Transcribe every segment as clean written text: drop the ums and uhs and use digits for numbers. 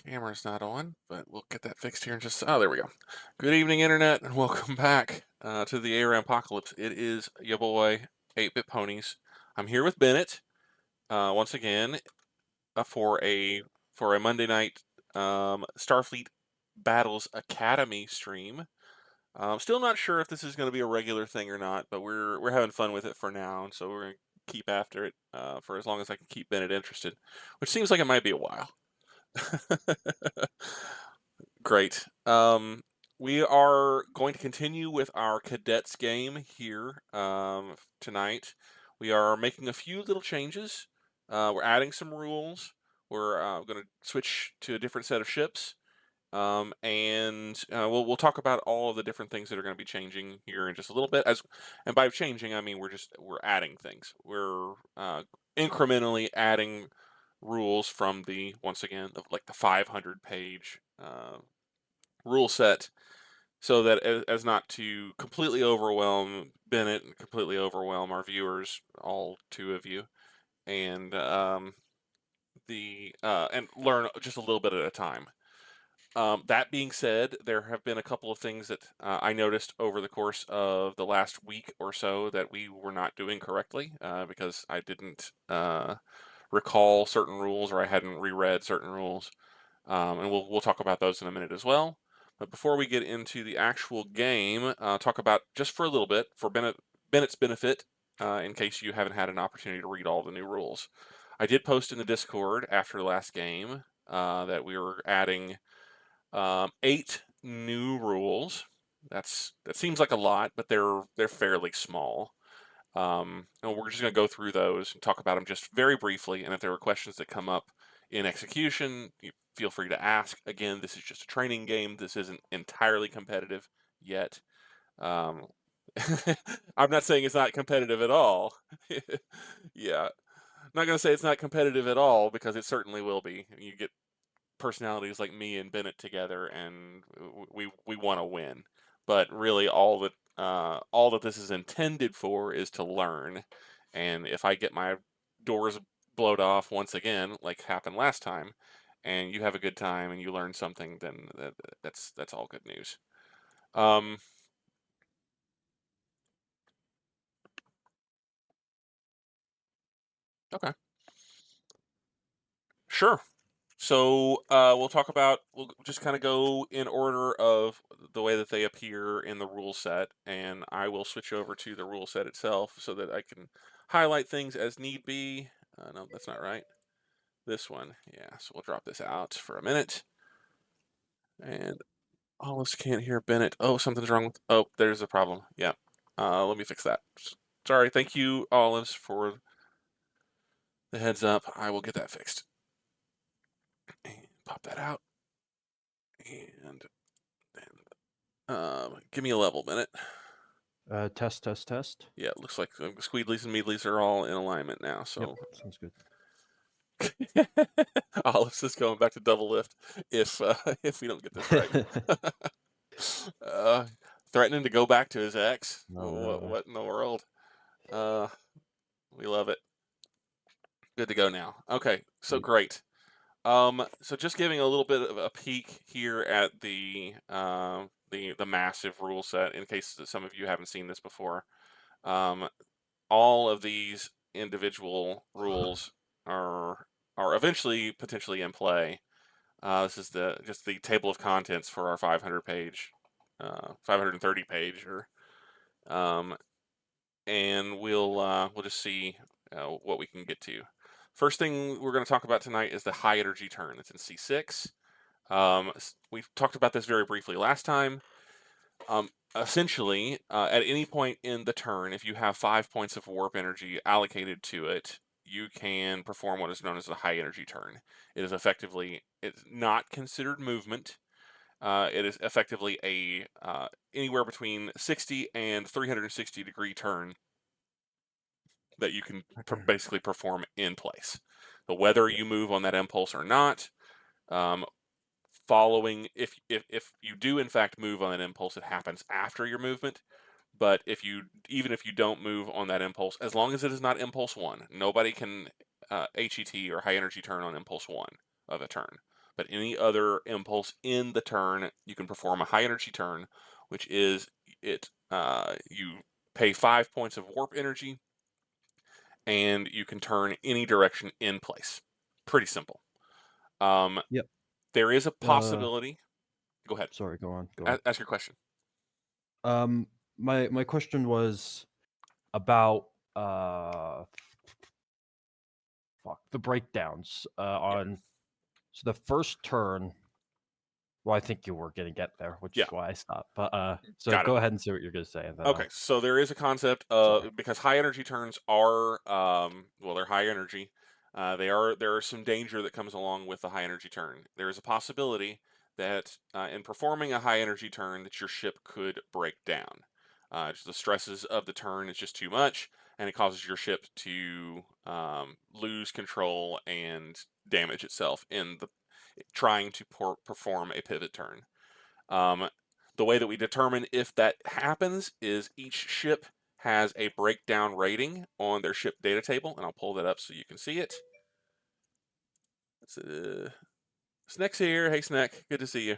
Camera's not on, but we'll get that fixed here in just. Oh, there we go. Good evening, internet, and welcome back to the ARAM Apocalypse. It is your boy 8BitPonies. I'm here with Bennett once again for a Monday night Starfleet Battles Academy stream. Still not sure if this is going to be a regular thing or not, but we're having fun with it for now, and so we're going to keep after it for as long as I can keep Bennett interested, which seems like it might be a while. Great. We are going to continue with our Cadets game here tonight. We are making a few little changes. We're adding some rules. We're going to switch to a different set of ships, and we'll talk about all of the different things that are going to be changing here in just a little bit. And by changing, I mean we're adding things. We're incrementally adding rules from once again like the 500 page rule set, so that as not to completely overwhelm Bennett and completely overwhelm our viewers, all two of you, and and learn just a little bit at a time. That being said, there have been a couple of things that I noticed over the course of the last week or so that we were not doing correctly because I didn't recall certain rules or I hadn't reread certain rules. And we'll talk about those in a minute as well. But before we get into the actual game, talk about just for a little bit for Bennett's benefit, in case you haven't had an opportunity to read all the new rules. I did post in the Discord after the last game that we were adding 8 new rules. That seems like a lot, but they're fairly small. And we're just going to go through those and talk about them just very briefly. And if there are questions that come up in execution, you feel free to ask. Again, this is just a training game. This isn't entirely competitive yet. I'm not saying it's not competitive at all. Yeah. I'm not going to say it's not competitive at all because it certainly will be. You get personalities like me and Bennett together, and we want to win. But really, all that this is intended for is to learn. And if I get my doors blowed off once again, like happened last time, and you have a good time and you learn something, then that's all good news. Okay, sure. So we'll just kind of go in order of the way that they appear in the rule set, and I will switch over to the rule set itself so that I can highlight things as need be. No, that's not right. This one, yeah. So we'll drop this out for a minute. And Olives can't hear Bennett. Oh, something's wrong with. Oh, there's a problem. Yeah. Let me fix that. Sorry. Thank you, Olives, for the heads up. I will get that fixed. And pop that out. And then give me a level, Bennett. Test. Yeah, it looks like Squeedleys and Meadleys are all in alignment now. Yep, So sounds good. Olives is going back to double lift if we don't get this right. Threatening to go back to his ex. No. What in the world? We love it. Good to go now. Okay, so great. So just giving a little bit of a peek here at the massive rule set, in case some of you haven't seen this before. All of these individual rules are eventually potentially in play. This is just the table of contents for our 530 page, and we'll just see what we can get to. First thing we're going to talk about tonight is the high energy turn. It's in C6. We talked about this very briefly last time. Essentially, at any point in the turn, if you have 5 points of warp energy allocated to it, you can perform what is known as a high energy turn. It's not considered movement. It is effectively a anywhere between 60 and 360 degree turn that you can basically perform in place. But whether you move on that impulse or not, following if you do in fact move on an impulse, it happens after your movement. But even if you don't move on that impulse, as long as it is not impulse 1, nobody can HET or high energy turn on impulse 1 of a turn. But any other impulse in the turn, you can perform a high energy turn, which is you pay 5 points of warp energy, and you can turn any direction in place. Pretty simple. Um, Yep. there is a Uh, possibility. Go ahead. Sorry, go on, go on. Ask your question. Um, my question was about, uh, the breakdowns, Yeah. on so the first turn. Well, I think you were gonna get there, which Yeah. is why I stopped, but, so Got it. go ahead and say what you're gonna say, and then Okay, I'll so there is a concept sorry. because high energy turns are well, they're high energy. There are some danger that comes along with the high energy turn. There is a possibility that in performing a high energy turn, that your ship could break down. Just the stresses of the turn is just too much, and it causes your ship to lose control and damage itself in the trying to perform a pivot turn. Um, the way that we determine if that happens is each ship has a breakdown rating on their ship data table, and I'll pull that up so you can see it. Snack's here. Hey, Snack. Good to see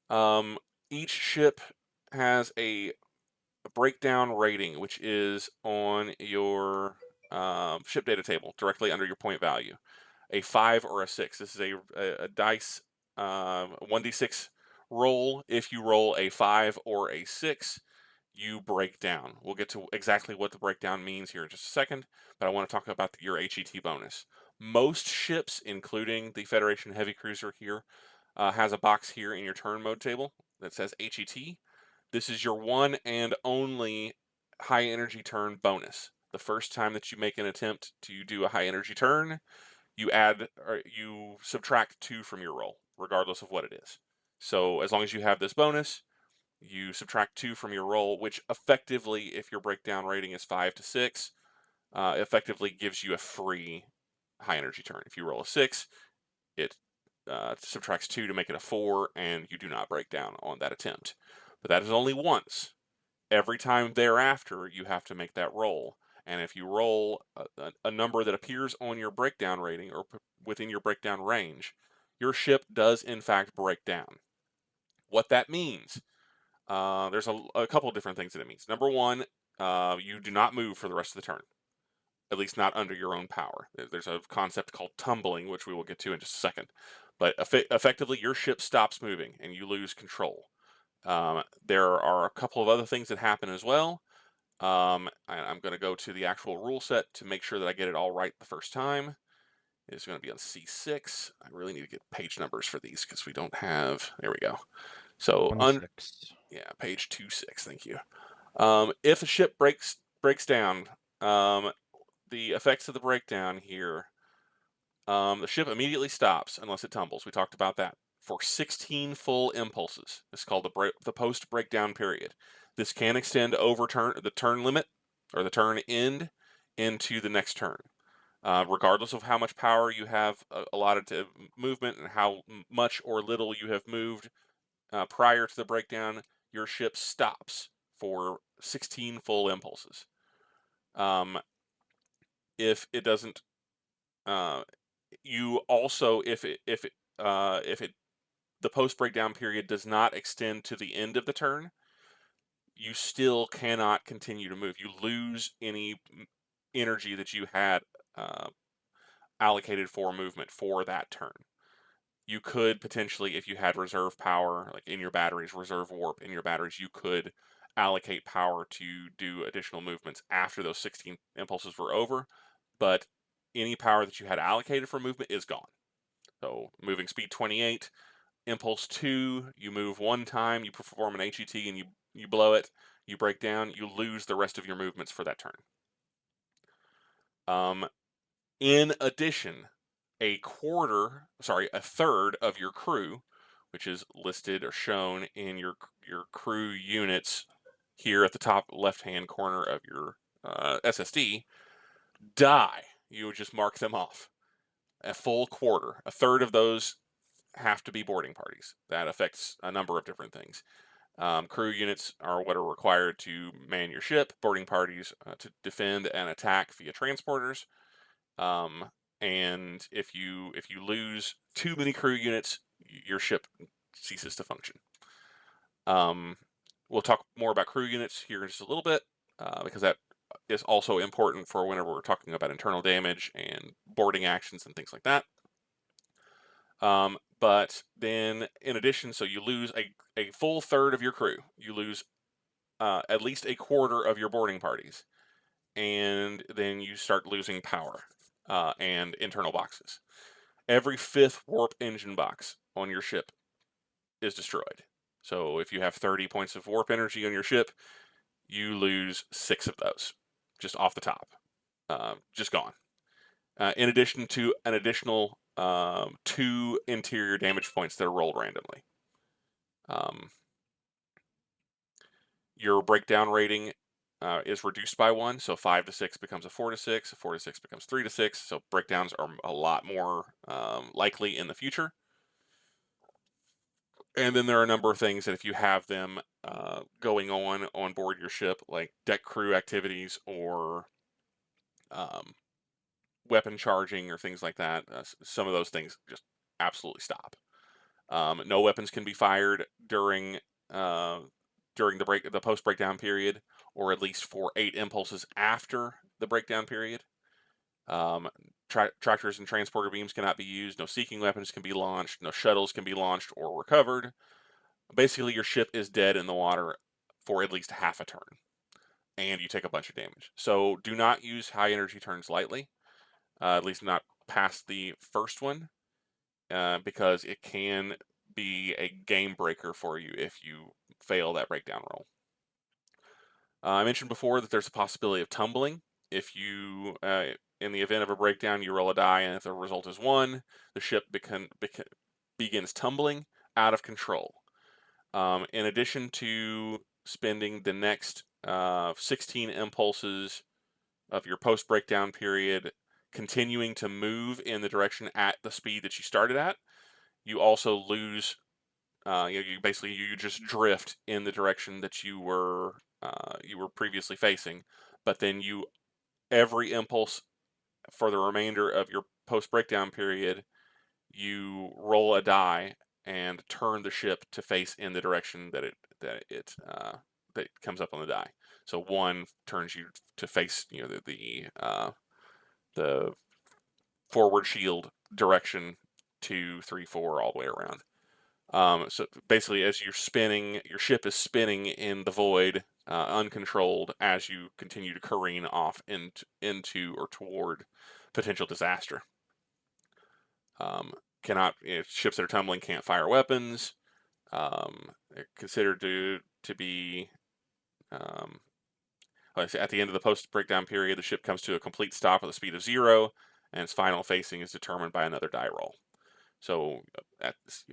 you. Each ship has a breakdown rating, which is on your ship data table directly under your point value. A 5 or a 6. This is a dice 1d6 roll. If you roll a 5 or a 6, you break down. We'll get to exactly what the breakdown means here in just a second, but I want to talk about your HET bonus. Most ships, including the Federation Heavy Cruiser here, has a box here in your turn mode table that says HET. This is your one and only high energy turn bonus. The first time that you make an attempt to do a high energy turn, you add or you subtract 2 from your roll, regardless of what it is. So as long as you have this bonus, you subtract 2 from your roll, which effectively, if your breakdown rating is 5 to 6, effectively gives you a free high energy turn. If you roll a 6, it subtracts 2 to make it a 4, and you do not break down on that attempt. But that is only once. Every time thereafter, you have to make that roll. And if you roll a number that appears on your breakdown rating or within your breakdown range, your ship does in fact break down. What that means, there's a couple of different things that it means. Number one, you do not move for the rest of the turn, at least not under your own power. There's a concept called tumbling, which we will get to in just a second. But effectively, your ship stops moving and you lose control. There are a couple of other things that happen as well. I'm going to go to the actual rule set to make sure that I get it all right the first time. It's going to be on C6. I really need to get page numbers for these because we don't have. There we go. So, 26. yeah, page 26. Thank you. If a ship breaks down, um, the effects of the breakdown here, the ship immediately stops unless it tumbles. We talked about that for 16 full impulses. It's called the post breakdown period. This can extend over the turn limit or the turn end into the next turn. Regardless of how much power you have allotted to movement and how much or little you have moved prior to the breakdown, your ship stops for 16 full impulses. If it doesn't, uh, you also if it the post breakdown period does not extend to the end of the turn, you still cannot continue to move. You lose any energy that you had uh, allocated for movement for that turn. You could potentially, if you had reserve power, like in your batteries, reserve warp in your batteries, you could allocate power to do additional movements after those 16 impulses were over. But any power that you had allocated for movement is gone. So moving speed 28, impulse 2, you move one time, you perform an HET and you blow it, you break down, you lose the rest of your movements for that turn. In addition, a third of your crew, which is listed or shown in your crew units here at the top left-hand corner of your SSD, die. You would just mark them off. A full quarter, a third of those have to be boarding parties. That affects a number of different things. Crew units are what are required to man your ship. Boarding parties to defend and attack via transporters. and if you lose too many crew units, your ship ceases to function. We'll talk more about crew units here in just a little bit, because that is also important for whenever we're talking about internal damage and boarding actions and things like that. But then, in addition, so you lose a full third of your crew. You lose at least a quarter of your boarding parties, and then you start losing power and internal boxes. Every fifth warp engine box on your ship is destroyed. So if you have 30 points of warp energy on your ship, you lose 6 of those just off the top, just gone. In addition to an additional 2 interior damage points that are rolled randomly. Your breakdown rating is reduced by 1, so 5 to 6 becomes a 4 to 6, a 4 to 6 becomes 3 to 6, so breakdowns are a lot more likely in the future. And then there are a number of things that if you have them going on board your ship, like deck crew activities or weapon charging or things like that, some of those things just absolutely stop. No weapons can be fired during the post breakdown period, or at least for 8 impulses after the breakdown period. Tractors and transporter beams cannot be used. No seeking weapons can be launched. No shuttles can be launched or recovered. Basically, your ship is dead in the water for at least half a turn, and you take a bunch of damage. So do not use high energy turns lightly, at least not past the first one, because it can be a game breaker for you if you fail that breakdown roll. I mentioned before that there's a possibility of tumbling. If you, in the event of a breakdown, you roll a die, and if the result is 1, the ship begins tumbling out of control. In addition to spending the next 16 impulses of your post-breakdown period continuing to move in the direction at the speed that you started at, you also lose, you just drift in the direction that you were previously facing, but then every impulse for the remainder of your post-breakdown period, you roll a die and turn the ship to face in the direction that it comes up on the die. So 1 turns you to face the forward shield direction, 2, 3, 4, all the way around. So basically, as you're spinning, your ship is spinning in the void, uncontrolled, as you continue to careen off into or toward potential disaster. Ships that are tumbling can't fire weapons. They're considered to be at the end of the post-breakdown period, the ship comes to a complete stop at the speed of 0, and its final facing is determined by another die roll. So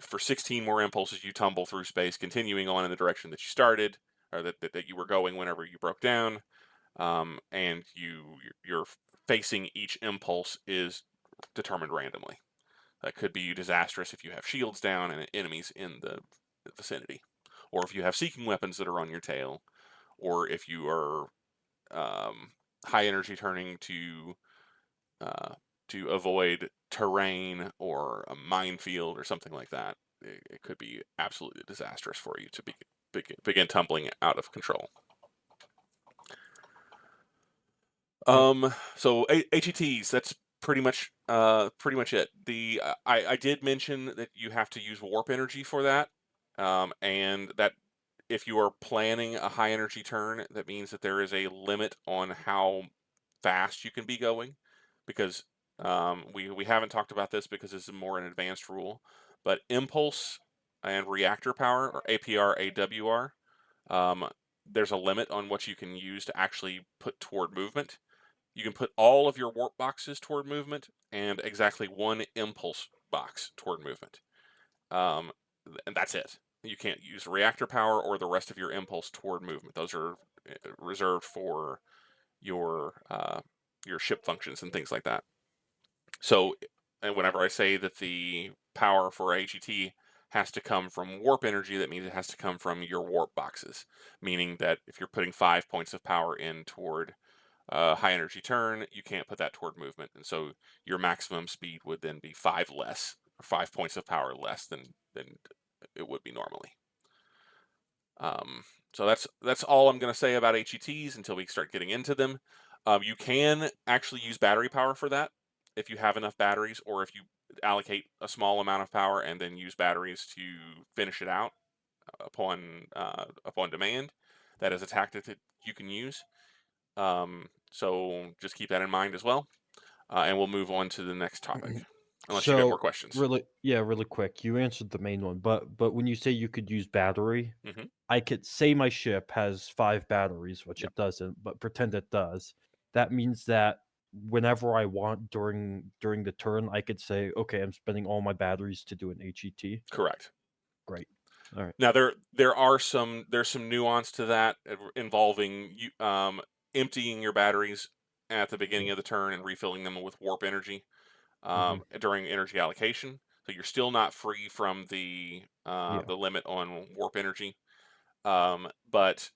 for 16 more impulses, you tumble through space, continuing on in the direction that you started, or that you were going whenever you broke down, and your facing each impulse is determined randomly. That could be disastrous if you have shields down and enemies in the vicinity, or if you have seeking weapons that are on your tail, or if you are high energy turning to avoid terrain or a minefield or something like that. It could be absolutely disastrous for you to begin tumbling out of control. So HETs, that's pretty much it. I did mention that you have to use warp energy for that, and that if you are planning a high energy turn, that means that there is a limit on how fast you can be going, because we haven't talked about this because this is more an advanced rule, but impulse and reactor power, or APR, AWR, there's a limit on what you can use to actually put toward movement. You can put all of your warp boxes toward movement and exactly 1 impulse box toward movement. And that's it. You can't use reactor power or the rest of your impulse toward movement. Those are reserved for your ship functions and things like that. So, and whenever I say that the power for HET has to come from warp energy, that means it has to come from your warp boxes. Meaning that if you're putting 5 points of power in toward high energy turn, you can't put that toward movement, and so your maximum speed would then be 5 less, or 5 points of power less than it would be normally. So that's all I'm going to say about HETs until we start getting into them. You can actually use battery power for that if you have enough batteries, or if you allocate a small amount of power and then use batteries to finish it out upon demand. That is a tactic that you can use. So just keep that in mind as well, and we'll move on to the next topic, unless you got more So, questions. really yeah, really quick, you answered the main one, but when you say you could use battery, Hmm. I could say my ship has 5 batteries, which Yep, it doesn't, but pretend it does. That means that whenever I want during the turn, I could say, "Okay, I'm spending all my batteries to do an HET." correct. Great. Alright. Now there's some nuance to that, involving you emptying your batteries at the beginning Yeah. of the turn and refilling them with warp energy Mhm. during energy allocation. So you're still not free from Yeah. the limit on warp energy, but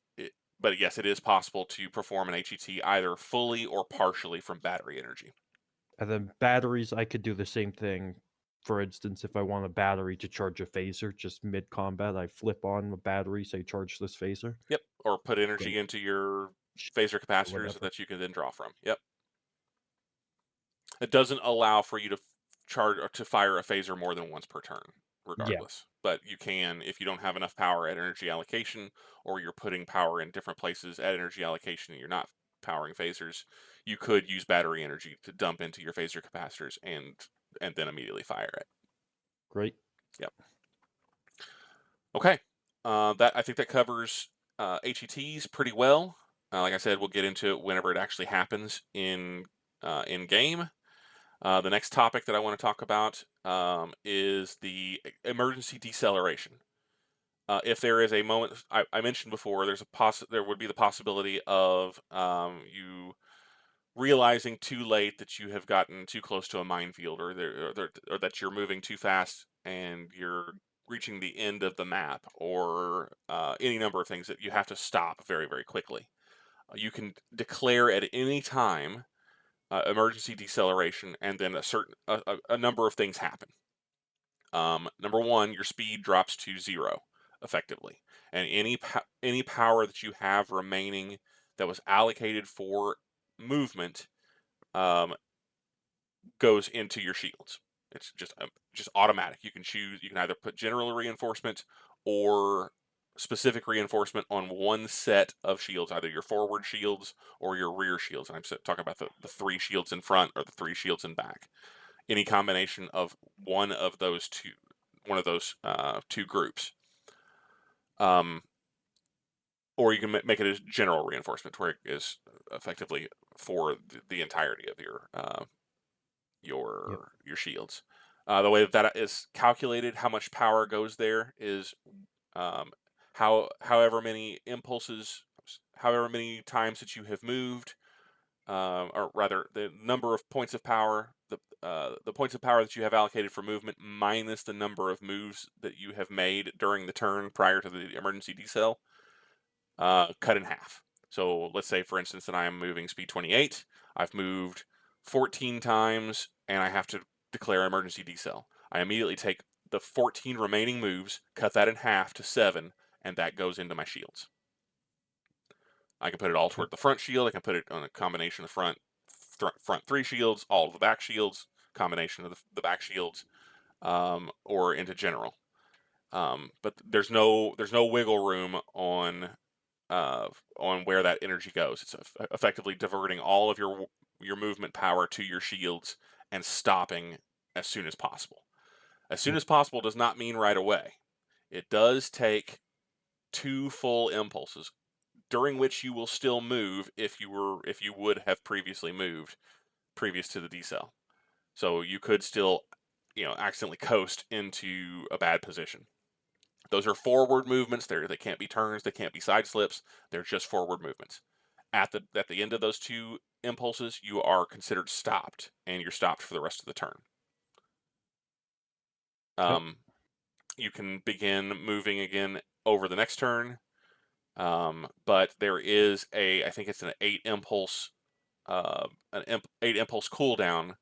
yes, it is possible to perform an HET either fully or partially from battery energy. And then batteries, I could do the same thing. For instance, if I want a battery to charge a phaser just mid-combat, I flip on the battery, say, "Charge this phaser." Yep, or put energy Great. into your Sh phaser or capacitors whatever. that you can then draw from. Yep. It doesn't allow for you to charge or to fire a phaser more than once per turn, Yeah, regardless. But you can, if you don't have enough power at energy allocation, or you're putting power in different places at energy allocation and you're not powering phasers, you could use battery energy to dump into your phaser capacitors and then immediately fire it. great. Yep. Okay. That I think that covers HETs pretty well. Like I said, we'll get into it whenever it actually happens in game. The next topic that I want to talk about is the emergency deceleration. If there is a moment, I mentioned before, there would be the possibility of you realizing too late that you have gotten too close to a minefield, or that you're moving too fast and you're reaching the end of the map, or any number of things that you have to stop very, very quickly. You can declare at any time emergency deceleration, and then a number of things happen. Number one, your speed drops to 0 effectively, and any power that you have remaining that was allocated for movement um, goes into your shields. It's just automatic. You can choose. You can either put general reinforcement or specific reinforcement on one set of shields, either your forward shields or your rear shields. And I'm talking about the 3 shields in front or the 3 shields in back. Any combination of one of those two groups. Um, or you can make it a general reinforcement, where it is effectively for the entirety of Yep. your shields. The way that is calculated, how much power goes there is um, however many impulses, however many times that you have moved, or rather, the number of points of power, the points of power that you have allocated for movement minus the number of moves that you have made during the turn prior to the emergency decel, cut in half. So let's say, for instance, that I am moving speed 28. I've moved 14 times, and I have to declare emergency decel. I immediately take the 14 remaining moves, cut that in half to 7, and that goes into my shields. I can put it all Yep. toward the front shield. I can put it on a combination of front 3 shields, all of the back shields, combination of the back shields, or into general. But there's no wiggle room on where that energy goes. It's effectively diverting all of your movement power to your shields and stopping as soon as possible. As soon Yep. as possible does not mean right away. It does take 2 full impulses, during which you will still move if you would have previously moved previous to the decel. So you could still, accidentally coast into a bad position. Those are forward movements. They can't be turns. They can't be side slips. They're just forward movements. At the end of those 2 impulses, you are considered stopped, and you're stopped for the rest of the turn. Yep. Um, you can begin moving again over the next turn, but there is I think it's an 8 impulse an 8 impulse cooldown,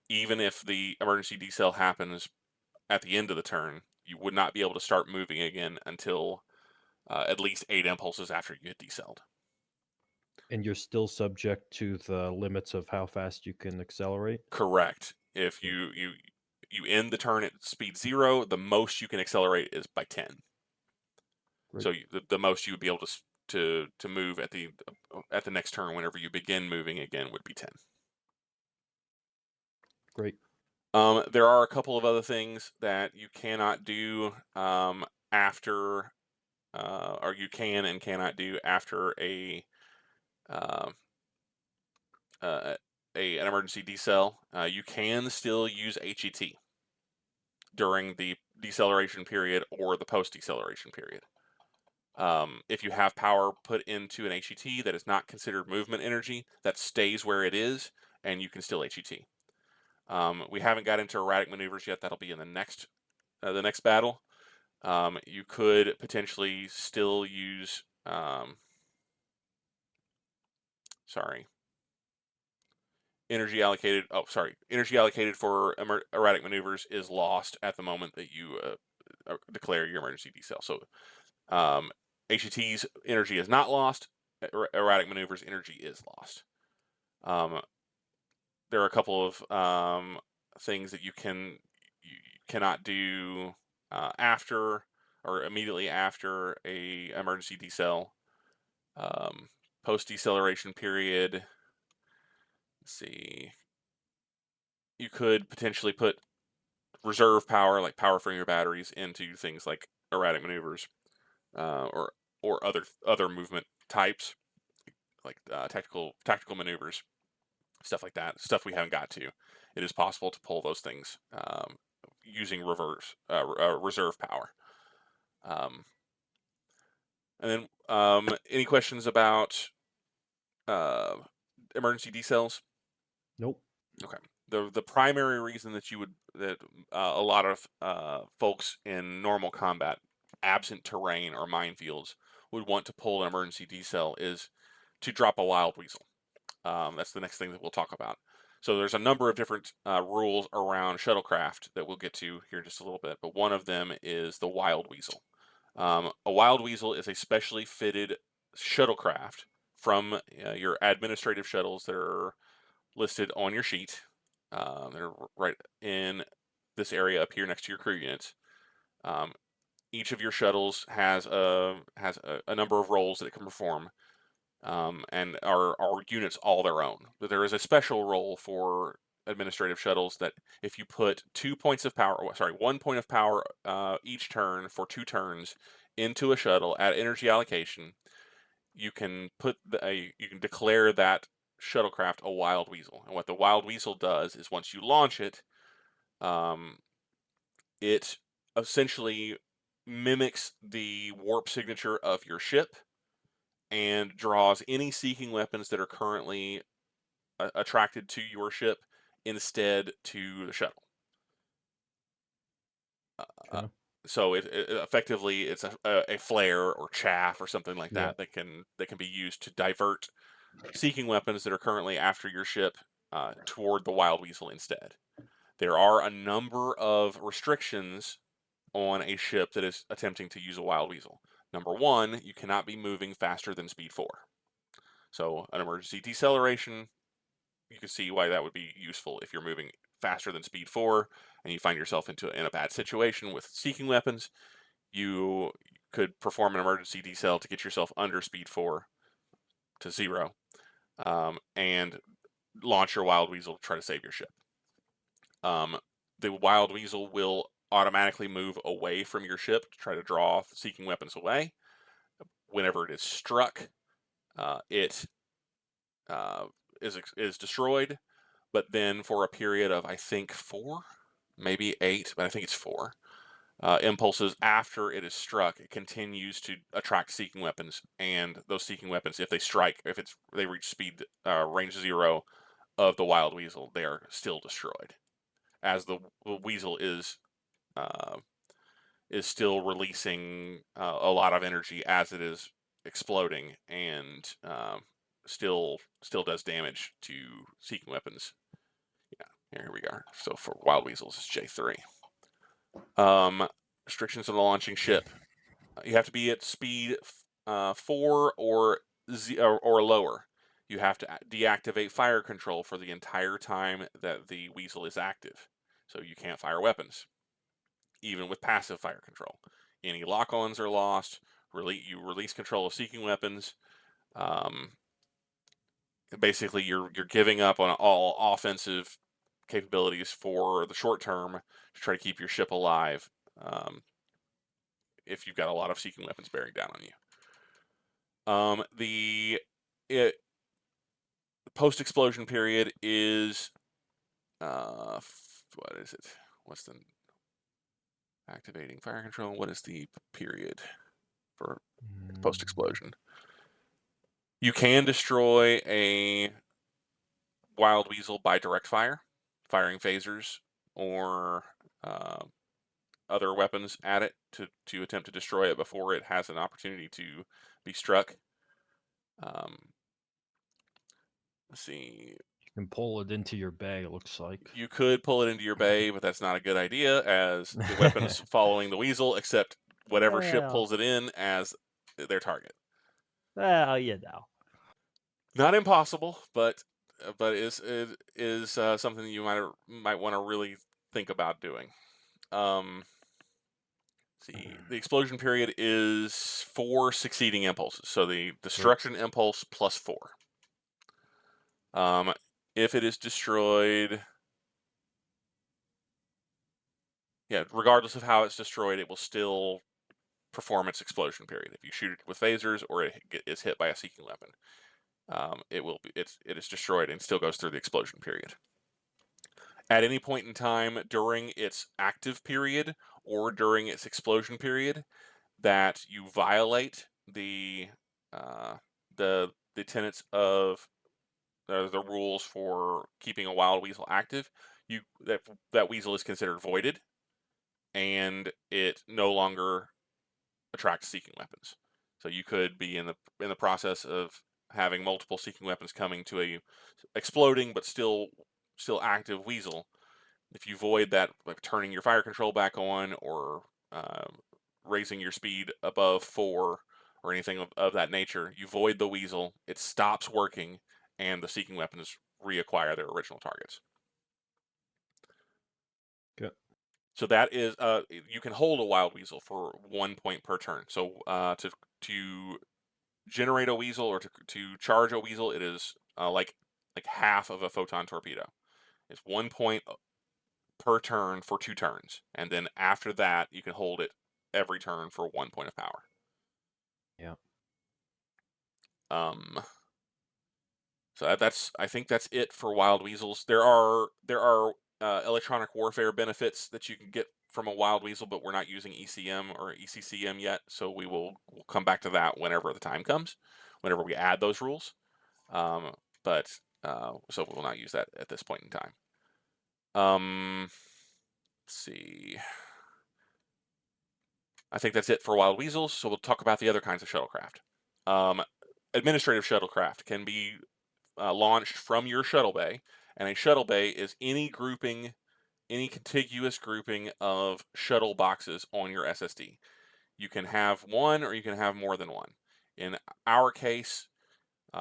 even if the emergency decel happens at the end of the turn. You would not be able to start moving again until at least 8 impulses after you get decelled. And you're still subject to the limits of how fast you can accelerate? Correct. If Okay, you end the turn at speed 0, the most you can accelerate is by 10. great, So the most you would be able to move at the next turn whenever you begin moving again would be 10. great. There are a couple of other things that you cannot do after, or you can and cannot do after uh, uh, an emergency decel. You can still use HET during the deceleration period or the post deceleration period. If you have power put into an HET that is not considered movement energy, that stays where it is, and you can still HET. We haven't got into erratic maneuvers yet. That'll be in the next battle. You could potentially still use, sorry, energy allocated. Oh, sorry, energy allocated for erratic maneuvers is lost at the moment that you declare your emergency decel. So HET's energy is not lost. Erratic maneuvers energy is lost. Um, there are a couple of things that you cannot do after or immediately after a emergency decel. Post deceleration period. Let's see. You could potentially put reserve power, like power from your batteries, into things like erratic maneuvers uh, or or other movement types, like tactical maneuvers, stuff like that. Stuff we haven't got to. It is possible to pull those things using reserve power. Um, and then any questions about uh, emergency decels? Nope. Okay. The primary reason that a lot of folks in normal combat, absent terrain or minefields, would want to pull an emergency decel is to drop a wild weasel. That's the next thing that we'll talk about. So there's a number of different rules around shuttlecraft that we'll get to here in just a little bit, but one of them is the wild weasel. A wild weasel is a specially fitted shuttlecraft from your administrative shuttles that are listed on your sheet. They're right in this area up here next to your crew units. Um, each of your shuttles has a number of roles that it can perform, and are units all their own. But there is a special role for administrative shuttles that if you put 2 points of power, sorry, 1 point of power each turn for 2 turns into a shuttle at energy allocation, you can you can declare that shuttlecraft a wild weasel. And what the wild weasel does is once you launch it, um, it essentially mimics the warp signature of your ship and draws any seeking weapons that are currently attracted to your ship instead to the shuttle. Uh, Okay. so it effectively it's a flare or chaff or something like Yeah. that can be used to divert seeking weapons that are currently after your ship toward the wild weasel instead. There are a number of restrictions on a ship that is attempting to use a wild weasel. Number one, you cannot be moving faster than speed 4. So an emergency deceleration, you can see why that would be useful if you're moving faster than speed 4 and you find yourself in a bad situation with seeking weapons. You could perform an emergency decel to get yourself under speed 4 to 0, and launch your wild weasel to try to save your ship. Um, the wild weasel will automatically move away from your ship to try to draw seeking weapons away. Whenever it is struck, it uh, is destroyed. But then for a period of I think 4, maybe 8, but I think it's 4 impulses after it is struck, it continues to attract seeking weapons, and those seeking weapons, if they strike, if they reach speed range 0 of the wild weasel, they are still destroyed, as the weasel uh, is still releasing a lot of energy as it is exploding, and still does damage to seeking weapons. Yeah, here we are. So for wild weasels, it's J3. Restrictions on the launching ship. You have to be at speed 4 or lower. You have to deactivate fire control for the entire time that the weasel is active. So you can't fire weapons, even with passive fire control. Any lock-ons are lost. You release control of seeking weapons. Basically, you're giving up on all offensive capabilities for the short term to try to keep your ship alive. If you've got a lot of seeking weapons bearing down on you. The post-explosion period is what is it? What's the activating fire control? What is the period for post-explosion? You can destroy a wild weasel by direct fire, firing phasers or other weapons at it to attempt to destroy it before it has an opportunity to be struck. Let's see. You can pull it into your bay, it looks like. You could pull it into your bay, but that's not a good idea, as the weapon's following the weasel, except whatever ship Well, pulls it in as their target. you know. Not impossible, but it is something you might want to really think about doing. See, the explosion period is 4 succeeding impulses, so the destruction impulse plus 4. If it is destroyed, yeah, regardless of how it's destroyed, it will still perform its explosion period. If you shoot it with phasers or it is hit by a seeking weapon, it is destroyed and still goes through the explosion period. At any point in time during its active period or during its explosion period that you violate the tenets of the rules for keeping a wild weasel active, that weasel is considered voided, and it no longer attracts seeking weapons. So you could be in the process of having multiple seeking weapons coming to a exploding but still active weasel. If you void that, like turning your fire control back on or raising your speed above 4 or anything of that nature, you void the weasel, it stops working, and the seeking weapons reacquire their original targets. Good. So that is, you can hold a wild weasel for 1 point per turn. So to generate a weasel or to charge a weasel, it is like half of a photon torpedo. It's 1 point per turn for 2 turns, and then after that, you can hold it every turn for 1 point of power. Yeah. So I think that's it for wild weasels. There are electronic warfare benefits that you can get from a wild weasel, but we're not using ECM or ECCM yet, so we'll come back to that whenever the time comes, whenever we add those rules. So we will not use that at this point in time. Let's see. I think that's it for wild weasels, so we'll talk about the other kinds of shuttlecraft. Administrative shuttlecraft can be launched from your shuttle bay, and a shuttle bay is any contiguous grouping of shuttle boxes on your SSD. You can have one or you can have more than one. In our case,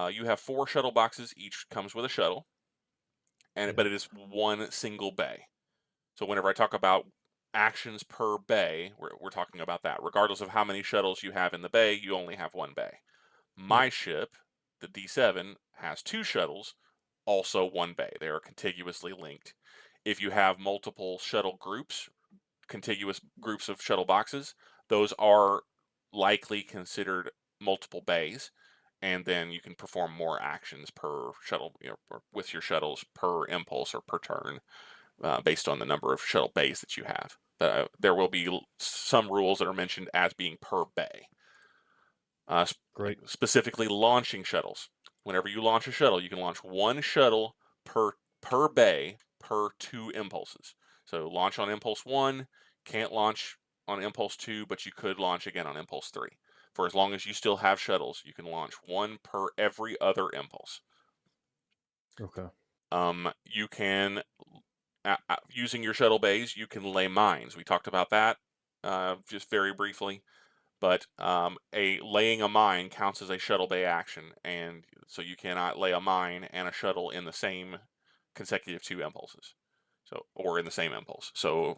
you have 4 shuttle boxes, each comes with a shuttle, but it is one single bay. So whenever I talk about actions per bay, we're talking about that. Regardless of how many shuttles you have in the bay, you only have one bay. My ship, the D7, has 2 shuttles, also one bay. They are contiguously linked. If you have multiple shuttle groups, contiguous groups of shuttle boxes, those are likely considered multiple bays, and then you can perform more actions per shuttle, or with your shuttles per impulse or per turn, based on the number of shuttle bays that you have. There will be some rules that are mentioned as being per bay. Great. Specifically launching shuttles. Whenever you launch a shuttle, you can launch 1 shuttle per bay per 2 impulses. So launch on impulse 1, can't launch on impulse 2, but you could launch again on impulse 3. For as long as you still have shuttles, you can launch one per every other impulse. Okay. You can, using your shuttle bays, you can lay mines. We talked about that just very briefly. But laying a mine counts as a shuttle bay action, and so you cannot lay a mine and a shuttle in the same consecutive 2 impulses, or in the same impulse. So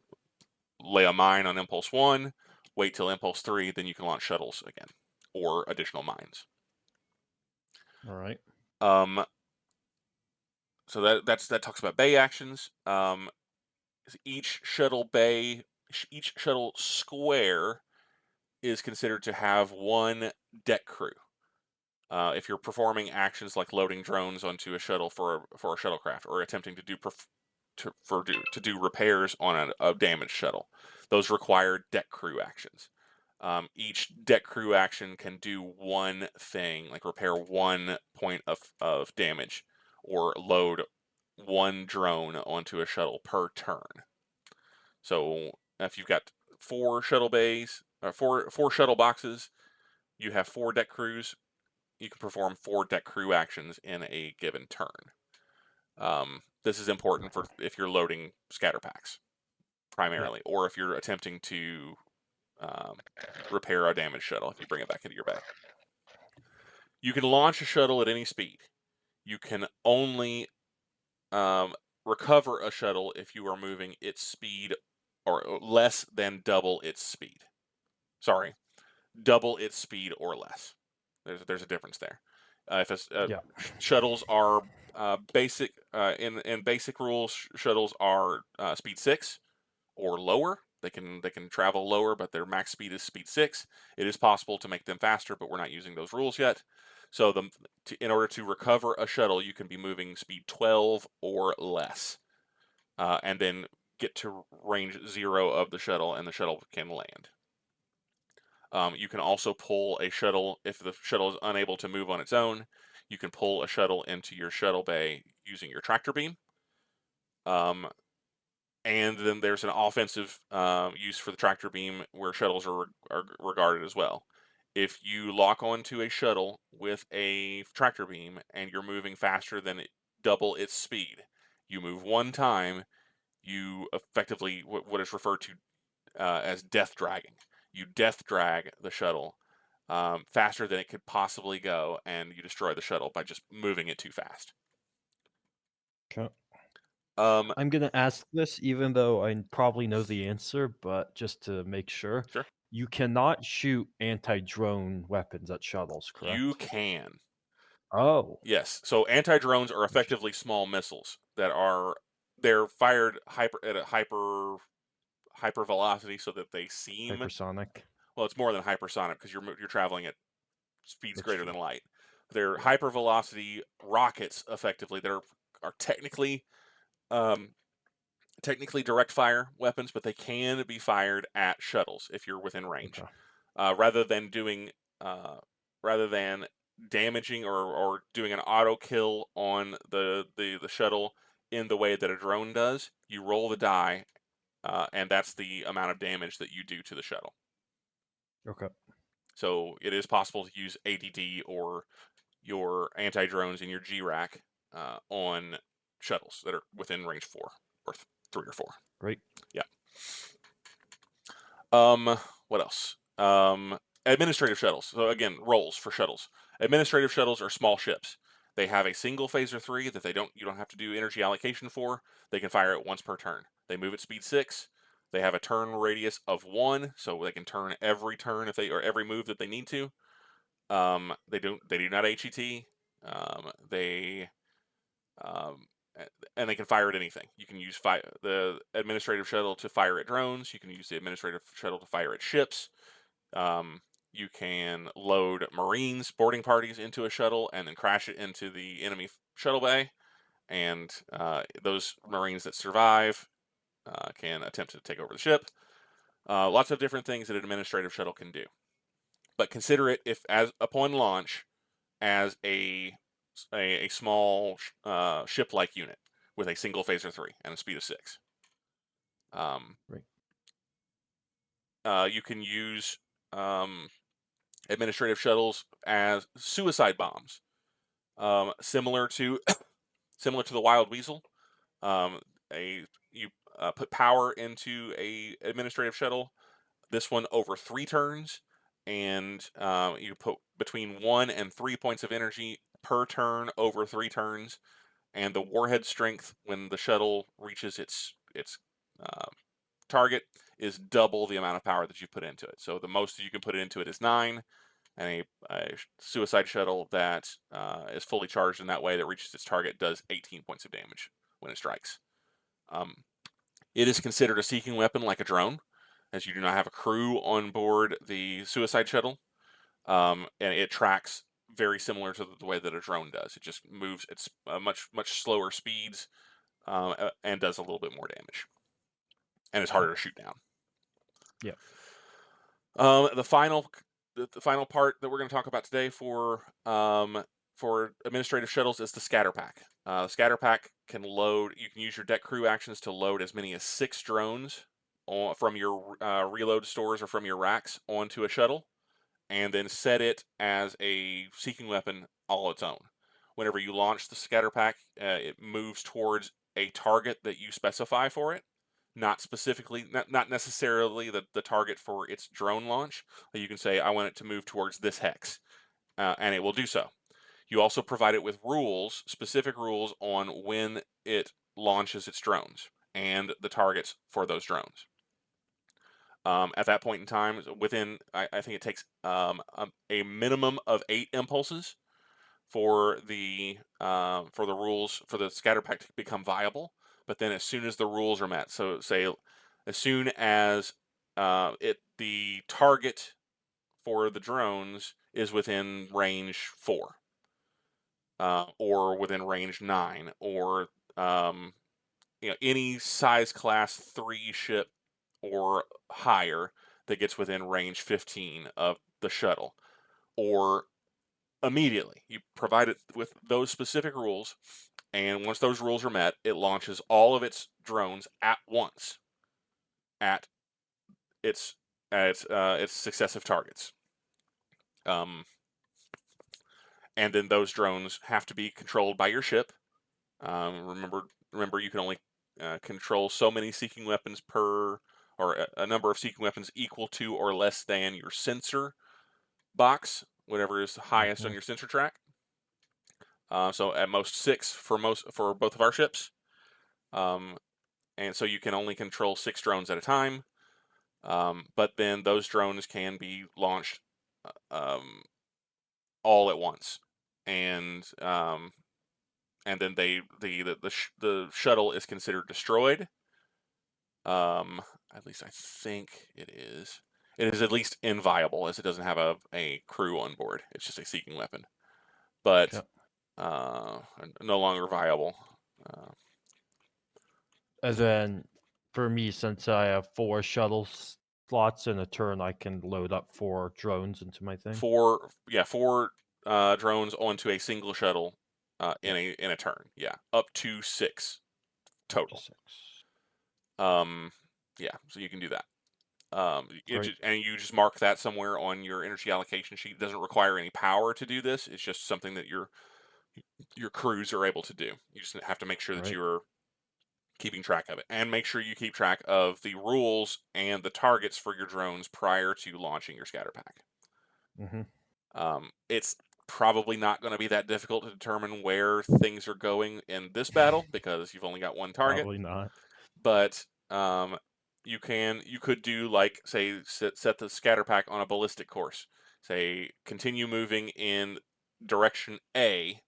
lay a mine on impulse 1, wait till impulse 3, then you can launch shuttles again, or additional mines. All right. Um, so that talks about bay actions. Each shuttle bay, each shuttle square is considered to have 1 deck crew. If you're performing actions like loading drones onto a shuttle for a shuttlecraft, or attempting to do repairs on a damaged shuttle, those require deck crew actions. Each deck crew action can do one thing, like repair 1 point of damage, or load 1 drone onto a shuttle per turn. So if you've got 4 shuttle bays, or four shuttle boxes, you have 4 deck crews. You can perform 4 deck crew actions in a given turn. This is important for Okay. if you're loading scatter packs Yeah. primarily, or if you're attempting to repair a damaged shuttle if you bring it back into your bay. You can launch a shuttle at any speed. You can only recover a shuttle if you are moving its speed or less than double its speed. Sorry, double its speed or less. There's a difference there. If Yeah. shuttles are basic in basic rules, shuttles are speed 6 or lower. They can travel lower, but their max speed is speed 6. It is possible to make them faster, but we're not using those rules yet. So in order to recover a shuttle, you can be moving speed 12 or less, and then get to range 0 of the shuttle, and the shuttle can land. You can also pull a shuttle if the shuttle is unable to move on its own. You can pull a shuttle into your shuttle bay using your tractor beam. And then there's an offensive use for the tractor beam where shuttles are regarded as well. If you lock onto a shuttle with a tractor beam and you're moving faster than double its speed, you move 1 time, you effectively what is referred to as death dragging. You death drag the shuttle faster than it could possibly go, and you destroy the shuttle by just moving it too fast. Okay. Um, I'm gonna ask this even though I probably know the answer, but just to make sure. sure. You cannot shoot anti-drone weapons at shuttles, You correct? can. Oh, Yes. So anti-drones are interesting. effectively small missiles they're fired at a hyper velocity so that they seem, Hypersonic. well, it's more than hypersonic because you're traveling at speeds That's greater true. than light. They're Yeah. hyper velocity rockets effectively that are um, technically direct fire weapons, but they can be fired at shuttles if you're within range. Okay. Rather than doing, rather than damaging or doing an auto kill on the shuttle in the way that a drone does, you roll the die, and that's the amount of damage that you do to the shuttle. Okay. So it is possible to use ADD or your anti drones in your G-rack on shuttles that are within range 4 or 3 or 4. Great. Yeah. What else? Administrative shuttles. So again, roles for shuttles. Administrative shuttles are small ships. They have a single phaser 3 that you don't have to do energy allocation for. They can fire it once per turn. They move at speed 6. They have a turn radius of 1, so they can turn every turn or every move that they need to. They do not HET. They and they can fire at anything. You can use the administrative shuttle to fire at drones. You can use the administrative shuttle to fire at ships. Um, you can load Marines boarding parties into a shuttle and then crash it into the enemy shuttle bay. And those Marines that survive can attempt to take over the ship. Lots of different things that an administrative shuttle can do. But consider it, if as upon launch, as a small ship-like unit with a single phaser 3 and a speed of 6. Um, Great. you can use um, administrative shuttles as suicide bombs, similar to similar to the Wild Weasel. Um, you put power into a administrative shuttle. This one over 3 turns, and you put between 1 and 3 points of energy per turn over 3 turns. And the warhead strength when the shuttle reaches its uh, target is double the amount of power that you put into it. So the most you can put into it is 9, and a suicide shuttle that is fully charged in that way that reaches its target does 18 points of damage when it strikes. It is considered a seeking weapon like a drone, as you do not have a crew on board the suicide shuttle, and it tracks very similar to the way that a drone does. It just moves at much slower speeds, and does a little bit more damage, and it's harder to shoot down. Yeah. The final part that we're going to talk about today for administrative shuttles is the scatter pack. The scatter pack can load. You can use your deck crew actions to load as many as 6 drones from your reload stores or from your racks onto a shuttle, and then set it as a seeking weapon all its own. Whenever you launch the scatter pack, it moves towards a target that you specify for it, not specifically, not necessarily the target for its drone launch. You can say, I want it to move towards this hex, and it will do so. You also provide it with rules, specific rules on when it launches its drones and the targets for those drones. At that point in time, within, I think it takes a minimum of 8 impulses for the rules for the scatter pack to become viable. But then, as soon as the rules are met, so say, as soon as the target for the drones is within range 4, or within range 9, or any size class 3 ship or higher that gets within range 15 of the shuttle, or immediately. You provide it with those specific rules, and once those rules are met, it launches all of its drones at once at its successive targets. And then those drones have to be controlled by your ship. Remember, you can only control so many seeking weapons per, or a number of seeking weapons equal to or less than your sensor box, whatever is the highest on Mhm. your sensor track. So at most 6 for both of our ships, and so you can only control 6 drones at a time. But then those drones can be launched all at once, and then the shuttle is considered destroyed. At least I think it is. It is at least inviable, as it doesn't have a crew on board. It's just a seeking weapon, but Okay. no longer viable. And then for me, since I have 4 shuttle slots in a turn, I can load up 4 drones into my thing. Four drones onto a single shuttle Yeah, in a turn. Yeah, up to 6 up to total. 6. Yeah, so you can do that. Great. And you just mark that somewhere on your energy allocation sheet. It doesn't require any power to do this. It's just something that your crews are able to do. You just have to make sure that Right. you're keeping track of it, and make sure you keep track of the rules and the targets for your drones prior to launching your scatter pack. Mhm. It's probably not going to be that difficult to determine where things are going in this battle because you've only got one target. Probably not. But you could do, like, say, set the scatter pack on a ballistic course. Say, continue moving in direction A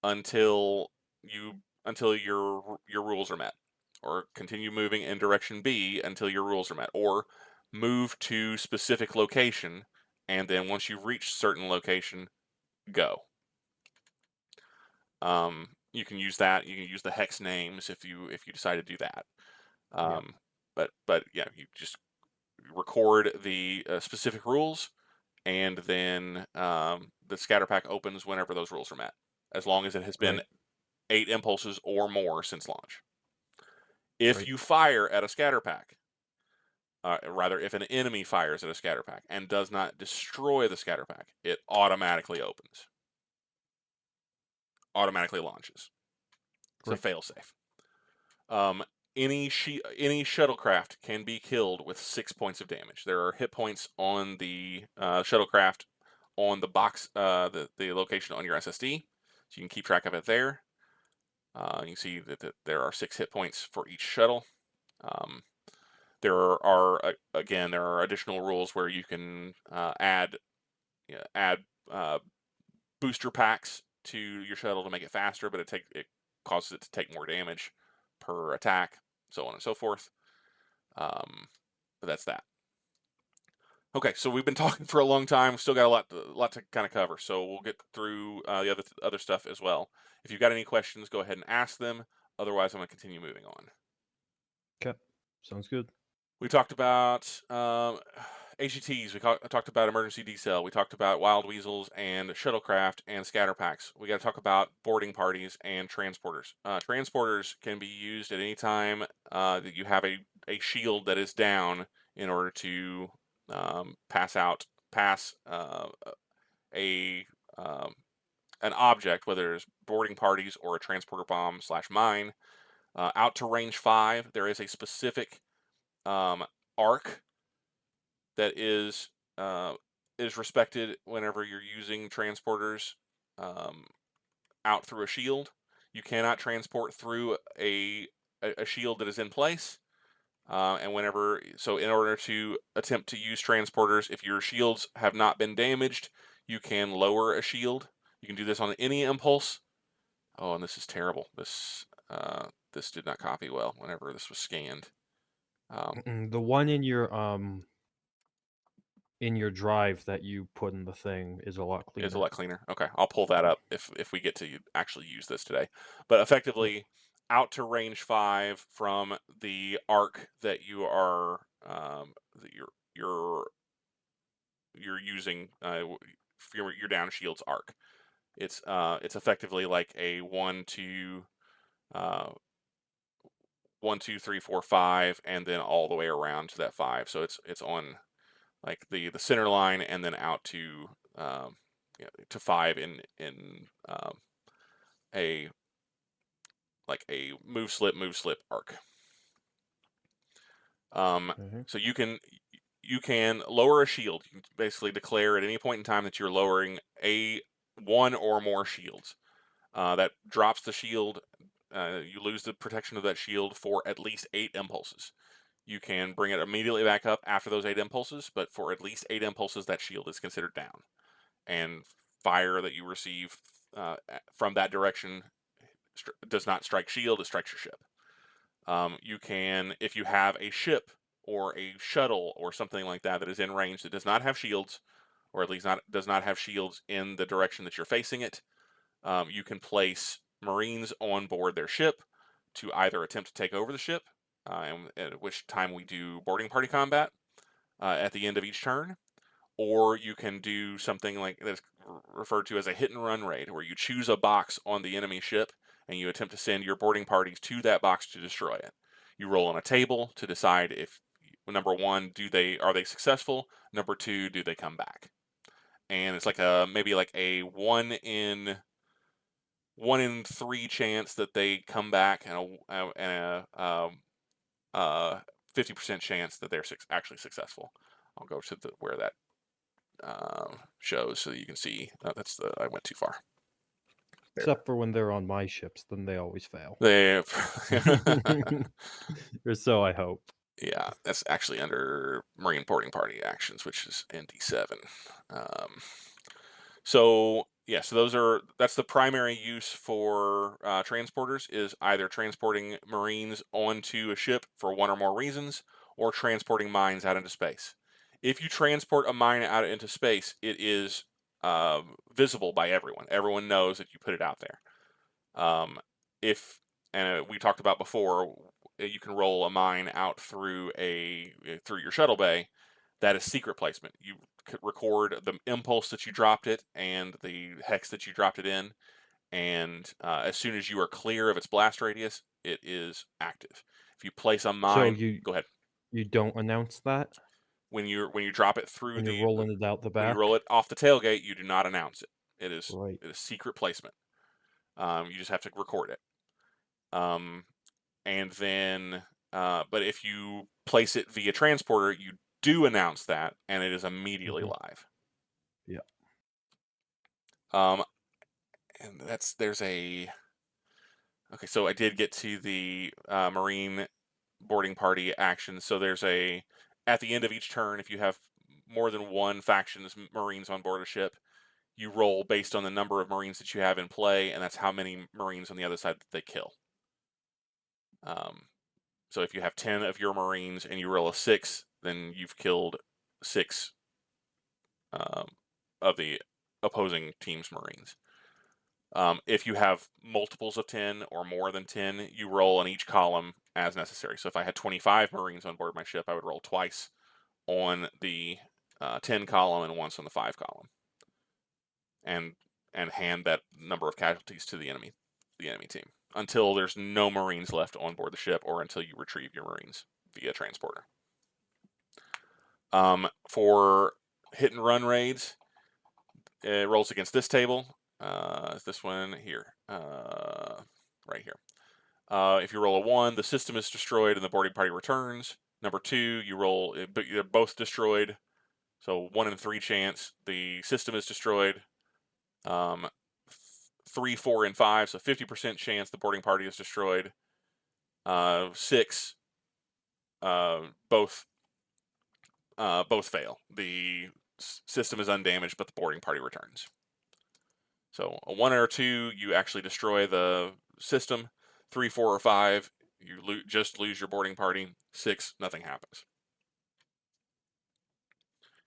until your rules are met, or continue moving in direction B until your rules are met, or move to specific location, and then once you've reached certain location, go. You can use that. You can use the hex names if you decide to do that. Yeah. But yeah, you just record the specific rules, and then the scatter pack opens whenever those rules are met, as long as it has been Great. 8 impulses or more since launch. If Great. you fire at a scatter pack, rather, if an enemy fires at a scatter pack and does not destroy the scatter pack, it automatically opens, automatically launches. It's a Great. failsafe. Um, any shuttlecraft can be killed with 6 points of damage. There are hit points on the shuttlecraft on the box, the location on your SSD, so you can keep track of it there. You can see that there are 6 hit points for each shuttle. Um, there are again there are additional rules where you can add booster packs to your shuttle to make it faster, but it causes it to take more damage per attack, so on and so forth. But that's that. Okay, so we've been talking for a long time. We've still got a lot to kind of cover, so we'll get through the other stuff as well. If you've got any questions, go ahead and ask them. Otherwise, I'm going to continue moving on. Okay. Sounds good. We talked about HETs. Talked about emergency decel. We talked about wild weasels and shuttlecraft and scatter packs. We got to talk about boarding parties and transporters. Transporters can be used at any time that you have a shield that is down in order to pass a an object, whether it's boarding parties or a transporter bomb/mine, out to range 5. There is a specific arc that is respected whenever you're using transporters um, out through a shield. You cannot transport through a shield that is in place. And in order to attempt to use transporters, if your shields have not been damaged, you can lower a shield. You can do this on any impulse. Oh, and this is terrible. This did not copy well whenever this was scanned. The one in your drive that you put in the thing is a lot It's a cleaner. lot cleaner. Okay, I'll pull that up if we get to actually use this today. But Yep. effectively, out to range 5 from the arc that you're using for your down shields arc. It's effectively like a 1, 2, 3, 4, 5, and then all the way around to that 5. So it's on like the center line and then out to 5 in a like a move slip arc. Okay. So you can lower a shield. You can basically declare at any point in time that you're lowering a one or more shields. That drops the shield. You lose the protection of that shield for at least 8 impulses. You can bring it immediately back up after those 8 impulses, but for at least 8 impulses, that shield is considered down. And fire that you receive from that direction does not strike shield; it strikes your ship. You can, if you have a ship or a shuttle or something like that that is in range that does not have shields, or at least does not have shields in the direction that you're facing it, you can place Marines on board their ship to either attempt to take over the ship, and at which time we do boarding party combat at the end of each turn, or you can do something like that's referred to as a hit and run raid, where you choose a box on the enemy ship and you attempt to send your boarding parties to that box to destroy it. You roll on a table to decide if number one, are they successful? Number two, do they come back? And it's like maybe like a 1 in 3 chance that they come back, and a 50% chance that they're actually successful. I'll go to where that shows so that you can see. I went too far. There. Except for when they're on my ships, then they always fail. They, Or so I hope. yeah, that's actually under Marine Boarding Party actions, which is ND7. Um, so yeah, that's the primary use for transporters, is either transporting Marines onto a ship for one or more reasons, or transporting mines out into space. If you transport a mine out into space, it is visible by everyone. Everyone knows that you put it out there. Um, if and we talked about before, you can roll a mine out through your shuttle bay. That is secret placement. You could record the impulse that you dropped it and the hex that you dropped it in, and as soon as you are clear of its blast radius, it is active. If you place a So mine, you go ahead. You don't announce that When you drop it through when you're the rolling it out the when you roll back? it off the tailgate, you do not announce it. Right. It is secret placement. You just have to record it. Um, and then, but if you place it via transporter, you do announce that, and it is immediately Mhm. live. Yeah. Um, and there's a okay. So I did get to the Marine boarding party action. So there's a at the end of each turn, if you have more than one faction's Marines on board a ship, you roll based on the number of Marines that you have in play, and that's how many Marines on the other side that they kill. Um, so if you have 10 of your Marines and you roll a 6, then you've killed 6 um, of the opposing team's Marines. If you have multiples of 10 or more than 10, you roll on each column as necessary. So if I had 25 Marines on board my ship, I would roll twice on the 10 column and once on the 5 column, and hand that number of casualties to the enemy team until there's no Marines left on board the ship or until you retrieve your Marines via transporter. For hit and run raids, it rolls against this table. This one here, right here. If you roll a 1, the system is destroyed and the boarding party returns. Number 2, you roll, but you're both destroyed. So 1 in 3 chance the system is destroyed. 3, 4, and 5, so 50% chance the boarding party is destroyed. 6, both fail. The system is undamaged, but the boarding party returns. So a 1 or 2, you actually destroy the system. 3, 4, or 5, you just lose your boarding party. 6, nothing happens.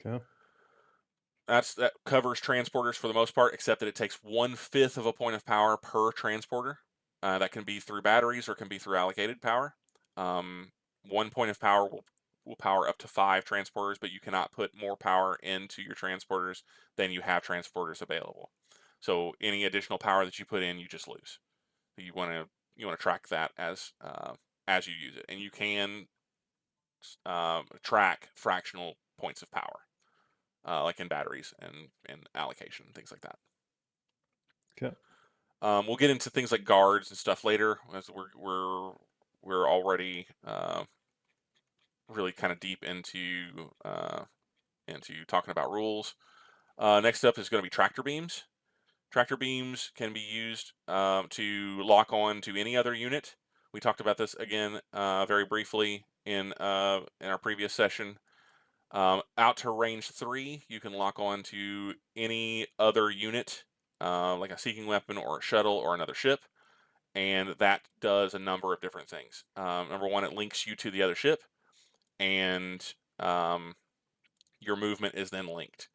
Okay. That covers transporters for the most part, except that it takes 1/5 of a point of power per transporter. That can be through batteries or can be through allocated power. 1 point of power will power up to 5 transporters, but you cannot put more power into your transporters than you have transporters available. So any additional power that you put in, you just lose. You want to track that as you use it, and you can track fractional points of power, like in batteries and allocation and things like that. Okay. We'll get into things like guards and stuff later, as we're already really kind of deep into talking about rules. Next up is going to be tractor beams. Tractor beams can be used to lock on to any other unit. We talked about this again very briefly in our previous session. Out to range 3, you can lock on to any other unit, like a seeking weapon or a shuttle or another ship, and that does a number of different things. Number 1, it links you to the other ship, and your movement is then linked.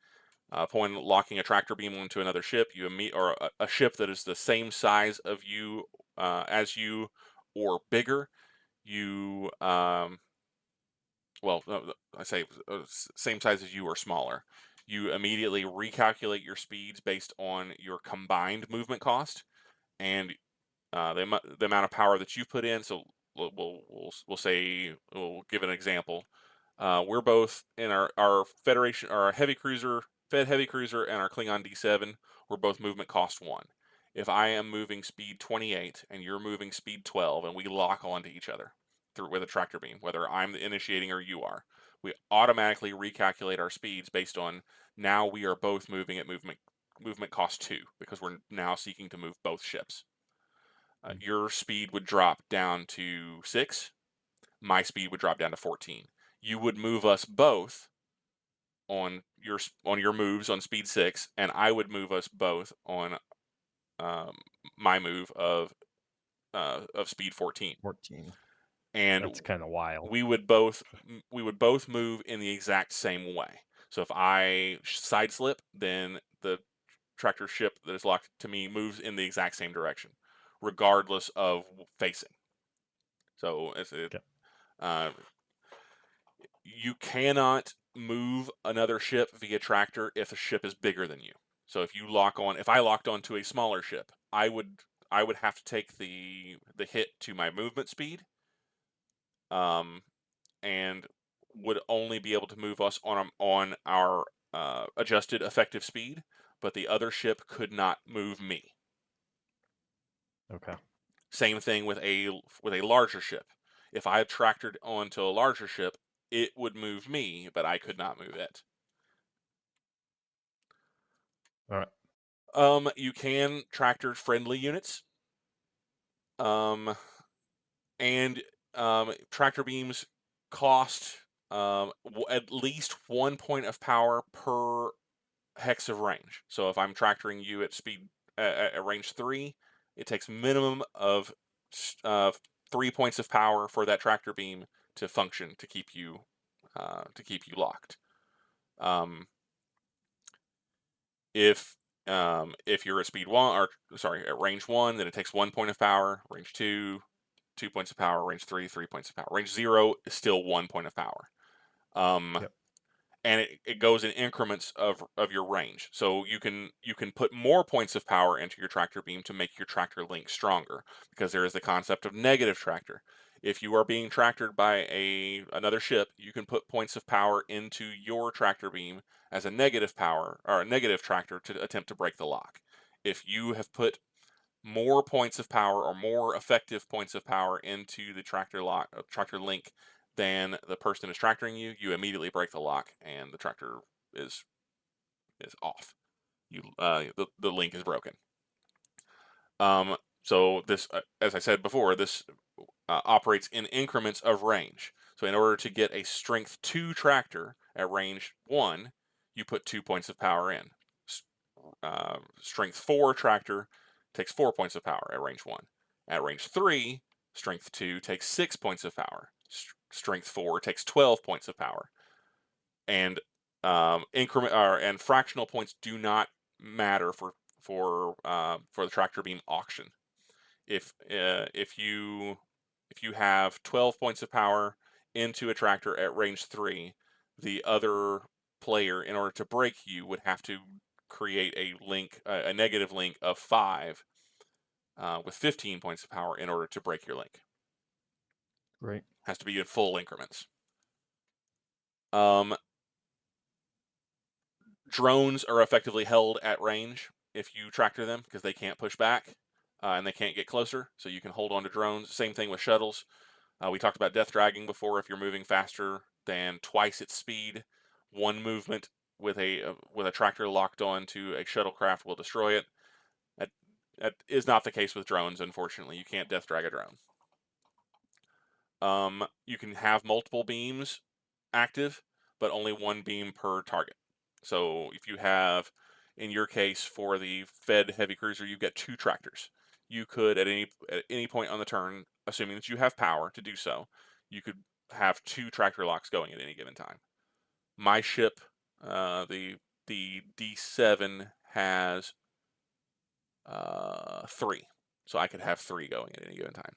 Upon locking a tractor beam onto another ship, or a ship that is the same size of you as you or bigger, you well, I say same size as you or smaller. You immediately recalculate your speeds based on your combined movement cost and the amount of power that you've put in. So we'll say we'll give an example. We're both in our Federation, our heavy cruiser, Fed heavy cruiser, and our Klingon D7. We're both movement cost 1. If I am moving speed 28 and you're moving speed 12, and we lock onto each other with a tractor beam, whether I'm initiating or you are, we automatically recalculate our speeds based on now we are both moving at movement cost 2 because we're now seeking to move both ships. Mm. Your speed would drop down to 6. My speed would drop down to 14. You would move us both on your moves on speed 6, and I would move us both on um, my move of speed 14. 14. And That's kinda wild. we would both move in the exact same way. So if I side slip, then the tractor ship that is locked to me moves in the exact same direction, regardless of facing. So Okay. uh, you cannot move another ship via tractor if a ship is bigger than you. So if I locked onto a smaller ship, I would have to take the hit to my movement speed, um, and would only be able to move us on our adjusted effective speed, but the other ship could not move me. Okay. Same thing with a larger ship. If I tractored onto a larger ship, it would move me, but I could not move it. All right. You can tractor friendly units. Um, and tractor beams cost at least 1 point of power per hex of range. So if I'm tractoring you at speed at range 3, it takes minimum of uh, 3 points of power for that tractor beam to function to keep you locked. Um, if if you're at speed 1, or sorry, at range 1, then it takes 1 point of power. Range 2, 2 points of power. Range 3, 3 points of power. Range 0 is still 1 point of power. Um, Yep. and it goes in increments of your range. So you can put more points of power into your tractor beam to make your tractor link stronger, because there is the concept of negative tractor. If you are being tractored by another ship, you can put points of power into your tractor beam as a negative power or a negative tractor to attempt to break the lock. If you have put more points of power or more effective points of power into the tractor link than the person is tractoring you, you immediately break the lock and the tractor is off. The link is broken. So this, as I said before, this operates in increments of range. So in order to get a strength 2 tractor at range 1, you put 2 points of power in. Strength 4 tractor takes 4 points of power at range 1. At range 3, strength 2 takes 6 points of power. Strength 4 takes 12 points of power. And and fractional points do not matter for the tractor beam auction. If you have 12 points of power into a tractor at range 3, the other player, in order to break you, would have to create a negative link of 5 with 15 points of power in order to break your link. Right. Has to be in full increments. Um, Drones are effectively held at range if you tractor them, because they can't push back and they can't get closer. So you can hold on to drones. Same thing with shuttles. We talked about death dragging before. If you're moving faster than twice its speed, one movement with a tractor locked on to a shuttlecraft will destroy it. That is not the case with drones, unfortunately. You can't death drag a drone. You can have multiple beams active, but only one beam per target. So if you have, in your case, for the Fed heavy cruiser, you've got 2 tractors. You could, at any point on the turn, assuming that you have power to do so, you could have 2 tractor locks going at any given time. My ship, the D7, has 3, so I could have 3 going at any given time.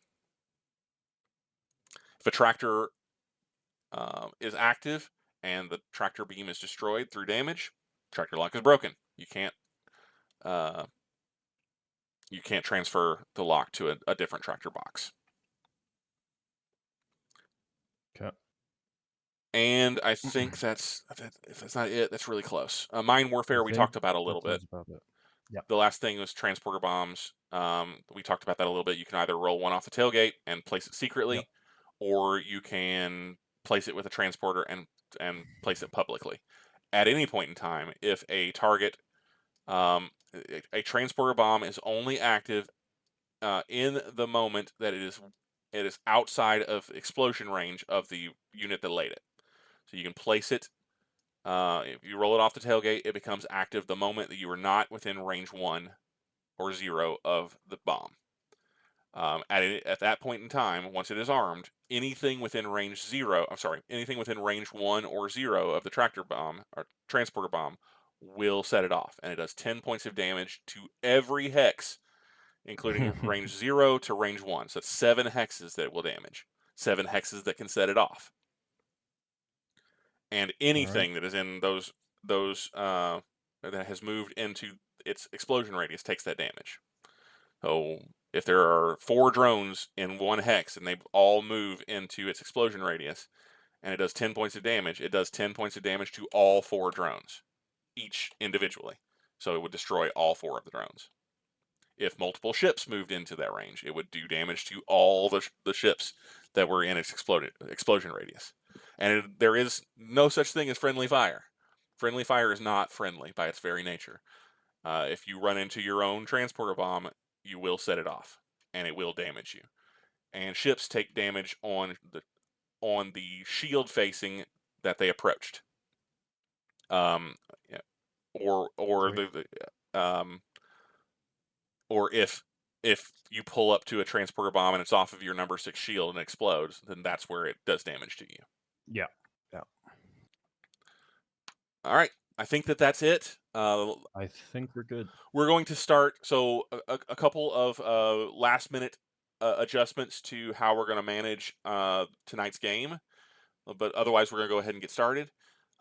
If a tractor is active and the tractor beam is destroyed through damage, tractor lock is broken. Uh, you can't transfer the lock to a different tractor box. Okay. And I think if that's not it, that's really close. Mine I warfare we think talked about a that little bit. sounds about it. Yep. The last thing was transporter bombs. We talked about that a little bit. You can either roll one off the tailgate and place it Yep. secretly, or you can place it with a transporter and place it publicly. At any point in time, if a target, a transporter bomb is only active in the moment that it is outside of explosion range of the unit that laid it. So you can place it. If you roll it off the tailgate, it becomes active the moment that you are not within range 1 or 0 of the bomb. At that point in time, once it is armed, anything within range 0, I'm sorry, anything within range 1 or 0 of the tractor bomb or transporter bomb will set it off, and it does 10 points of damage to every hex, including range 0 to range 1. So that's 7 hexes that it will damage, 7 hexes that can set it off, and All right. anything that is in those that has moved into its explosion radius takes that damage. So if there are 4 drones in one hex and they all move into its explosion radius, and it does 10 points of damage, it does 10 points of damage to all 4 drones, each individually. So it would destroy all 4 of the drones. If multiple ships moved into that range, it would do damage to all the ships that were in its explosion radius. And there is no such thing as friendly fire. Friendly fire is not friendly by its very nature. If you run into your own transporter bomb, you will set it off, and it will damage you. And ships take damage on the shield facing that they approached, yeah, or Great. or if you pull up to a transporter bomb and it's off of your number 6 shield and explodes, then that's where it does damage to you. Yeah. Yeah. All right, I think that's it. I think we're good. We're going to start. So a couple of last minute adjustments to how we're going to manage tonight's game, but otherwise we're going to go ahead and get started.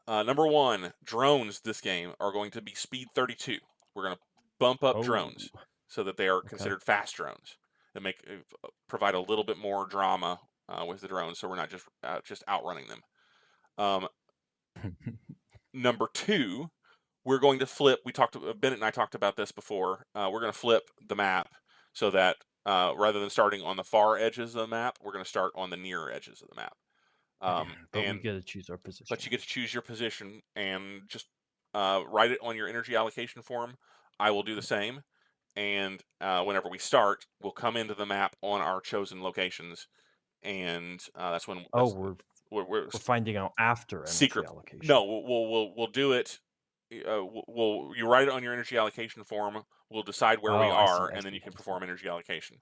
Number 1, drones this game are going to be speed 32. We're going to bump up Oh, drones so that they are okay. considered fast drones and provide a little bit more drama with the drones, so we're not just outrunning them. Number 2, we're going to flip. Bennett and I talked about this before. We're going to flip the map so that rather than starting on the far edges of the map, we're going to start on the near edges of the map. But we get to choose our position. But you get to choose your position and just write it on your energy allocation form. I will do the same. And whenever we start, we'll come into the map on our chosen locations, and that's when we're finding out after energy allocation. No, we'll do it. You write it on your energy allocation form. We'll decide where we are, and then you can perform energy allocation.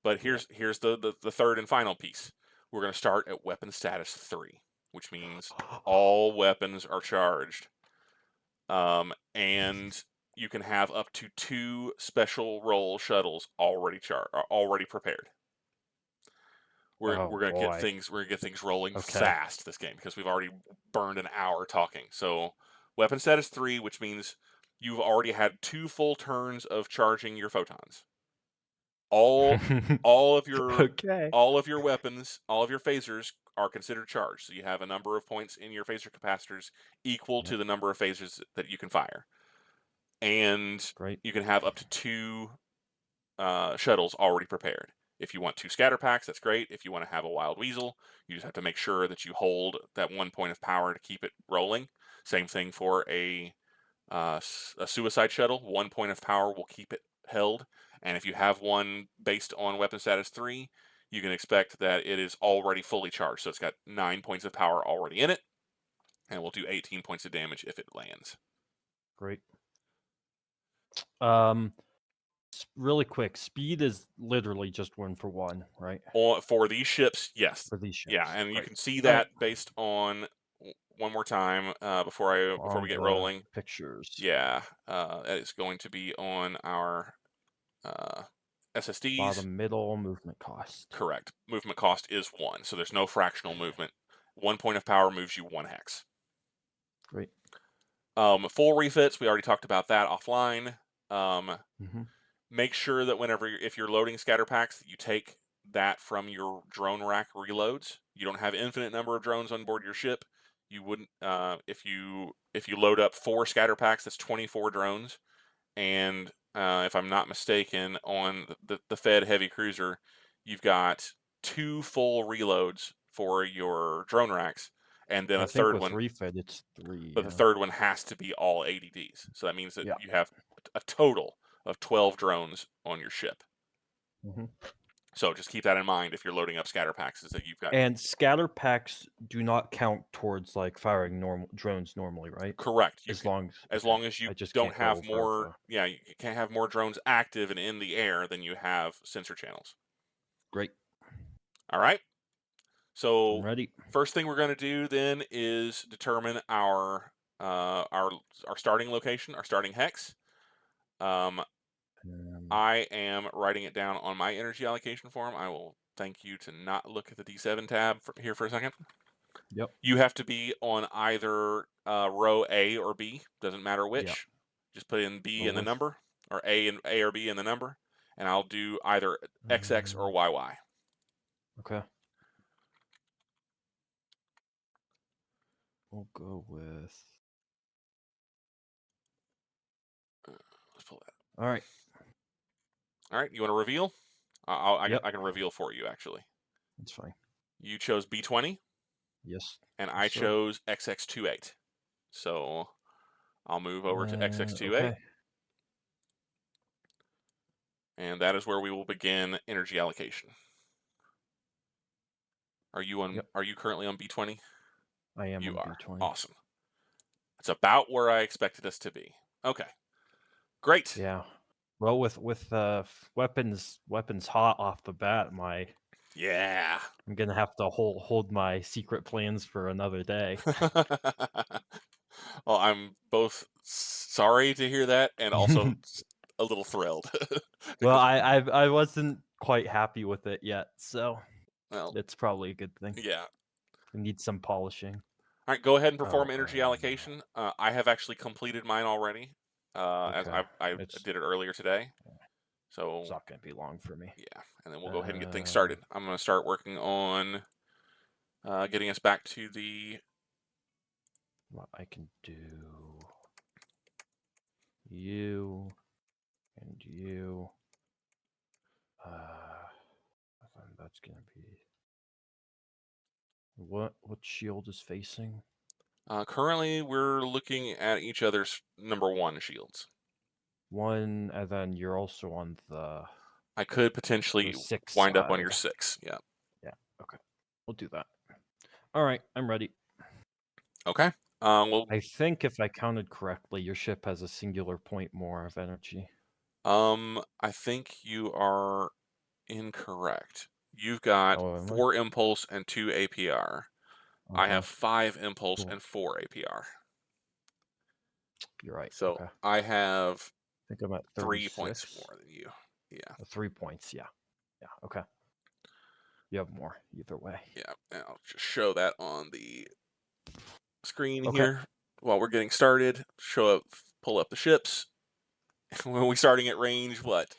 But here's the third and final piece. We're going to start at weapon status 3, which means all weapons are charged. And you can have up to 2 special role shuttles already prepared. We're going to get things rolling fast this game because we've already burned an hour talking. So weapon status 3, which means you've already had 2 full turns of charging your photons. All of your all of your weapons, all of your phasers are considered charged. So you have a number of points in your phaser capacitors equal to the number of phasers that you can fire. And you can have up to 2 shuttles already prepared. If you want 2 scatter packs, that's great. If you want to have a wild weasel, you just have to make sure that you hold that 1 point of power to keep it rolling. Same thing for a suicide shuttle. 1 point of power will keep it held. And if you have one based on weapon status 3, you can expect that it is already fully charged. So it's got 9 points of power already in it, and will do 18 points of damage if it lands. Great. Really quick, speed is literally just 1 for 1, right? For these ships, yes. For these ships. Yeah, and you can see that based on one more time before we get rolling. Pictures. Yeah, it's going to be on our SSDs. Bottom middle movement cost. Correct. Movement cost is 1, so there's no fractional movement. 1 point of power moves you 1 hex. Great. Full refits, we already talked about that offline. Make sure that if you're loading scatter packs, you take that from your drone rack reloads. You don't have infinite number of drones on board your ship. You wouldn't if you load up 4 scatter packs, that's 24 drones. And if I'm not mistaken, on the Fed heavy cruiser, you've got 2 full reloads for your drone racks, and then a third one. Refed, it's 3. But the third one has to be all ADDs. So that means that you have a total of 12 drones on your ship. So just keep that in mind if you're loading up scatter packs, is that you've got. And scatter packs do not count towards like firing drones normally, right? Correct. As long as you don't have more, you can't have more drones active and in the air than you have sensor channels. Great. All right. So I'm ready. First thing we're going to do then is determine our starting location, our starting hex. I am writing it down on my energy allocation form. I will thank you to not look at the D7 tab here for a second. Yep. You have to be on either row A or B. Doesn't matter which. Yep. Just put in B in the number, or A or B in the number, and I'll do either XX or YY. Okay. we'll go with. Let's pull that. All right. All right, you want to reveal? Yep. I can reveal for you, actually. That's fine. You chose B20, Yes. and Yes, I sir. chose XX28. So I'll move over to XX28, Okay. and that is where we will begin energy allocation. Yep. Are you currently on B20? I am You on are. B20. Awesome. It's about where I expected us to be. Okay. Great. Yeah. Well, with weapons hot off the bat, Yeah. I'm gonna have to hold my secret plans for another day. Well, I'm both sorry to hear that and also a little thrilled Well, because I wasn't quite happy with it yet, so well, it's probably a good thing. yeah. It needs some polishing. All right, go ahead and perform Oh, energy allocation. I have actually completed mine already, as okay. I It's did it earlier today. it's So not gonna be long for me. yeah, and then we'll go ahead and get things Um, started. I'm going to start working on getting us back to the. what I can do you and you. Then that's gonna be what shield is facing? Currently, we're looking at each other's #1 shields. One, and then you're also on I could the potentially 6 wind up on your side. 6. Yeah. Yeah. Okay. We'll do that. All right. I'm ready. Okay. Well, I think if I counted correctly, your ship has a singular point more of energy. I think you are incorrect. You've got Oh, am I? 4 impulse and 2 APR. I Uh-huh. have 5 impulse Cool. and 4 APR. You're right. So Okay. I I have think I'm at 3 points 36. more than you. Yeah. 3 points. Yeah. Yeah. Okay. You have more either way. Yeah. And I'll just show that on the screen Okay. here while we're getting started. Show up, pull up the ships. When we starting at range, what?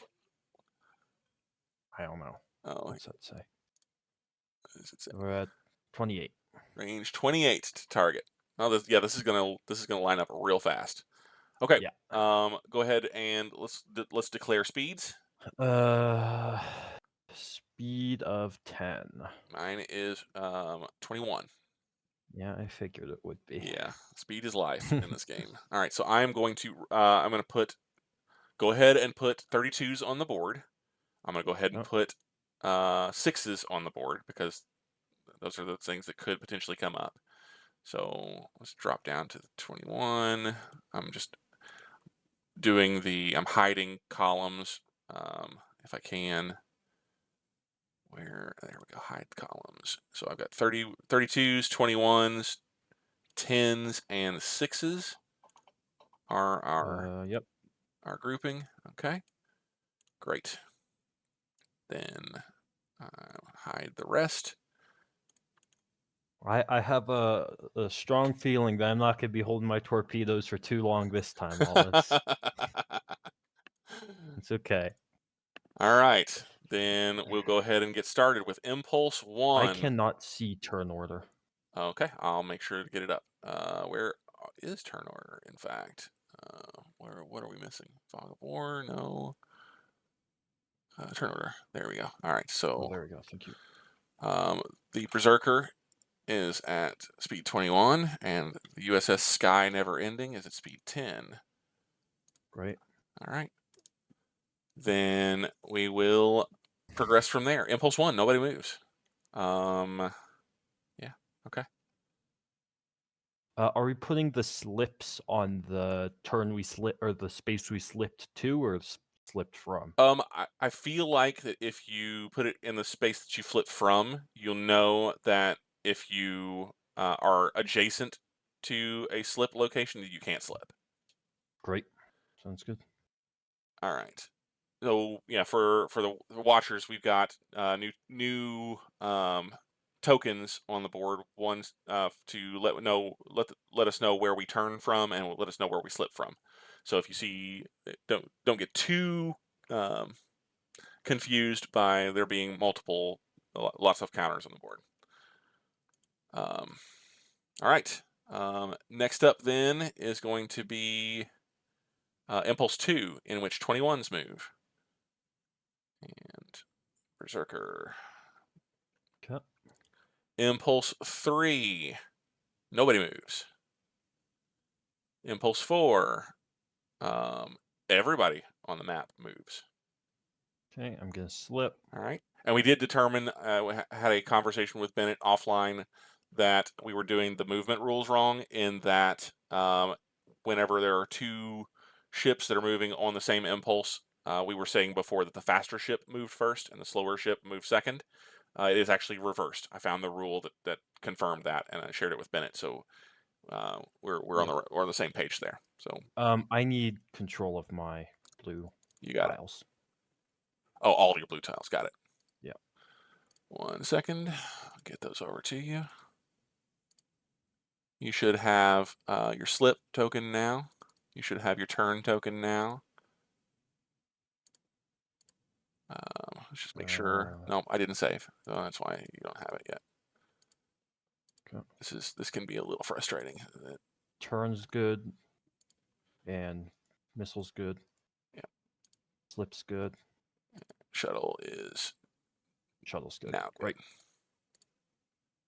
I don't know. Oh, What's that say? what does it say? We're at 28. Range 28 to target. Oh, this is gonna line up real fast. Okay. Yeah. Go ahead and let's declare speeds. Uh, speed of 10. Mine is 21. Yeah, I figured it would be. Yeah, speed is life in this game. All right, so I'm going to go ahead and put 32s on the board. I'm going to go ahead and Oh, put 6s on the board because those are the things that could potentially come up. So let's drop down to the 21. I'm just I'm hiding columns if I can. There we go, hide columns. So I've got 32s, 21s, 10s, and 6s are yep. our grouping. Okay, great. Then hide the rest. I have a strong feeling that I'm not going to be holding my torpedoes for too long this time, Wallace. It's okay. All right, then we'll go ahead and get started with Impulse I 1. cannot see turn order. Okay, I'll make sure to get it up. Where is turn order, in fact? What are we missing? Fog of War? No. Turn order. There we go. All right, Oh, so there we go. Thank you. the Berserker is at speed 21, and the USS Sky Never Ending is at speed 10. Great. All right. Then we will progress from there. Impulse 1, nobody moves. Yeah, okay. Are we putting the slips on the turn we slip or the space we slipped to or slipped from? I feel like that if you put it in the space that you flip from, you'll know that if you are adjacent to a slip location, that you can't slip. Great. Sounds good. All right. So yeah, for the watchers, we've got new tokens on the board. One's to let us know where we turn from, and let us know where we slip from. So if you see, don't get too confused by there being lots of counters on the board. All right. Next up then is going to be Impulse 2, in which 21s move. And Berserker. Okay. Impulse 3, nobody moves. Impulse 4, everybody on the map moves. Okay, I'm gonna slip. All right. And we did determine, we had a conversation with Bennett offline that we were doing the movement rules wrong in that whenever there are two ships that are moving on the same impulse, we were saying before that the faster ship moved first and the slower ship moved second. It is actually reversed. I found the rule that confirmed that, and I shared it with Bennett. So we're Yeah. on the same page there. So I need control of my blue you got it. tiles. Oh, all your blue tiles. Got it. Yeah. 1 second. I'll get those over to you. You should have your slip token now. You should have your turn token now. Let's just make sure. No, I didn't save. So that's why you don't have it yet. Okay. This can be a little frustrating. Turn's good, and missile's good. Yeah. Slip's good. Shuttle is Shuttle's good. now good. Right.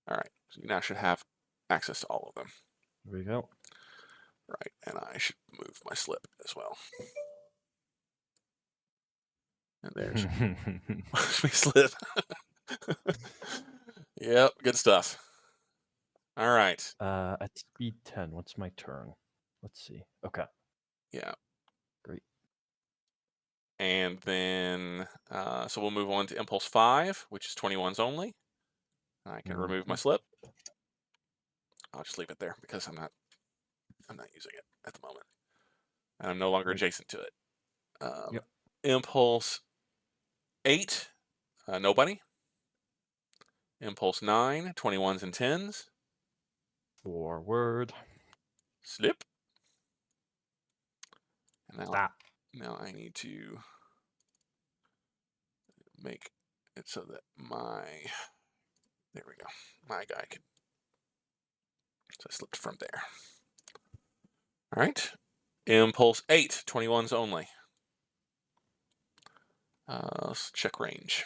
All right. So you now should have access to all of them. There we go. Right. And I should move my slip as well. And there's my slip. Yep. Good stuff. All right. At speed 10, what's my turn? Let's see. Okay. Yeah. Great. And then, so we'll move on to Impulse 5, which is 21s only. I can remove my slip. I'll just leave it there because I'm not using it at the moment. And I'm no longer adjacent to it. Yep. Impulse 8, nobody. Impulse 9, 21s and 10s. Forward. Slip. And Stop. now I need to make it so that there we go, my guy can, so I slipped from there. All right. Impulse 8, 21s only. Let's check range.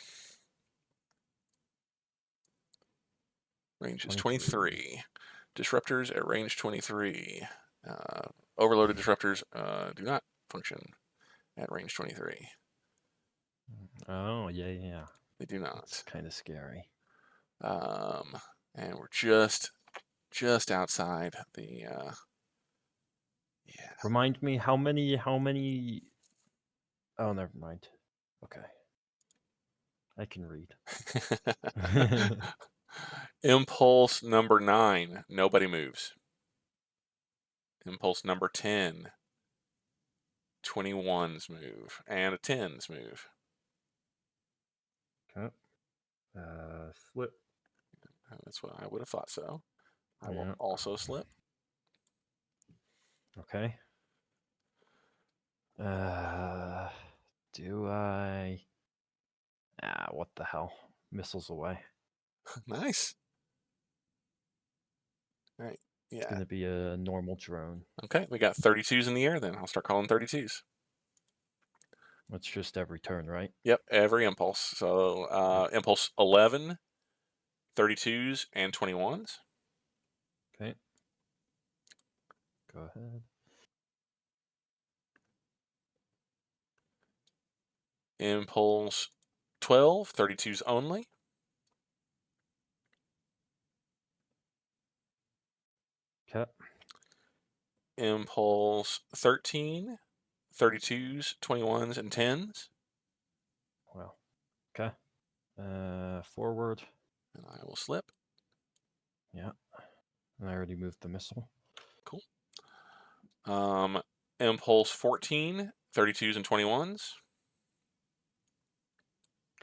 Range is 23. Disruptors at range 23. Overloaded disruptors do not function at range 23. Oh, yeah. They do not. It's kind of scary. And we're just outside the yeah. Remind me how many Oh, never mind. Okay. I can read. Impulse number 9, nobody moves. Impulse number 10, 21s move, and a 10s move. Okay. Slip. That's what I would have thought so. I will Yeah. also slip. Okay. Do I? What the hell? Missiles away. Nice. All right. It's Yeah. gonna be a normal drone. Okay, we got 32s in the air then. I'll start calling 32s. That's just every turn, right? Yep, every impulse. So impulse 11, 32s, and 21s. Okay. Go ahead. Impulse 12, 32s only. Okay. Impulse 13, 32s, 21s, and 10s. Well. Okay. Forward. And I will slip. Yeah. And I already moved the missile. Cool. Impulse 14, 32s, and 21s.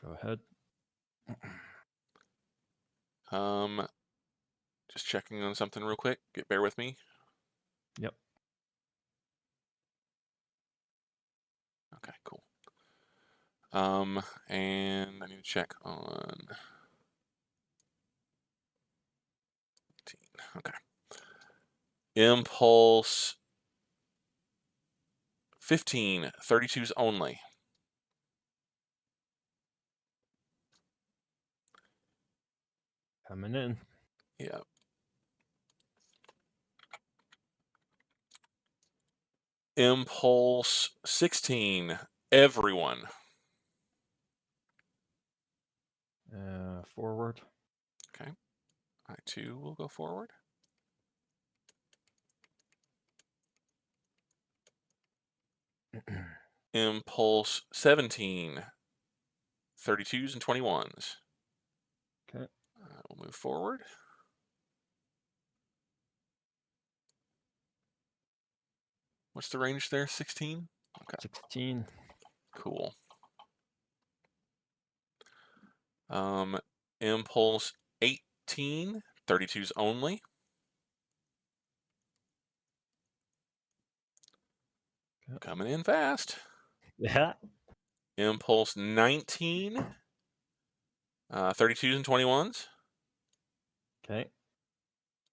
Go ahead. Just checking on something real quick. Bear with me. Yep. Okay, cool. And I need to check on 18. Okay. Impulse 15, 32s only. Coming in. Yeah. Impulse 16, everyone. Forward. Okay. I too will go forward. Impulse 17, 32s and 21s. Okay. We'll move forward. What's the range there? 16? Okay. 16. Cool. Impulse 18, 32s only. Okay. Coming in fast. Yeah. Impulse 19, 32s and 21s. Okay.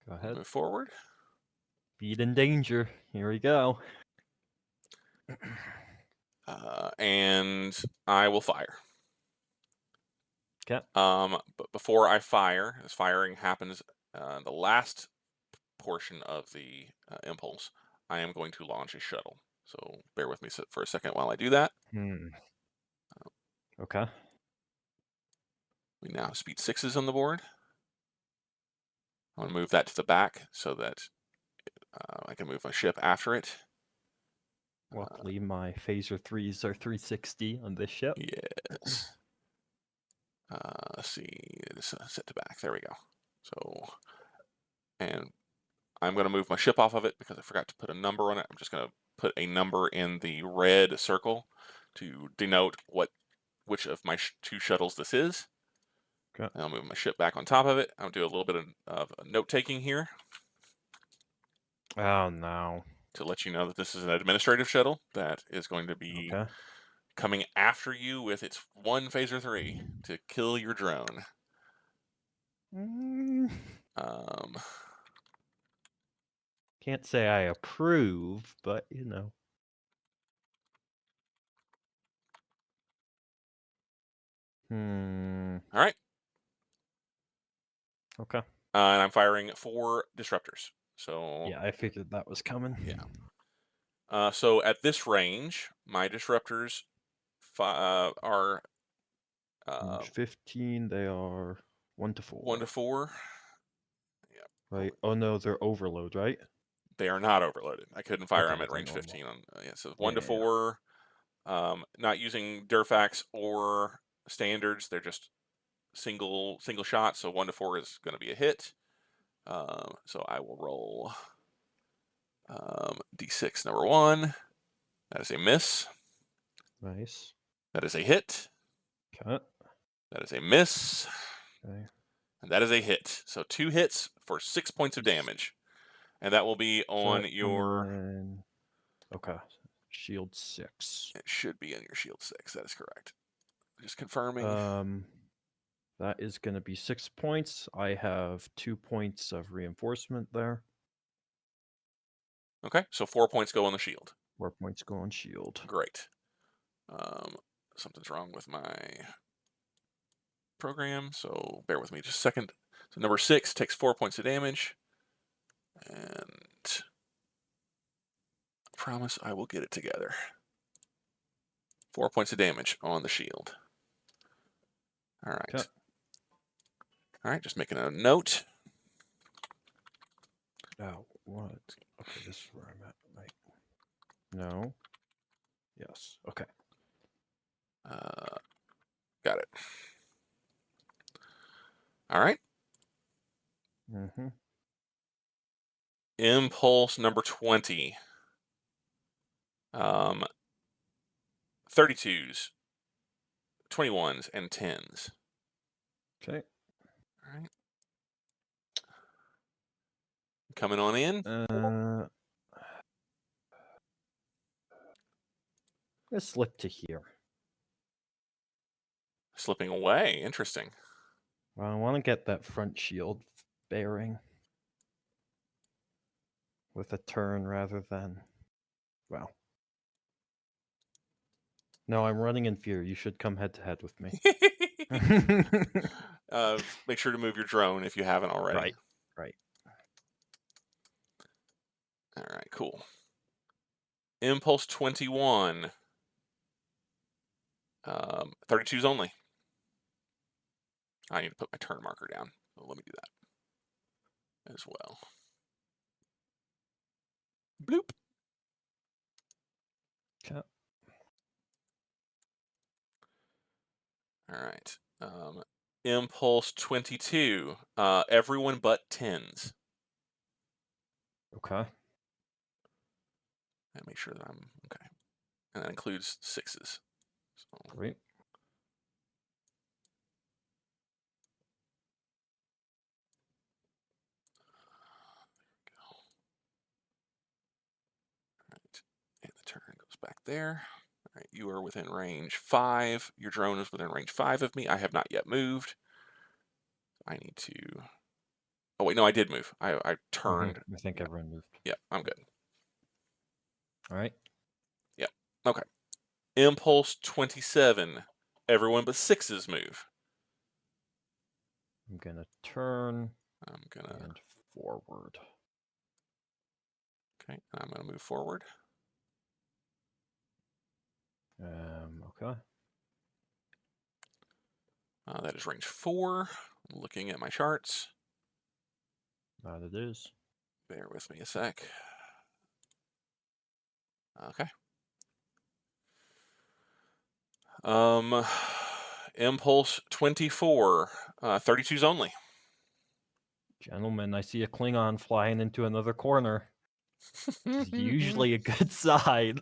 Go ahead. Move forward. Beat in danger. Here we go. And I will fire. Okay. But before I fire, as firing happens, the last portion of the impulse, I am going to launch a shuttle. So bear with me for a second while I do that. Okay. We now have speed 6s on the board. I'm going to move that to the back so that I can move my ship after it. Luckily, my phaser 3s are 360 on this ship. Yes. Let's see. This set to back. There we go. So, and I'm going to move my ship off of it because I forgot to put a number on it. I'm just going to put a number in the red circle to denote which of my 2 shuttles this is. Okay. And I'll move my ship back on top of it. I'll do a little bit of note taking here Oh no. to let you know that this is an administrative shuttle that is going to be Okay. coming after you with its 1 phaser 3 to kill your drone. Um, Can't say I approve, but you know. all right. Okay. And I'm firing 4 disruptors. So Yeah, I figured that was coming. yeah. So at this range, my disruptors are Range 15, they are 1 to 4. 1 to 4. Yeah. Right. Oh no, they're overload, right? They are not overloaded. I couldn't fire them Okay, at they're range normal. 15 on yeah. So 1 to Yeah. 4. Not using Durfax or standards. They're just single shots. So 1 to 4 is going to be a hit. So I will roll D6 number 1. That is a miss. Nice. That is a hit. Cut. That is a miss. Okay. And that is a hit. So 2 hits for 6 points of damage. And that will be on So your... Okay. Shield 6. It should be on your shield 6. That is correct. Just confirming. That is going to be 6 points. I have 2 points of reinforcement there. Okay, so 4 points go on the shield. 4 points go on shield. Great. Something's wrong with my program, so bear with me just a second. So number 6 takes 4 points of damage. And I promise I will get it together. 4 points of damage on the shield. All right. Okay. All right, just making a note. Oh, what? Okay, this is where I'm at. Right. No. Yes. Okay. Got it. All right. Mm-hmm. Impulse number 20. 32s, 21s, and 10s. Okay. All right. Coming on in. Let's slip to here. Slipping away. Interesting. Well, I want to get that front shield bearing. with a turn rather than... Well. No, I'm running in fear. You should come head to head with me. Make sure to move your drone if you haven't already. Right. All right, cool. Impulse 21. 32s only. I need to put my turn marker down. So let me do that as well. Bloop. Okay. All right. Impulse 22. Everyone but 10s. Okay. And make sure that I'm okay. And that includes 6s. So, Great. right. And the turn goes back there. All right. You are within range 5. Your drone is within range 5 of me. I have not yet moved. I need to... Oh, wait. No, I did move. I turned. I think everyone moved. Yep, I'm good. All right. Yep. Okay. Impulse 27. Everyone but 6s move. I'm going to turn I'm going to... and forward. Okay, and I'm going to move forward. Okay. That is range 4. Looking at my charts. That it is. Bear with me a sec. Okay. Impulse 24. 32s only. Gentlemen, I see a Klingon flying into another corner. It's usually a good sign.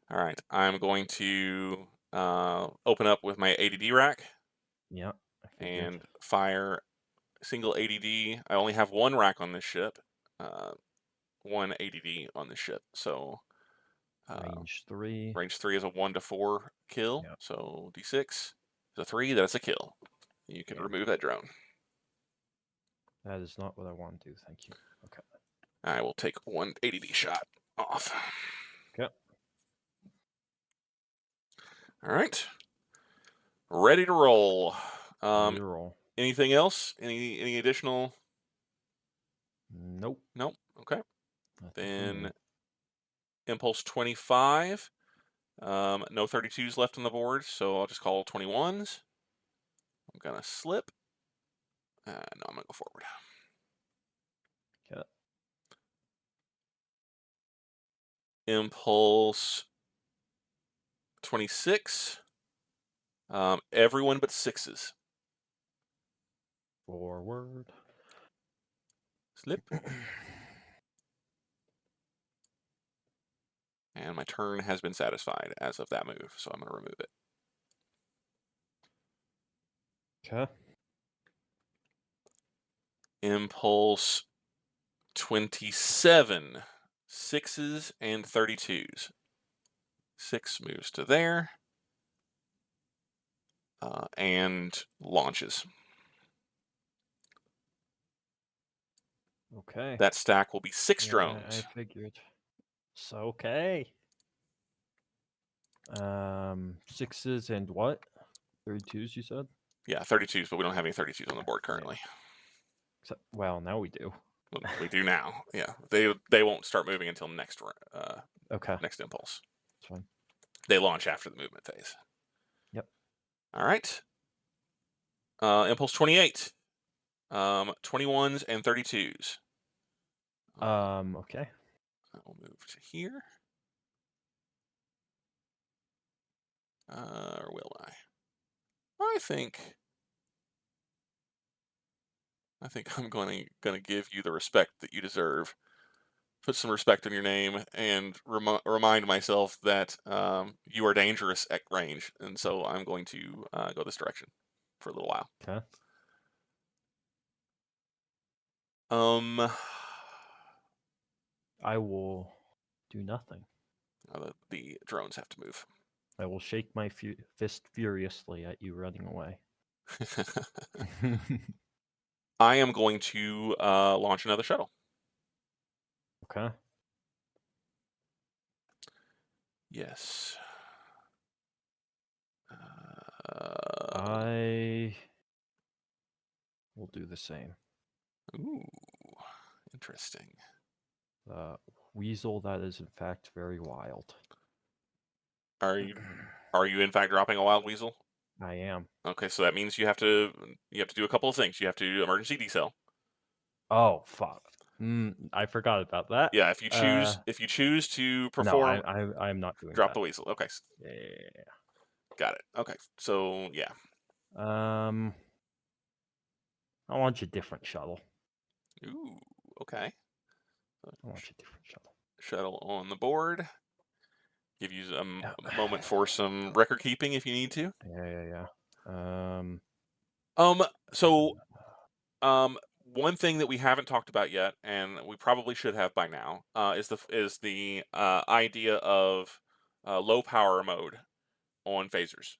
All right, I'm going to open up with my ADD rack. Yeah. And fire single ADD. I only have one rack on this ship. One ADD on this ship. So range 3. Range 3 is a 1 to 4 kill. Yep. So D6 is a 3. That's a kill. You can remove that drone. That is not what I want to do. Thank you. Okay. I will take one ADD shot off. Okay. All right. Ready to roll. Ready to roll. Anything else? Any additional? Nope. Nope. Okay. Nothing Then Impulse 25. No 32s left on the board, so I'll just call 21s. I'm going to slip. No, I'm going to go forward. Okay. Impulse 26. Everyone but 6s. Forward. Slip. And my turn has been satisfied as of that move, so I'm going to remove it. Okay. Impulse 27. 6s and 32s. 6 moves to there. And launches. Okay. That stack will be 6 drones. I figured. So, okay. 6s and what? 32s, you said? Yeah, 32s, but we don't have any 32s on the board currently. Except, well, now we do. We do now. Yeah, they won't start moving until next next impulse. That's fine. They launch after the movement phase. Yep. All right. Impulse 28. 21s and 32s. Okay. I will move to here. Or will I? I think I'm going to give you the respect that you deserve. Put some respect on your name and remind myself that you are dangerous at range, and so I'm going to go this direction for a little while. Okay. I will do nothing. The drones have to move. I will shake my fist furiously at you running away. I am going to launch another shuttle. Okay. Yes. I will do the same. Ooh, interesting. The weasel that is in fact very wild. Are you in fact dropping a wild weasel? I am. Okay, so that means you have to do a couple of things. You have to do emergency decel. Oh fuck. I forgot about that. Yeah, if you choose to No, perform, I'm not doing drop that. the weasel. Okay, Yeah. got it. Okay, so yeah. I want a different shuttle. Ooh, okay. I want a different shuttle. Shuttle on the board. Give you Yeah. a moment for some record keeping if you need to. Yeah. Um. So one thing that we haven't talked about yet, and we probably should have by now, is the idea of low power mode on phasers.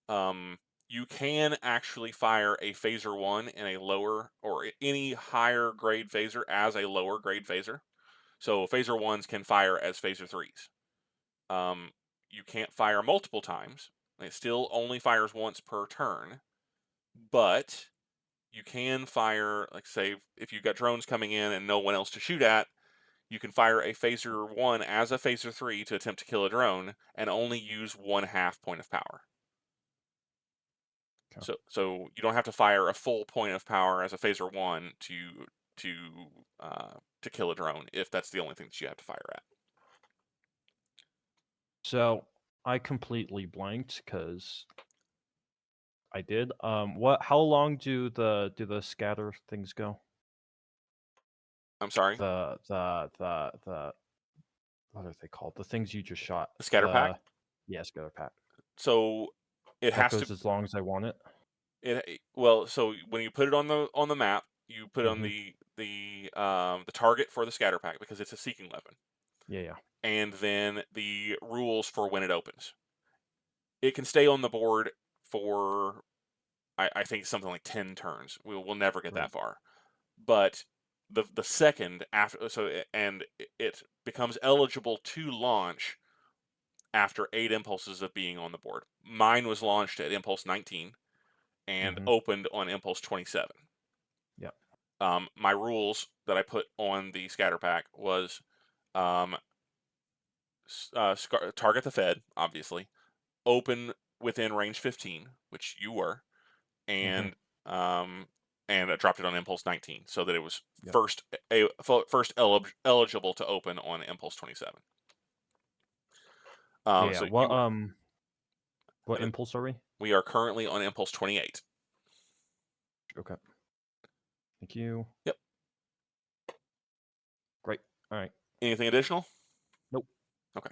Um, you can actually fire a phaser one in a lower or any higher grade phaser as a lower grade phaser. So phaser ones can fire as phaser threes. Um, you can't fire multiple times. It still only fires once per turn, but you can fire, like say, if you've got drones coming in and no one else to shoot at, you can fire a phaser one as a phaser three to attempt to kill a drone and only use 1/2 point of power. Okay. So you don't have to fire a full point of power as a phaser one to to kill a drone if that's the only thing that you have to fire at. So I completely blanked because I did. What? How long do the scatter things go? I'm sorry, The what are they called? The things you just shot. the scatter pack. Scatter pack. So it That has to goes as long as I want it. well. So when you put it on the map, you put on Mm-hmm. the target for the scatter pack because it's a seeking weapon, Yeah. and then the rules for when it opens. It can stay on the board for I think something like 10 turns. We'll never get that Right. far. But the second after and it becomes eligible to launch after 8 impulses of being on the board. Mine was launched at impulse 19 and Mm-hmm. opened on impulse 27. Yeah. My rules that I put on the scatter pack was um, target the Fed, obviously, open within range 15, which you were, Mm-hmm. and um, and I dropped it on impulse 19 so that it was Yep. eligible to open on impulse 27. Yeah. So you What and impulse are we? we are currently on impulse 28. Okay. Thank you. Yep. Great. All right. Anything additional? Nope. Okay.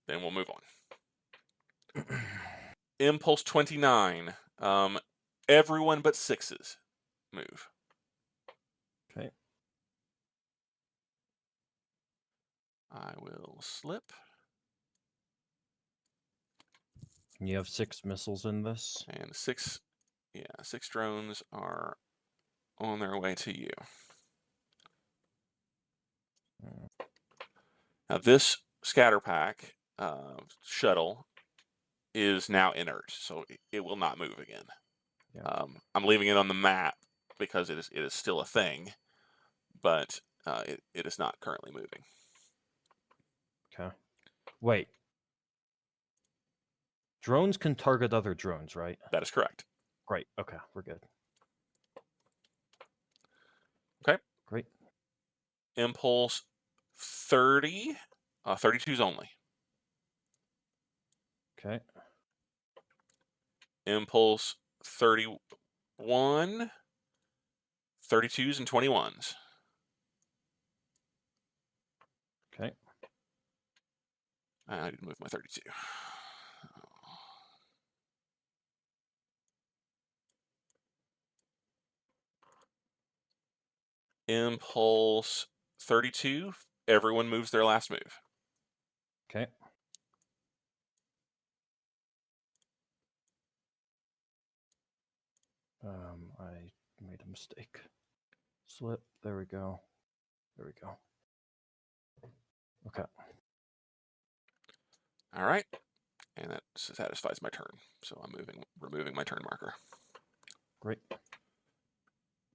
Then we'll move on. Impulse 29. Everyone but sixes move. Okay. I will slip. You have 6 missiles in this. And six drones are on their way to you. Mm, Now this scatter pack shuttle is now inert, so it will not move again. Yeah. I'm leaving it on the map because it is still a thing, but it is not currently moving. Okay. Wait. Drones can target other drones, right? That is correct. Great. Okay. We're good. Okay. Great. Impulse 30, 32s only. Okay. Impulse 31, 32s and 21s. Okay. I didn't move my 32. Impulse 32, everyone moves their last move. Okay. I made a mistake. Slip. There we go. There we go. Okay. All right, and that satisfies my turn. So I'm removing my turn marker. Great.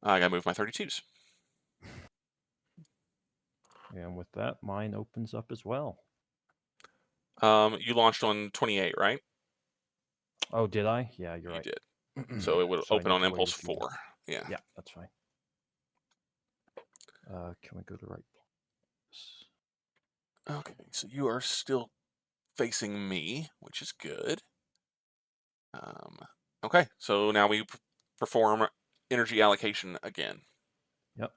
I gotta move my 32s. And with that, mine opens up as well. You launched on 28, right? Oh, did I? Yeah, you're You right. did. So it would So I open need on to wait impulse a few 4. Yeah. Yeah, that's fine. Can we go to right place? Okay, so you are still facing me, which is good. Okay, so now we perform energy allocation again. Yep.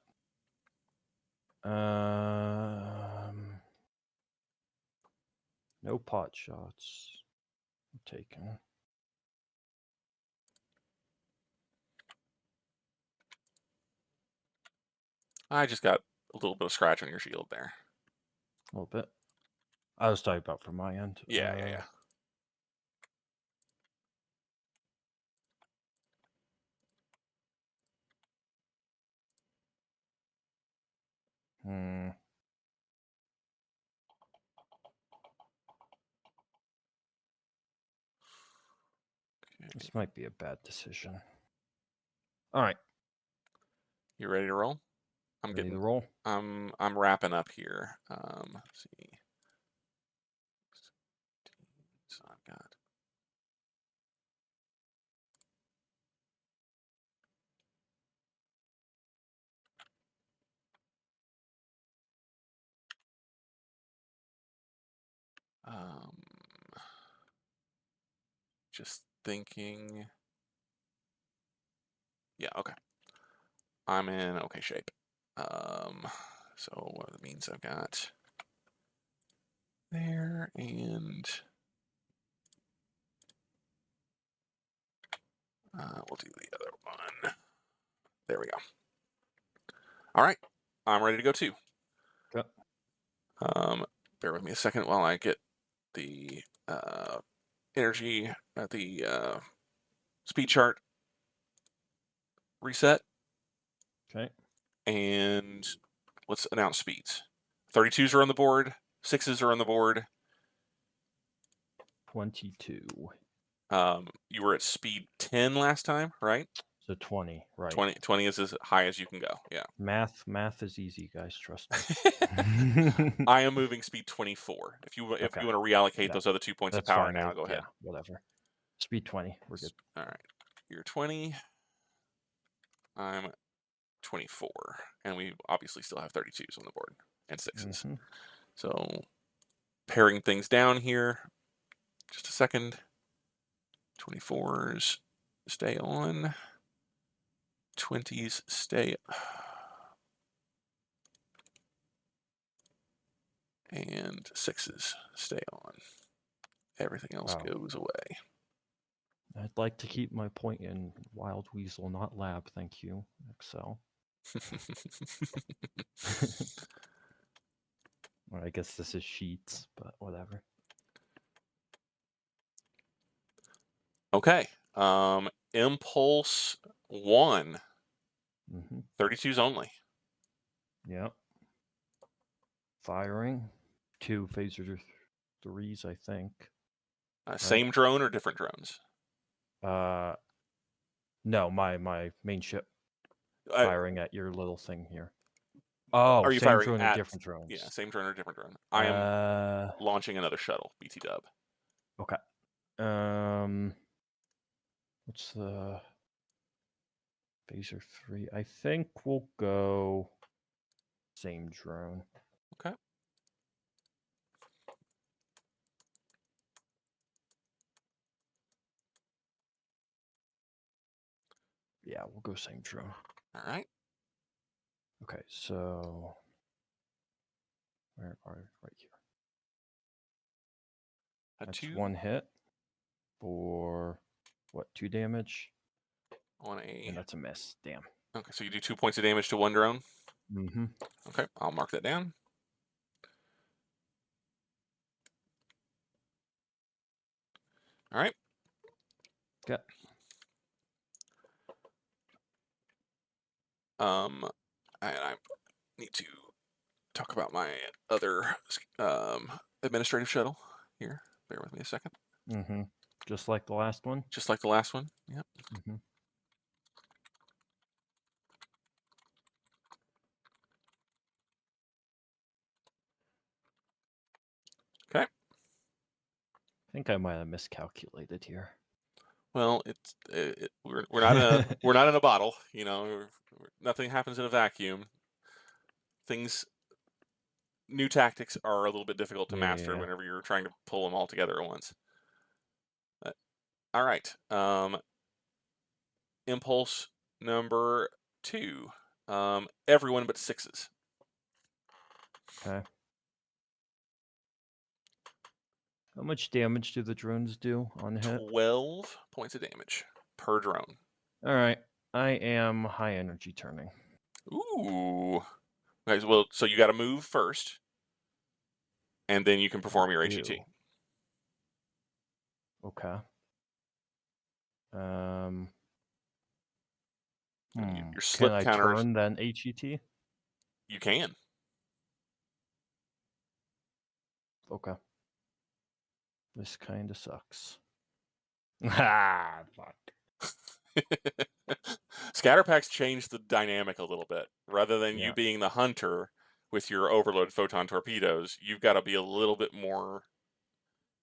No pot shots. I'm taking. I just got a little bit of scratch on your shield there. A little bit. I was talking about from my end. Yeah. Hmm. Okay. This might be a bad decision. All right. You ready to roll? Ready to roll? I'm wrapping up here. Let's see. So I've got just thinking. Yeah, okay. I'm in okay shape. So what that means I've got there, and we'll do the other one. There we go. All right, I'm ready to go too. Okay. Bear with me a second while I get the energy at the speed chart reset, Okay. and let's announce speeds. 32s are on the board. 6s are on the board. 22. You were at speed 10 last time, right? So 20, right. 20 is as high as you can go. Yeah. Math is easy, guys. Trust me. I am moving speed 24. If you want to reallocate those other 2 points of That's power fine. now, go ahead. Yeah, whatever. Speed 20. We're good. All right. You're 20. I'm 24. And we obviously still have 32s on the board and 6s. Mm-hmm. So paring things down here. Just a second. 24s stay on. 20s stay. And 6s stay on. Everything else goes away. I'd like to keep my point in Wild Weasel, not Lab. Thank you, Excel. Or I guess this is Sheets, but whatever. Okay. Impulse 1. 32s only. Yep. Firing. 2 phaser 3s, I think. Same drone or different drones? No, my main ship. Firing at your little thing here. Are you same firing drone at different drones? Yeah, same drone or different drone. I am launching another shuttle, BT dub. Okay. What's the phaser 3? I think we'll go same drone. Okay. Yeah, we'll go same drone. All right. Okay, so where are right here? That's 1 hit for what? 2 damage on a. And that's a miss. Damn. Okay, so you do 2 points of damage to one drone. Mm-hmm. Okay, I'll mark that down. All right. Okay. And I need to talk about my other administrative shuttle here. Bear with me a second. Mm-hmm. Just like the last one. Just like the last one. Yep. Mm-hmm. Okay. I think I might have miscalculated here. Well, we're not in a bottle. You know, nothing happens in a vacuum. New tactics are a little bit difficult to master Yeah. whenever you're trying to pull them all together at once. All right. Impulse number 2. Everyone but 6s. Okay. How much damage do the drones do on hit? 12 points of damage per drone. All right. I am high energy turning. Ooh. Okay, well, so you got to move first, and then you can perform your HET. Okay. Your Can slip I counters, turn then HET? you can. Okay. This kind of sucks. Ah, fuck. Scatter packs change the dynamic a little bit. Rather than you Yeah. being the hunter with your overload photon torpedoes, you've got to be a little bit more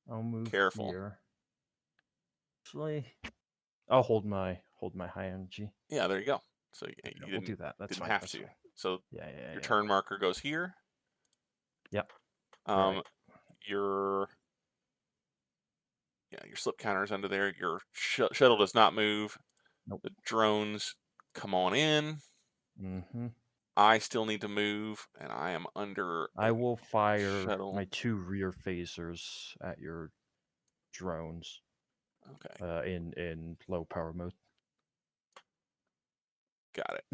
I'll move careful. here. Actually, I'll hold my high energy. Yeah, there you go. So you We'll didn't do that. That's didn't fine. have That's to. fine. So Yeah. your turn marker goes here. Yep. Um, Right. your slip counter's under there. Your shuttle does not move. Nope. The drones come on in. Mm-hmm. I still need to move, and I am under I a will fire shuttle. my 2 rear phasers at your drones. Okay. In low power mode. Got it.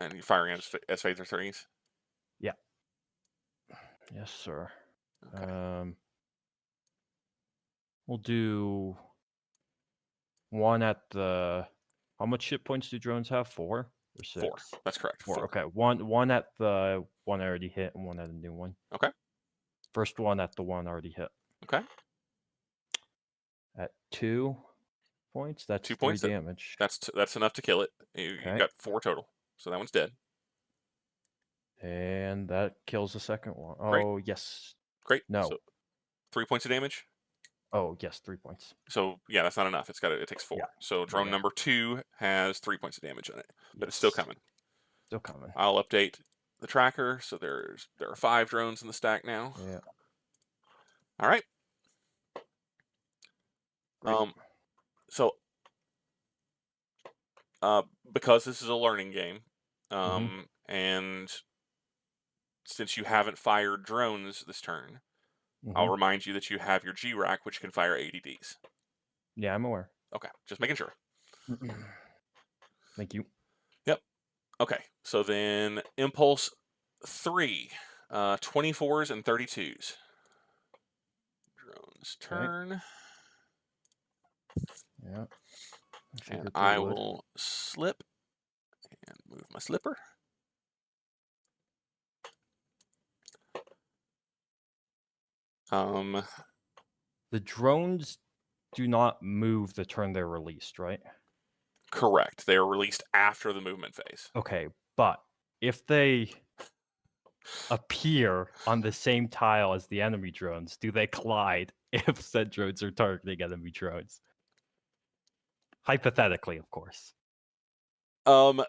And you're firing as phaser 3s? Yeah. Yes, sir. Okay. We'll do one at the. How much hit points do drones have? 4 or 6? 4. That's correct. 4. Okay. One at the one I already hit, and one at a new one. Okay. First one at the one already hit. Okay. At 2 points, that's 2 3 points. damage. That's enough to kill it. You've got 4 total, so that one's dead. And that kills the second one. Great. Oh yes. Great. No. So 3 points of damage. Oh yes, 3 points. So yeah, that's not enough. It takes 4. Yeah. So drone Yeah. number 2 has 3 points of damage on it, but it's Yes. still coming. Still coming. I'll update the tracker. So there are 5 drones in the stack now. Yeah. All right. Great. So because this is a learning game, and since you haven't fired drones this turn, I'll remind you that you have your G-Rack, which can fire ADDs. Yeah, I'm aware. Okay, just making sure. Thank you. Yep. Okay, so then Impulse 3, 24s and 32s. Drone's turn. Yeah. And I will slip and move my slipper. The drones do not move the turn they're released, right? Correct. They are released after the movement phase. Okay, but if they appear on the same tile as the enemy drones, do they collide if said drones are targeting enemy drones? Hypothetically, of course. Well,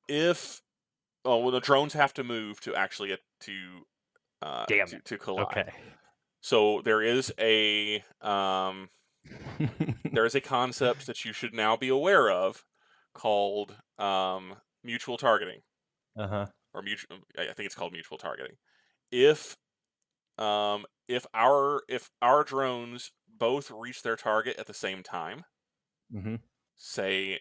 the drones have to move to actually to collide. Okay. So there is a concept that you should now be aware of called mutual targeting. Or mutual. I think it's called mutual targeting. If our drones both reach their target at the same time, say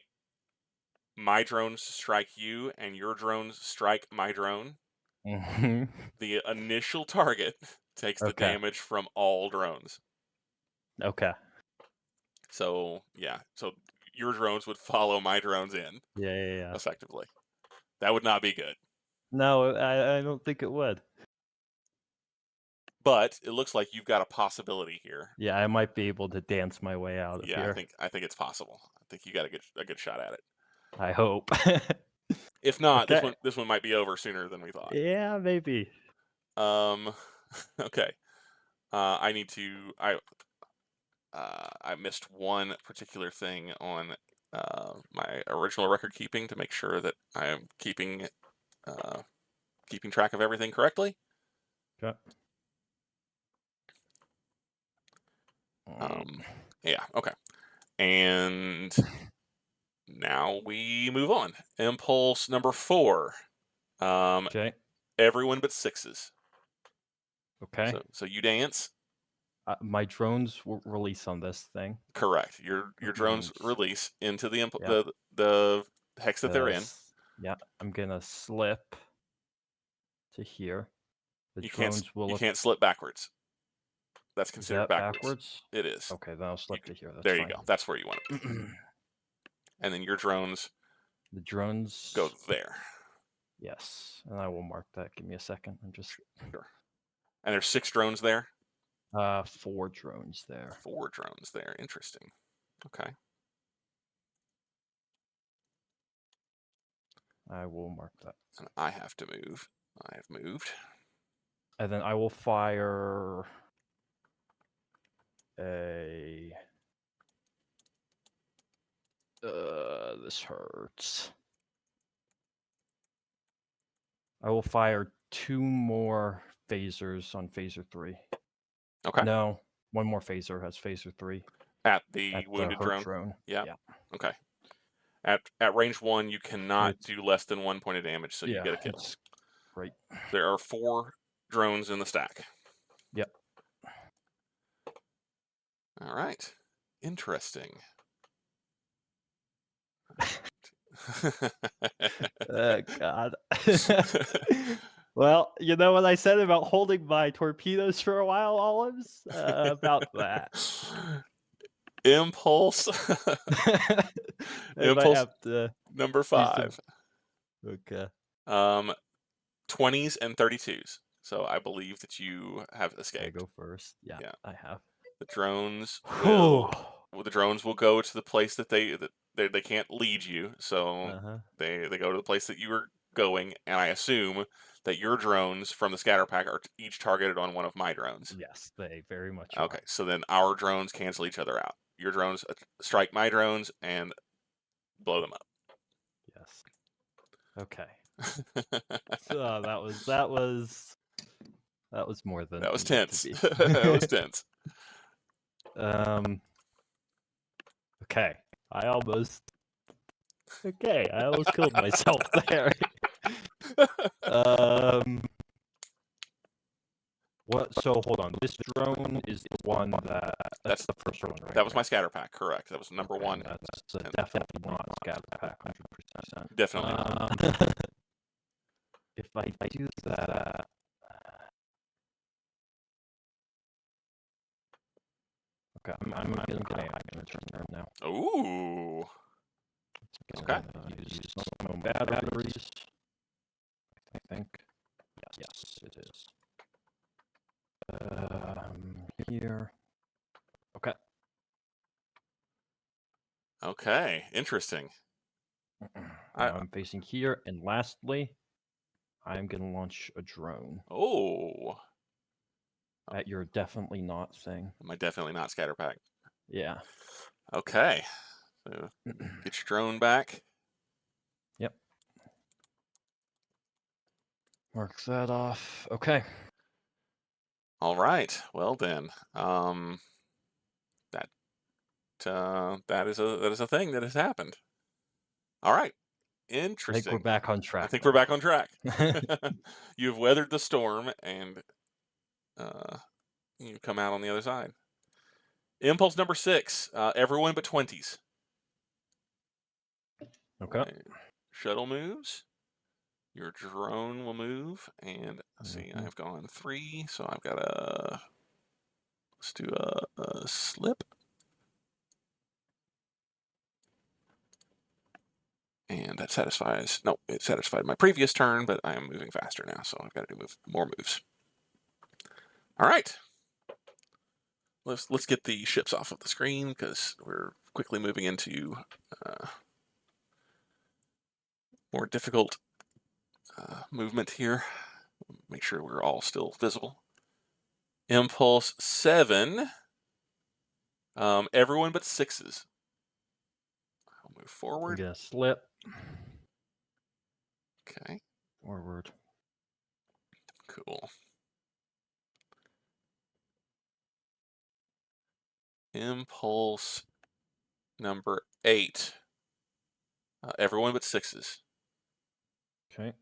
my drones strike you and your drones strike my drone, the initial target takes the damage from all drones. Okay. So yeah, so your drones would follow my drones in. Yeah. Effectively, that would not be good. No, I don't think it would. But it looks like you've got a possibility here. Yeah, I might be able to dance my way out of Yeah, here. I think it's possible. I think you got a good shot at it. I hope. If not, Okay. this one might be over sooner than we thought. Yeah, maybe. Um, okay. I need to. I missed one particular thing on my original record keeping to make sure that I am uh, keeping track of everything correctly. Okay. Um, yeah. Okay. And now we move on. Impulse number 4. Um, Okay. everyone but sixes. Okay. So you dance. My drones will release on this thing. Correct. Your That drones means, release into yeah, the hex that they're in. yeah, I'm gonna slip to here. The drones You will. can't slip backwards. That's Is considered that backwards. backwards? It is. Okay, then I'll You slip to here. That's there you fine. go. That's where you want it. The And then your drones go drones. there. Yes, and I will mark that. Give me a second. I'm just Sure. And there's 6 drones there. 4 drones there. 4 drones there. Interesting. Okay. I will mark that. And I have to move. I have moved. And then I will fire a. This hurts. I will fire 2 more phasers on phaser 3. Okay. No, 1 more phaser has phaser 3 At the at the wounded hurt drone. drone. Yeah. Yeah. Okay. At range 1, you cannot It's do less than 1 point of damage, so you yeah, get a kill. it's great. There are 4 drones in the stack. Yep. All right. Interesting. God. Well, you know what I said about holding my torpedoes for a while, Olives? About that. Impulse. I might Impulse have to number do some. 5. Okay. 20s and 32s. So I believe that you have I escaped. go first. Yeah, Yeah. I have. The drones Whew. will go to the place that they can't lead you. So Uh-huh. they go to the place that you were going, and I assume that your drones from the scatter pack are each targeted on one of my drones. Yes, they very much Okay, are. so then our drones cancel each other out. Your drones strike my drones and blow them up. Yes. Okay. So that was more than That it was needed to tense. be. That was tense. Okay. I almost killed myself there. What? So hold on. This drone is the one that's the first one, right? That was my scatter pack, correct. That was number Okay, 1. that's And definitely not scatter pack, 100%. definitely not. If I do that, okay, I'm gonna turn now. Ooh. Okay. Use some batteries. I think. Yes, it is. Here. Okay. Okay. Interesting. Now I'm facing here, and lastly, I'm gonna launch a drone Oh. at your definitely not thing. My definitely not scatter pack. Yeah. Okay. So get your drone back. Yep. Mark that off. Okay. All right. Well then, that that is a thing that has happened. All right. I think we're Interesting. back on I track think we're now. back on track. You've weathered the storm and uh, you come out on the other side. Impulse number 6. Everyone but 20s. Okay. Right. Shuttle moves. Your drone will move, and let's see, I have gone 3, so I've got let's do a slip. And that satisfies. No, it satisfied my previous turn, but I am moving faster now, so I've got to do more moves. All right. Let's get the ships off of the screen because we're quickly moving into more difficult movement here. Make sure we're all still visible. Impulse 7. Everyone but 6s. I'll move I'm forward. gonna slip. Okay. Forward. Cool. Impulse number 8. Everyone but 6s. Okay.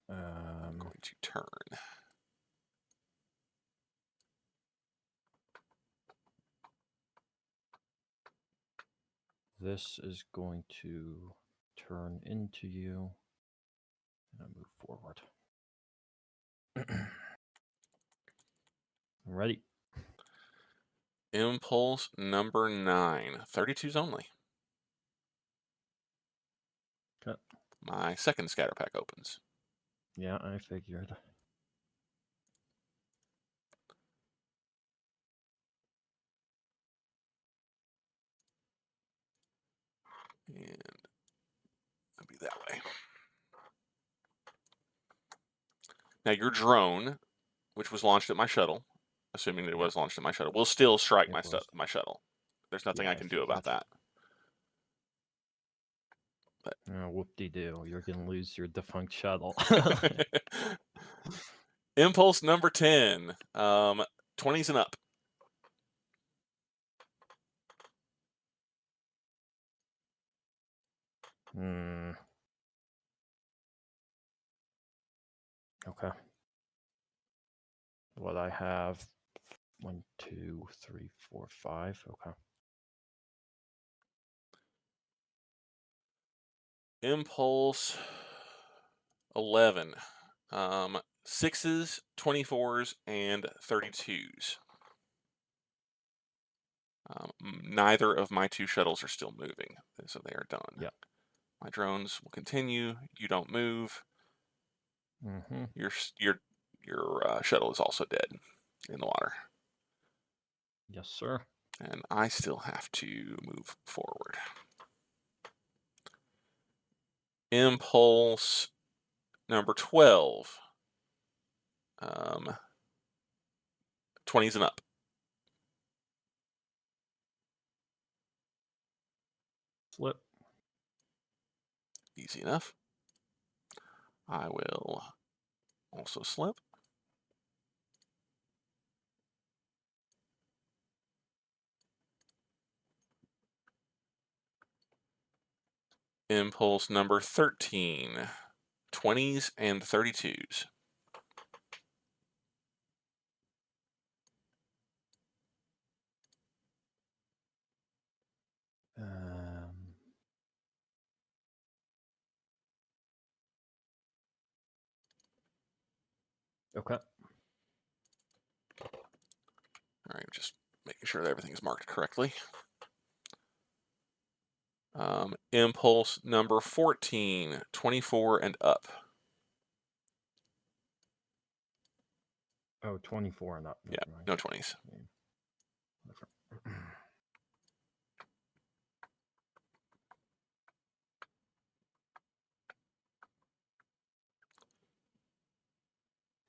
I'm going to turn. This is going to turn into you. And I move forward. I'm ready. Impulse number 9. 32s only. Okay. My second scatter pack opens. Yeah, I figured. And it'll be that way. Now your drone, which was launched at my shuttle, assuming it was launched at my shuttle, will still strike It was. my shuttle. There's nothing Yeah, I I can do about figured. that. But Whoop-de-doo. You're gonna lose your defunct shuttle. Impulse number 10. 20s and up. Okay. What I have 1, 2, 3, 4, 5. Okay. Impulse 11. 6s, 24s, and 32s. Neither of my 2 shuttles are still moving, so they are done. Yeah. My drones will continue. You don't move. Mm-hmm. Your shuttle is also dead in the water. Yes, sir. And I still have to move forward. Impulse number 12. 20s and up. Slip. Easy enough. I will also slip. Impulse number 13. 20s and 32s. Okay. All right, just making sure that everything is marked correctly. Impulse number 14. 24 and up. Oh, 24 and up. Yeah, no 20s.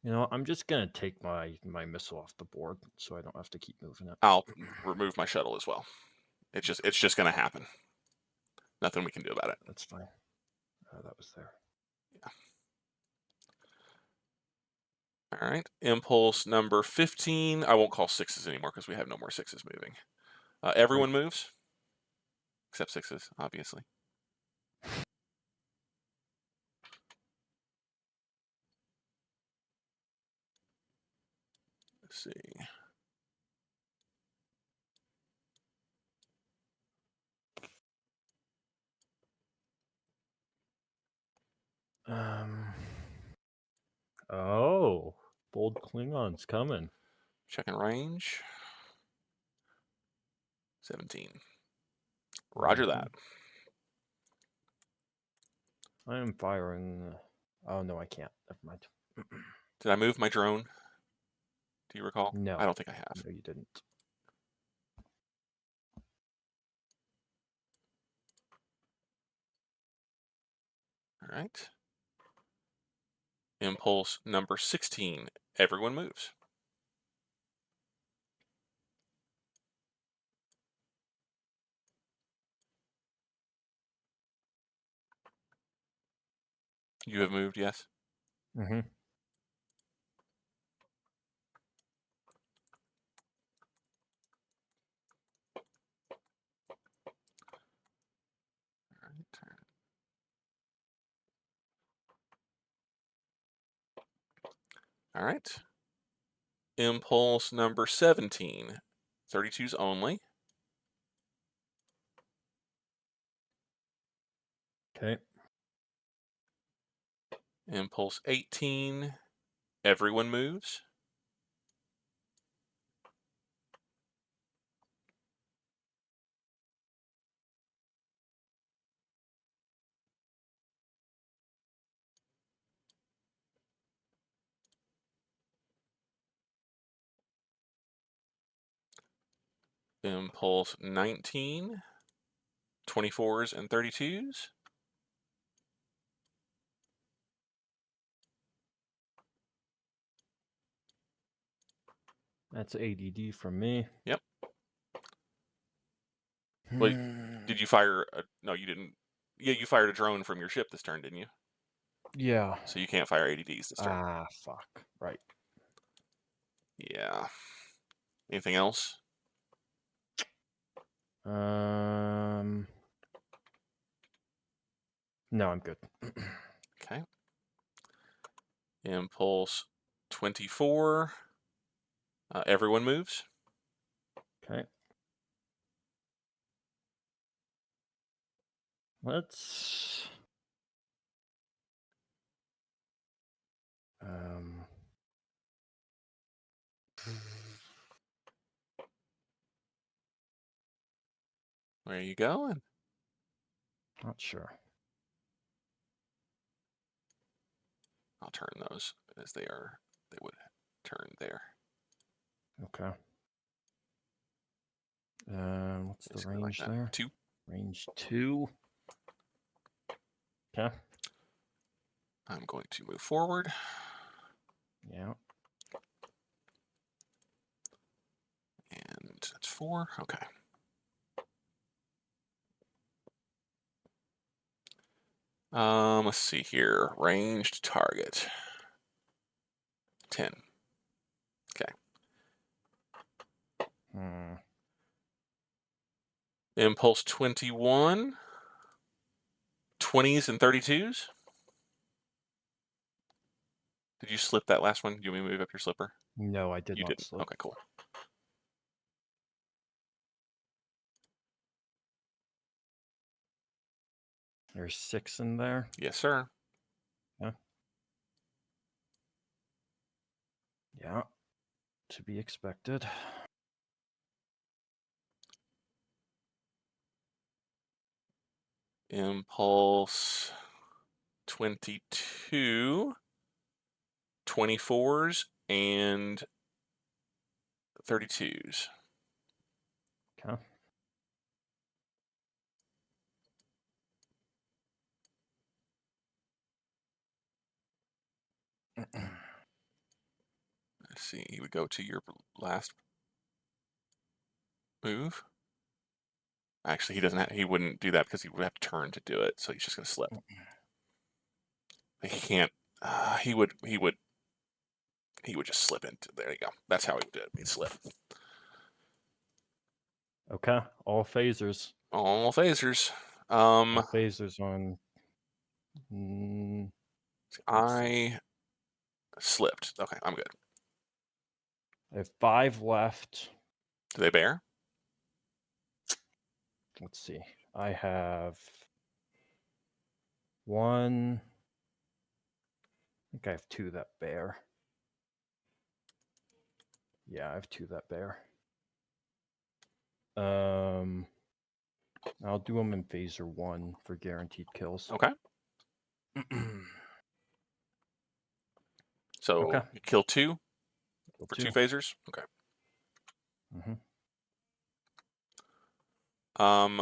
You know, I'm just gonna take my missile off the board so I don't have to keep moving it. I'll remove my shuttle as well. It's just going to happen. Nothing we can do about it. That's fine. That was there. Yeah. All right. Impulse number 15. I won't call 6s anymore because we have no more 6s moving. Everyone moves except 6s, obviously. Let's see. Oh, bold Klingons coming. Checking range. 17. Roger that. I am firing. Oh no, I can't. Never mind. Did I move my drone? Do you recall? No, I don't think I have. no, you didn't. All right. Impulse number 16. Everyone moves. You have moved, yes? Mm-hmm. All right. All right. Impulse number 17. 32s only. Okay. Impulse 18. Everyone moves. Impulse 19. 24s and 32s. That's ADD from me. Yep. Well, did you fire no, you didn't. Yeah, you fired a drone from your ship this turn, didn't you? Yeah. So you can't fire ADDs this turn. Ah, fuck. Right. Yeah. Anything else? No, I'm good. Okay. Impulse 24. Everyone moves. Okay. Let's um Where are you going? not sure. I'll turn those as they are. They would turn there. Okay. What's the Basically like range that. there? 2. Range 2. Okay. I'm going to move forward. Yeah. And that's 4. Okay. Let's see here. Ranged target. 10. Okay. Hmm. Impulse 21. 20s and 32s. Did you slip that last one? Do you want me to move up your slipper? No, I did You not didn't. slip. Okay, cool. There's 6 in there. Yes, sir. Yeah. Yeah. To be expected. Impulse 22. 24s and 32s. Okay. Let's see. You would go to your last move. Actually, he doesn't. He wouldn't do that because he would have to turn to do it. So he's just going to slip. He can't. He would. He would. He would just slip into. There you go. That's how he would do it. He'd slip. Okay. All phasers. All phasers. All phasers on. Let's see. I slipped. Okay, I'm good. I have 5 left. Do they bear? Let's see. I have 1. I think I have 2 that bear. Yeah, I have 2 that bear. I'll do them in phaser 1 for guaranteed kills. Okay. So Okay. you kill 2 Kill for 2 2. phasers. Okay. Mhm. Um.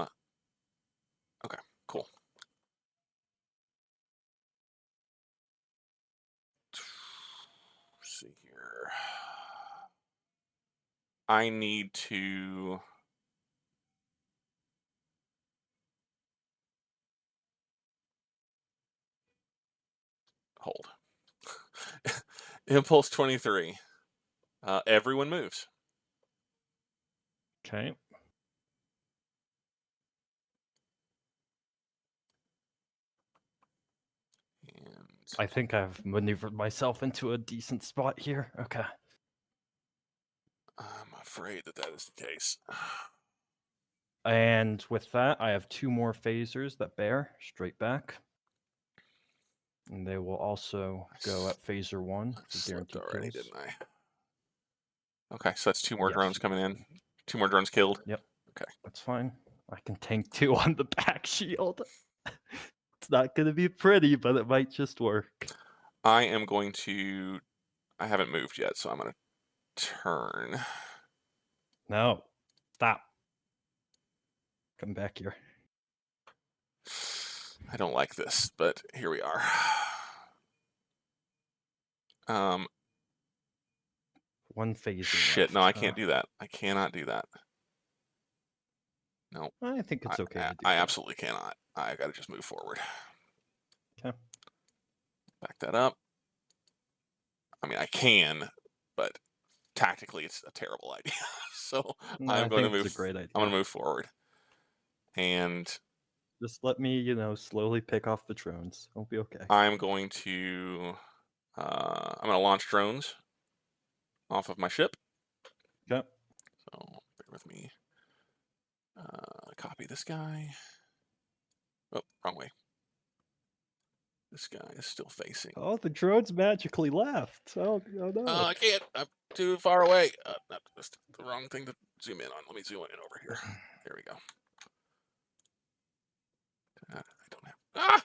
Okay. Cool. Let's see here. I need to hold. Impulse 23. Everyone moves. Okay. And I think I've maneuvered myself into a decent spot here. Okay. I'm afraid that that is the case. And with that, I have 2 more phasers that bear straight back. And they will also go at phaser 1 I for slipped guaranteed already, kills. didn't I? Okay, so that's 2 more Yes. drones coming in. 2 more drones killed. Yep. Okay. That's fine. I can tank 2 on the back shield. It's not going to be pretty, but it might just work. I am going to. I haven't moved yet, so I'm going to turn. No. Stop. Come back here. I don't like this, but here we are. Um, 1 phaser shit, no, left. I can't do that. I cannot do that. No, I think it's okay to do I that. absolutely cannot. I got to just move forward. Okay. Back that up. I mean, I can, but tactically, it's a terrible idea. So No, I'm I going to think it's move. a great I'm going idea. to move forward, and Just let me, slowly pick off the drones. I'll be okay. I'm going to. I'm going to launch drones off of my ship. Okay. So bear with me. Copy this guy. Oh, wrong way. This guy is still facing. Oh, the drones magically left. Oh no. I can't. I'm too far away. That's the wrong thing to zoom in on. Let me zoom in over here. There we go. I don't have. Ah!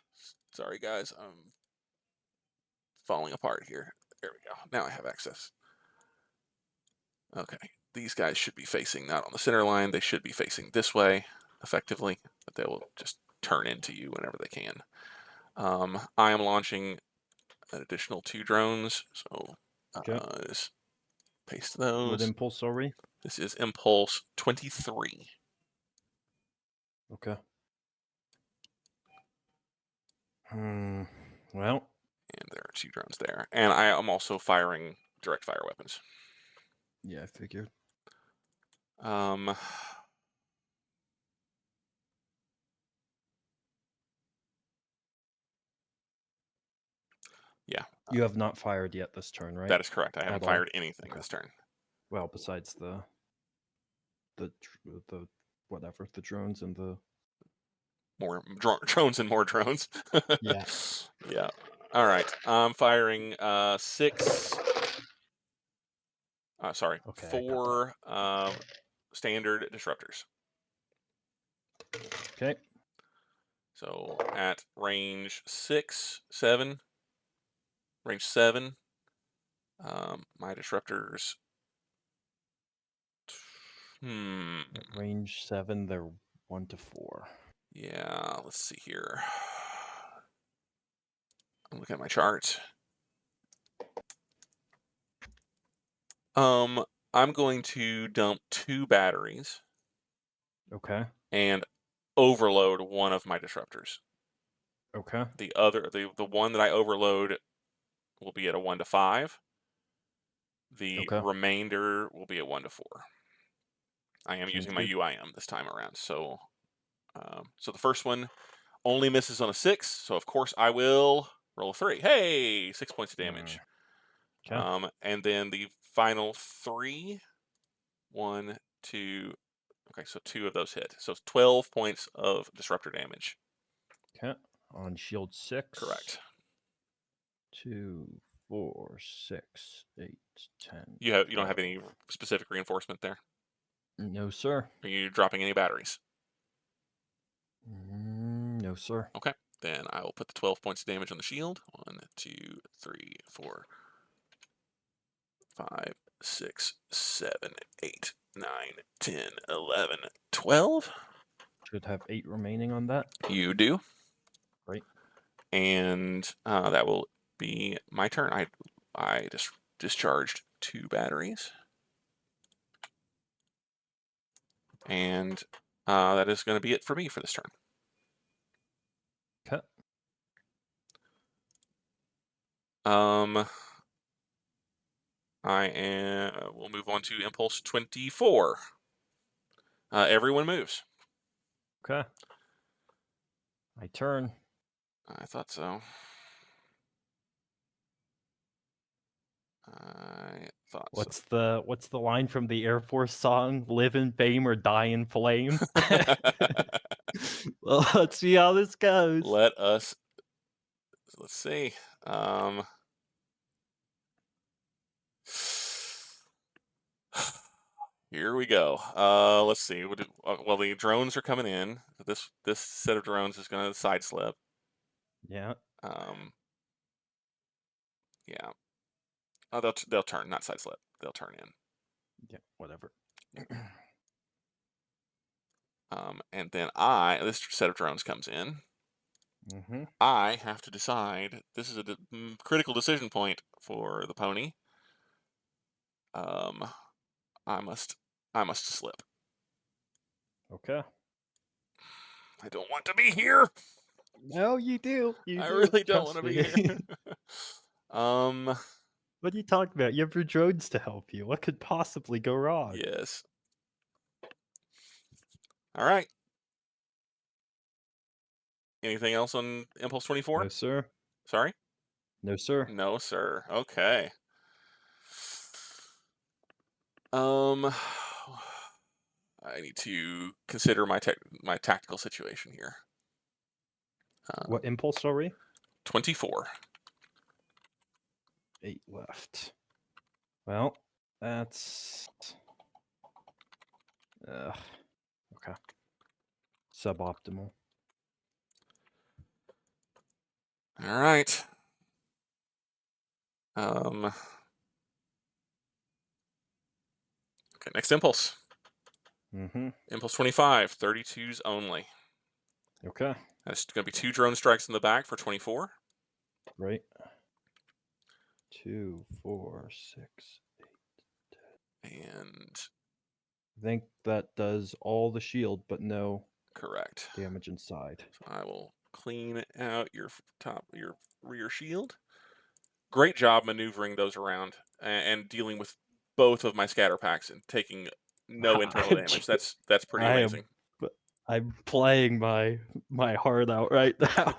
Sorry, guys. I'm falling apart here. There we go. Now I have access. Okay. These guys should be facing not on the center line. They should be facing this way, effectively. But they will just turn into you whenever they can. I am launching an additional 2 drones. So Okay. just paste What those. impulse are we? This is Impulse 23. Okay. Well, And there are 2 drones there. And I am also firing direct fire weapons. yeah, I figured. Um, yeah, You have not fired yet this turn, right? that is correct. I haven't At all? fired anything Okay. this turn. Well, besides the whatever, the drones and the More drones and more drones. yeah. Yeah. All right. I'm firing 6. Sorry, Okay, I got that. 4 standard disruptors. Okay. So at range 6, 7, range 7, my disruptors. At range 7, they're 1 to 4. Yeah, let's see here. I'm looking at my chart. I'm going to dump 2 batteries Okay. and overload one of my disruptors. Okay. The one that I overload will be at a 1 to 5. The Okay. remainder will be at 1 to 4. I am Sounds using my good. UIM this time around. So the first one only misses on a 6. So of course I will roll a 3. Hey, 6 points of damage. Okay. And then the final 3, 1, 2. Okay, so 2 of those hit. So it's 12 points of disruptor damage. Okay. On shield 6. Correct. 2, 4, 6, 8, 10. You don't have any 12. specific reinforcement there? No, sir. Are you dropping any batteries? No, sir. Okay. Then I will put the 12 points of damage on the shield. 1, 2, 3, 4, 5, 6, 7, 8, 9, 10, 11, 12. Should have 8 remaining on that. You do. Right. And that will be my turn. I just discharged 2 batteries. And that is going to be it for me for this turn. Okay. We'll move on to Impulse 24. Everyone moves. Okay. My turn. I thought so. I thought so. What's the line from the Air Force song? Live in fame or die in flame. Well, let's see how this goes. Let's see. Here we go. Let's see. Well, the drones are coming in. This set of drones is going to side slip. Yeah. Yeah. Oh, they'll turn, not side slip. They'll turn in. Yeah. Whatever. And then this set of drones comes in. Mm-hmm. I have to decide. This is a critical decision point for the pony. I must slip. Okay. I don't want to be here. No, you do. You I do. really don't want Trust to be me. here. What are you talking about? You have your drones to help you. What could possibly go wrong? Yes. All right. Anything else on Impulse 24? No, sir. Sorry? No, sir. No, sir. Okay. I need to consider my tactical situation here. What impulse are we? 24. 8 left. Well, that's okay. Suboptimal. All right. Okay, next impulse. Mm-hmm. Impulse 25, 32s only. Okay. That's going to be 2 drone strikes in the back for 24. Right. 2, 4, 6, 8. And I think that does all the shield, but no correct. damage inside. So I will clean out your rear shield. Great job maneuvering those around and dealing with both of my scatter packs and taking no internal damage. That's pretty I amazing. am I'm playing my heart out right now.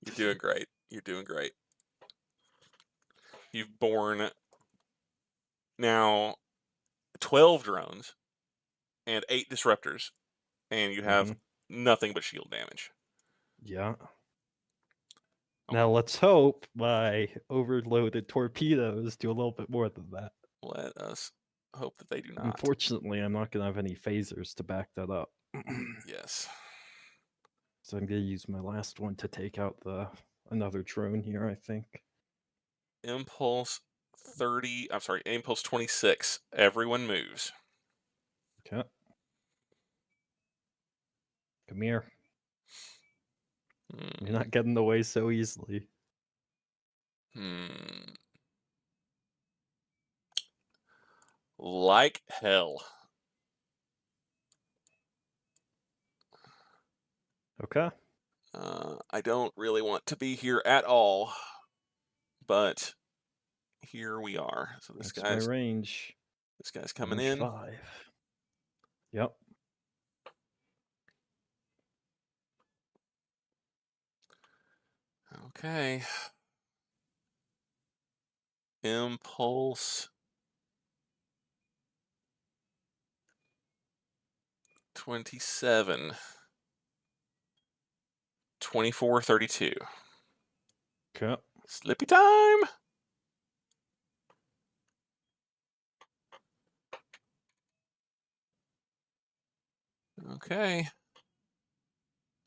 You're doing great. You're doing great. You've borne now 12 drones and 8 disruptors, and you have nothing but shield damage. Yeah. Oh, Now let's hope my overloaded torpedoes do a little bit more than that. let us hope that they do not. Unfortunately, I'm not going to have any phasers to back that up. Yes. So I'm going to use my last one to take out another drone here, I think. Impulse 30, I'm sorry, Impulse 26. Everyone moves. Okay. Come here. You're not getting away so easily. Like hell. Okay. I don't really want to be here at all, but here we are. So That's my range. this guy's coming Range in. 5. Yep. Okay. Impulse 27. 24, 32. Okay. Slippy time. Okay.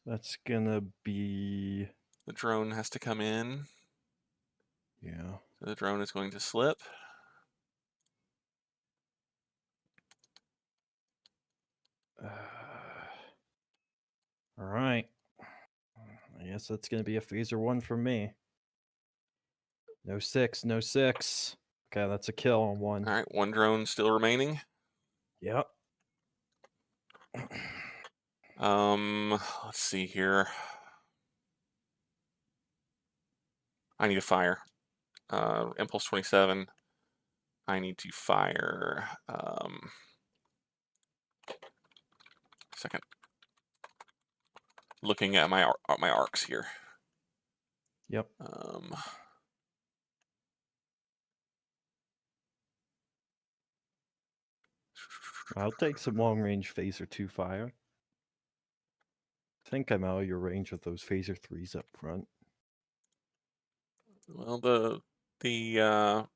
That's gonna be... The drone has to come in. Yeah. So the drone is going to slip. All right. I guess that's gonna be a phaser 1 from me. No 6, no 6. Okay, that's a kill on 1. All right, one drone still remaining. Yep. Let's see here. I need to fire. Impulse 27. I need to fire. Second. Looking at my arcs here. Yep. I'll take some long range phaser 2 fire. I think I'm out of your range with those phaser 3s up front. Well, the phaser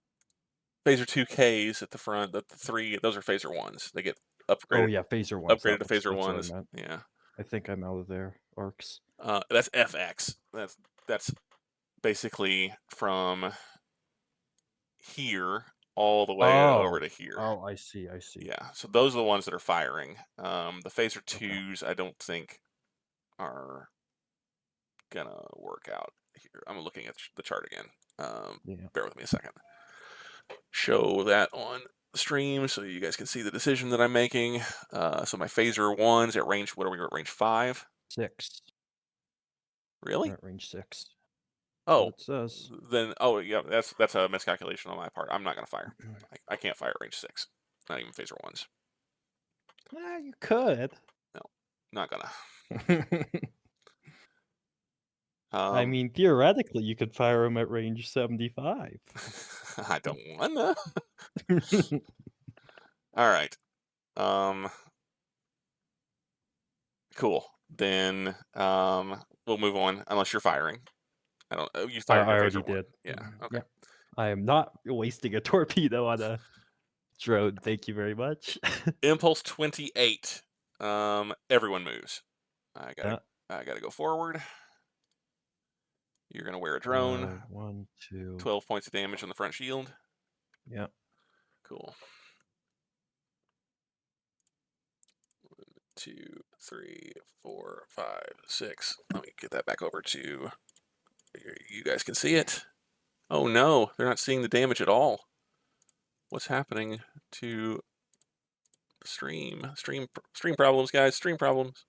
2Ks at the front, the 3, those are phaser 1s. They get Oh upgraded yeah, phaser 1s. upgraded to phaser That's what I 1s. meant. Yeah. I think I'm out of their arcs. That's FX. That's basically from here all the way over Oh. to here. Oh, I see, I see. Yeah. So those are the ones that are firing. The phaser Okay. 2s, I don't think are gonna work out here. I'm looking at the chart again. Yeah. Bear with me a second. Show that on the stream so you guys can see the decision that I'm making. So my phaser 1s at range, what are we at, range 5? 6. We're Really? at range 6. That's what Oh, it says. then, oh yeah, that's a miscalculation on my part. I'm not gonna fire. I can't fire at range 6. Not even phaser 1s. You could. No, not gonna. I mean, theoretically, you could fire them at range 75. I don't wanna. All right. Cool. Then we'll move on unless you're firing. I don't. Oh, you I fired your already phaser 1. did. Yeah. Okay. Yep. I am not wasting a torpedo on a drone. Thank you very much. Impulse 28. Everyone moves. I gotta Yeah. I gotta go forward. You're gonna wear a drone. 1, 2. 12 points of damage on the front shield. Yep. Cool. 2, 3, 4, 5, 6. Let me get that back over to you guys can see it. Oh no, they're not seeing the damage at all. What's happening to stream? Stream problems, guys. Stream problems.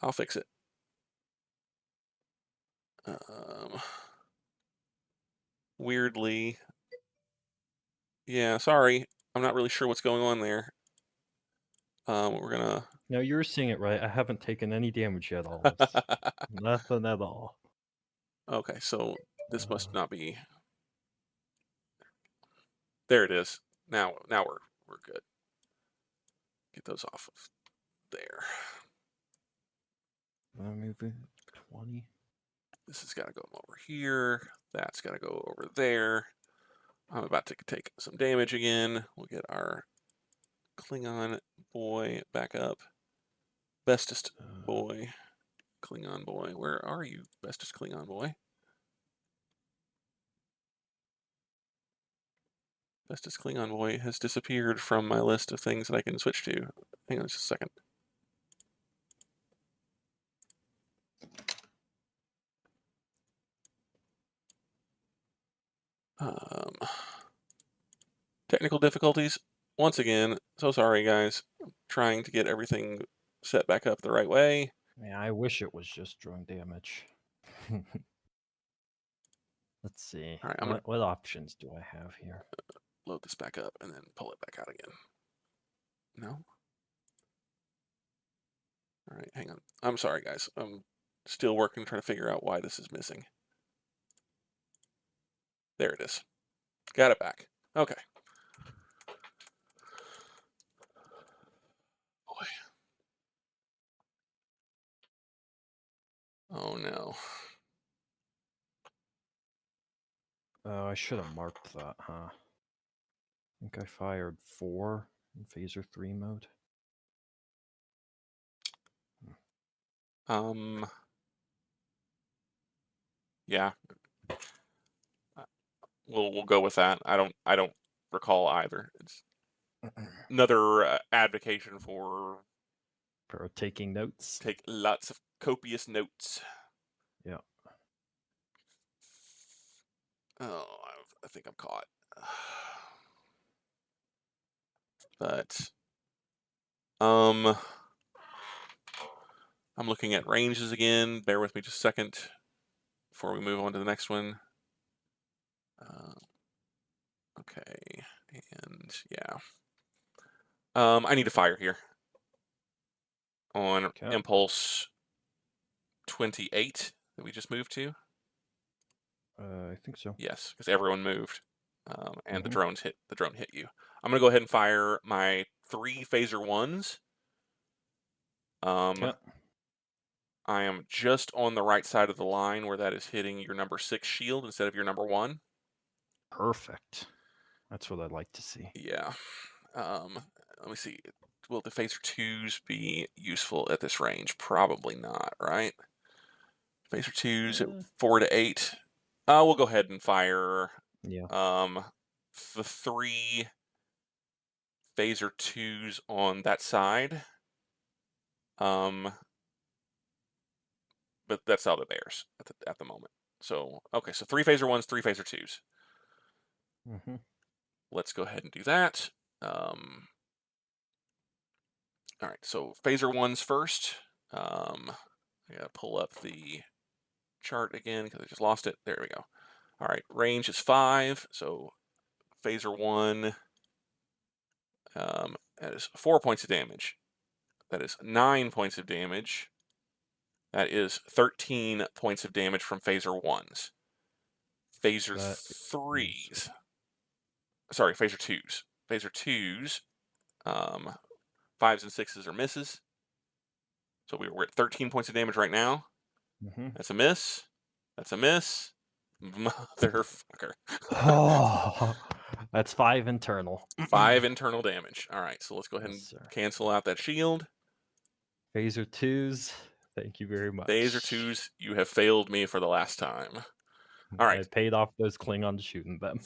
I'll fix it. Weirdly, yeah. Sorry, I'm not really sure what's going on there. We're gonna. No, you're seeing it right. I haven't taken any damage yet, Olives. Nothing at all. Okay, so this must not be. There it is. Now we're good. Get those off of there. Move it 20. This has got to go over here. That's got to go over there. I'm about to take some damage again. We'll get our Klingon boy back up. Bestest boy. Klingon boy. Where are you, bestest Klingon boy? Bestest Klingon boy has disappeared from my list of things that I can switch to. Hang on just a second. Technical difficulties. Once again, so sorry guys. I'm trying to get everything set back up the right way. Yeah, I wish it was just drone damage. Let's see. All right, I'm gonna What options do I have here? load this back up and then pull it back out again. No? All right, hang on. I'm sorry, guys. I'm still working, trying to figure out why this is missing. There it is. Got it back. Okay. Boy. Oh no. Oh, I should have marked that, huh? I think I fired 4 in phaser 3 mode. Yeah, uh, we'll go with that. I don't recall either. It's another advocation for For taking notes. take lots of copious notes. Yeah. Oh, I think I'm caught. But um, I'm looking at ranges again. Bear with me just a second before we move on to the next one. Okay, and yeah. I need to fire here on Okay. impulse 28 that we just moved to. I think so. Yes, because everyone moved, and the Mhm. drone hit you. I'm gonna go ahead and fire my 3 phaser ones. Okay. I am just on the right side of the line where that is hitting your number 6 shield instead of your number 1. Perfect. That's what I'd like to see. Yeah. Let me see. Will the phaser 2s be useful at this range? Probably not, right? Phaser 2s at Eh, 4 to 8. We'll go ahead and fire yeah. the 3 phaser 2s on that side. But that's all that bears at the moment. So, okay, so 3 phaser 1s, 3 phaser 2s. Mhm. Let's go ahead and do that. All right, so phaser 1s first. I gotta pull up the chart again because I just lost it. There we go. All right, range is 5, so phaser 1 that is 4 points of damage. That is 9 points of damage. That is 13 points of damage from phaser 1s. Phaser That is 3s. Sorry, phaser 2s. Phaser 2s, 5s and 6s are misses. So we're at 13 points of damage right now. Mhm. That's a miss. That's a miss. Motherfucker. Oh, that's 5 internal. 5 internal damage. All right, so let's go ahead Yes, and sir. cancel out that shield. Phaser 2s. Thank you very Phaser much. 2s, you have failed me for the last time. All I right. paid off those Klingons shooting them.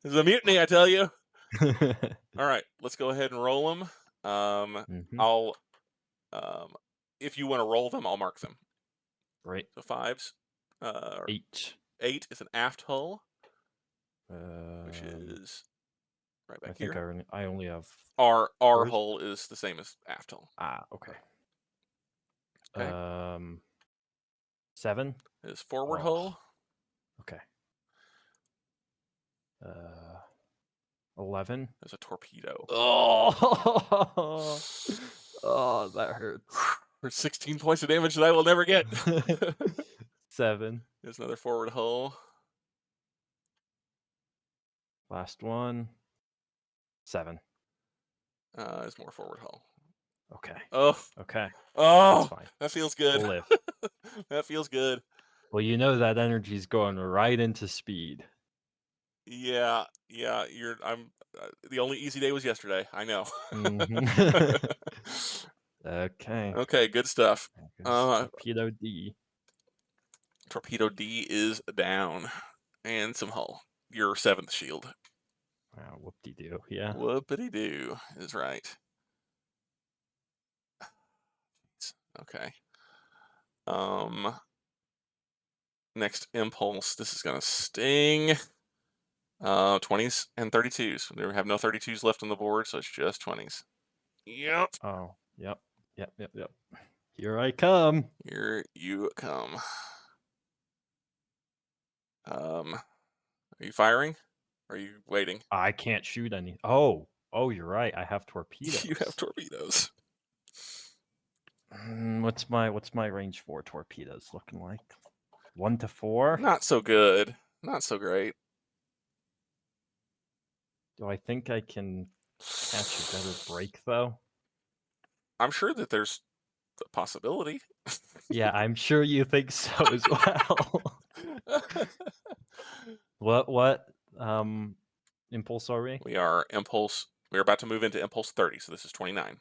This is a mutiny, I tell you. All right, let's go ahead and roll them. Mhm. I'll, if you want to roll them, I'll mark them. Right. So 5s. 8. 8 is an aft hull, which Um, is right I back think here. I only have Our where's hull is the same as aft hull. okay. Okay, 7. it is forward Oh, hull. okay. Uh, 11. There's a torpedo. Oh, oh, that hurts. For 16 points of damage that I will never get. 7. There's another forward hull. Last one. 7. There's more forward hull. Okay. Oh, Okay. That's oh, fine. that feels good. We'll live. That feels good. Well, you know that energy's going right into speed. Yeah, yeah. I'm. The only easy day was yesterday. I know. Mhm. Okay. Okay, good stuff. There goes Uh, Torpedo D. Torpedo D is down, and some hull. Your 7th shield. Wow, whoop-de-doo. Yeah. Whoopity doo is right. Okay. Um. Next impulse. This is gonna sting. 20s and 32s. We have no 32s left on the board, so it's just 20s. Yep. Oh, yep. Yep, yep, yep. Here I come. Here you come. Are you firing? Or are you waiting? I can't shoot any. Oh, you're right. I have You have torpedoes. torpedoes. What's my range for torpedoes looking like? 1 to 4? Not so good. Not so great. Do I think I can catch a better break though? I'm sure that there's a possibility. Yeah, I'm sure you think so as well. What impulse are we? We are impulse. We're about to move into impulse 30, so this is 29.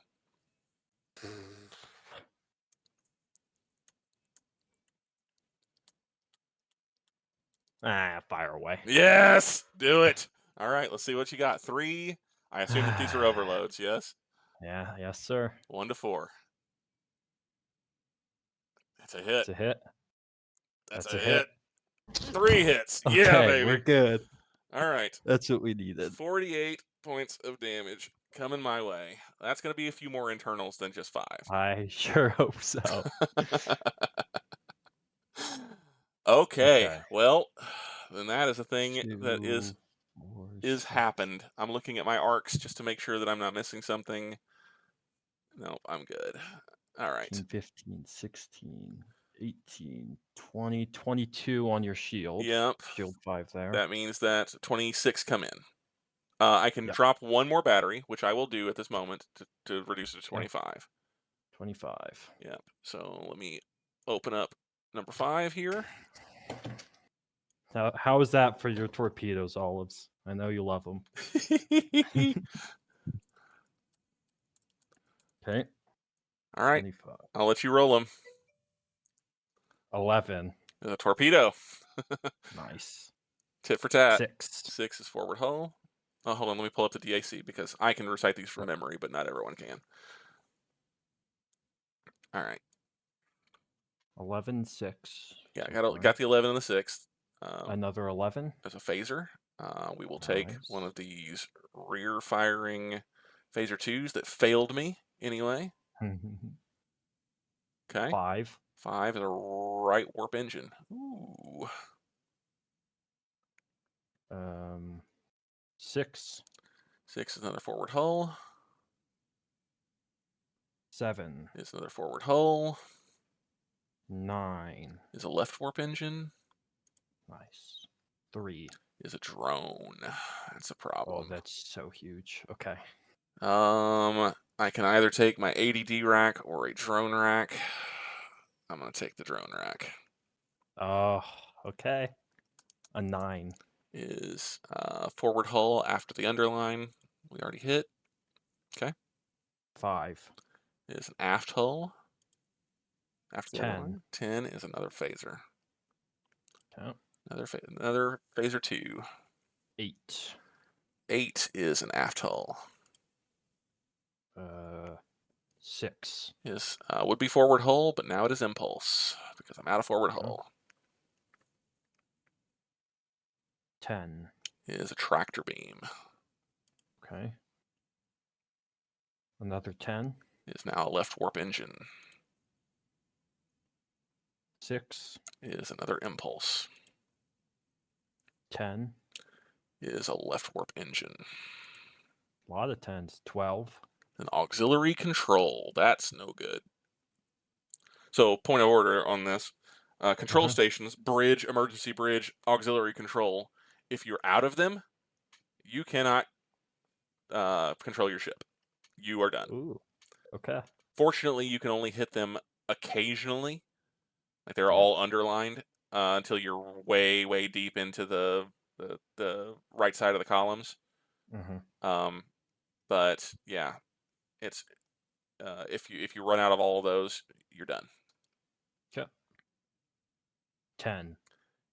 Fire away. Yes! Do it! All right, let's see what you got. 3. I assume that these are Yeah, overloads, yes? yes, sir. 1 to 4. That's a It's hit. a hit. That's That's a a hit. hit. 3 hits. Yeah, Okay, we're baby. good. All right. That's what we needed. 48 points of damage coming my way. That's going to be a few more internals than just 5. I sure hope so. Okay, Okay. well, then that is a thing that 2, 4, is 6, happened. I'm looking at my arcs just to make sure that I'm not missing something. No, I'm good. All right. 18, 15, 16, 18, 20, 22 on your shield. Yep. Shield 5 there. That means that 26 come in. I can Yep. drop 1 more battery, which I will do at this moment to reduce it to Okay. 25. 25. Yep. So let me open up number 5 here. How is that for your torpedoes, Olives? I know you love them. Okay. All right. 25. I'll let you roll them. 11. A torpedo. Nice. Tit for tat. 6. 6 is forward hull. Oh, hold on. Let me pull up the DAC because I can recite these from Yep. memory, but not everyone can. All right. 11, 6. Yeah, So got the 11 and the 6. another 11. As a phaser. We will take Nice. one of these rear firing phaser 2s that failed me anyway. Okay. 5. 5 is a right warp engine. Ooh. 6. 6 is another forward hull. 7. Is another forward hull. 9. Is a left warp engine. Nice. 3. Is a drone. That's a Oh, problem. that's so huge. Okay. I can either take my ADD rack or a drone rack. I'm gonna take the drone rack. Oh, okay. A 9. Is forward hull after the underline. We already hit. Okay. 5. Is an aft hull after the 10. underline. 10 is another phaser. Okay. Another phaser 2. 8. 8 is an aft hull. 6. Is would be forward hull, but now it is impulse because I'm out of forward Okay. hull. 10. Is a tractor beam. Okay. Another 10. Is now a left warp engine. 6. Is another impulse. 10. Is a left warp engine. A lot of 10s. 12. An auxiliary control. That's no good. So, point of order on this. Control stations, bridge, emergency bridge, auxiliary control. If you're out of them, you cannot control your ship. You are done. Ooh. Okay. Fortunately, you can only hit them occasionally. Like they're Yeah. all underlined until you're way, way deep into the right side of the columns. But yeah, it's if you run out of all of those, you're done. Okay. 10.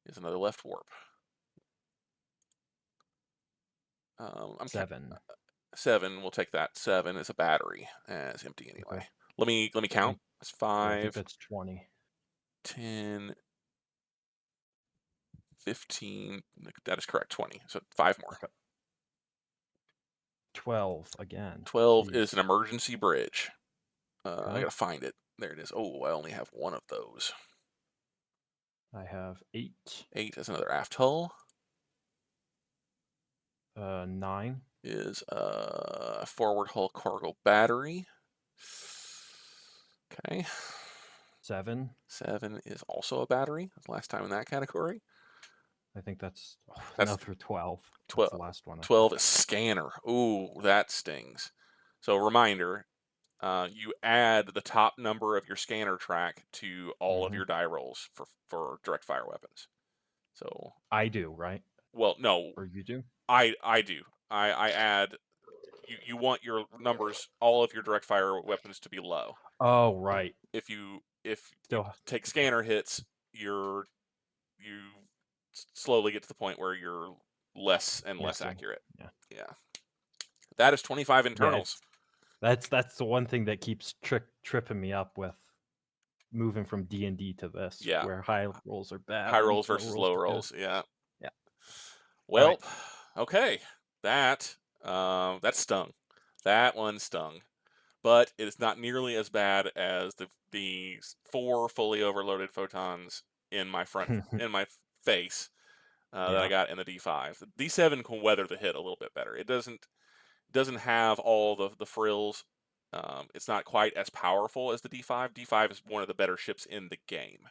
Is another left warp. 7. 7. We'll take that. 7 is a battery. It's empty anyway. Okay. Let me count. It's Yeah, I think 5, that's 20. 10, 15. That is correct. 20. So 5 more. Okay. 12 again. 12 Jeez. is an emergency bridge. I Okay. gotta find it. There it is. Oh, I only have one of those. I have 8. 8 is another aft hull. 9. Is a forward hull cargo battery. Okay. 7. 7 is also a battery. That's the last time in that category. I think that's That's another 12. 12. That's the last one. 12 is scanner. Ooh, that stings. So reminder, you add the top number of your scanner track to all of your die rolls for direct fire weapons. So I do, right? well, no, Or you do? I do. I add. You want your numbers, all of your direct fire weapons, to be low. Oh, right. If you Still. take scanner hits, you slowly get to the point where you're less and less Missing. accurate. Yeah. Yeah. That is 25 Yeah, internals. that's the one thing that keeps tripping me up with moving from D&D to this, Yeah. where high rolls are bad High and rolls low versus rolls low are good. rolls. Yeah. Yeah. All Well, right. okay. That that stung. That one stung. But it is not nearly as bad as the 4 fully overloaded photons in my face that I Yeah. got in the D5. The D7 can weather the hit a little bit better. It doesn't have all the frills. It's not quite as powerful as the D5. D5 is one of the better ships in the game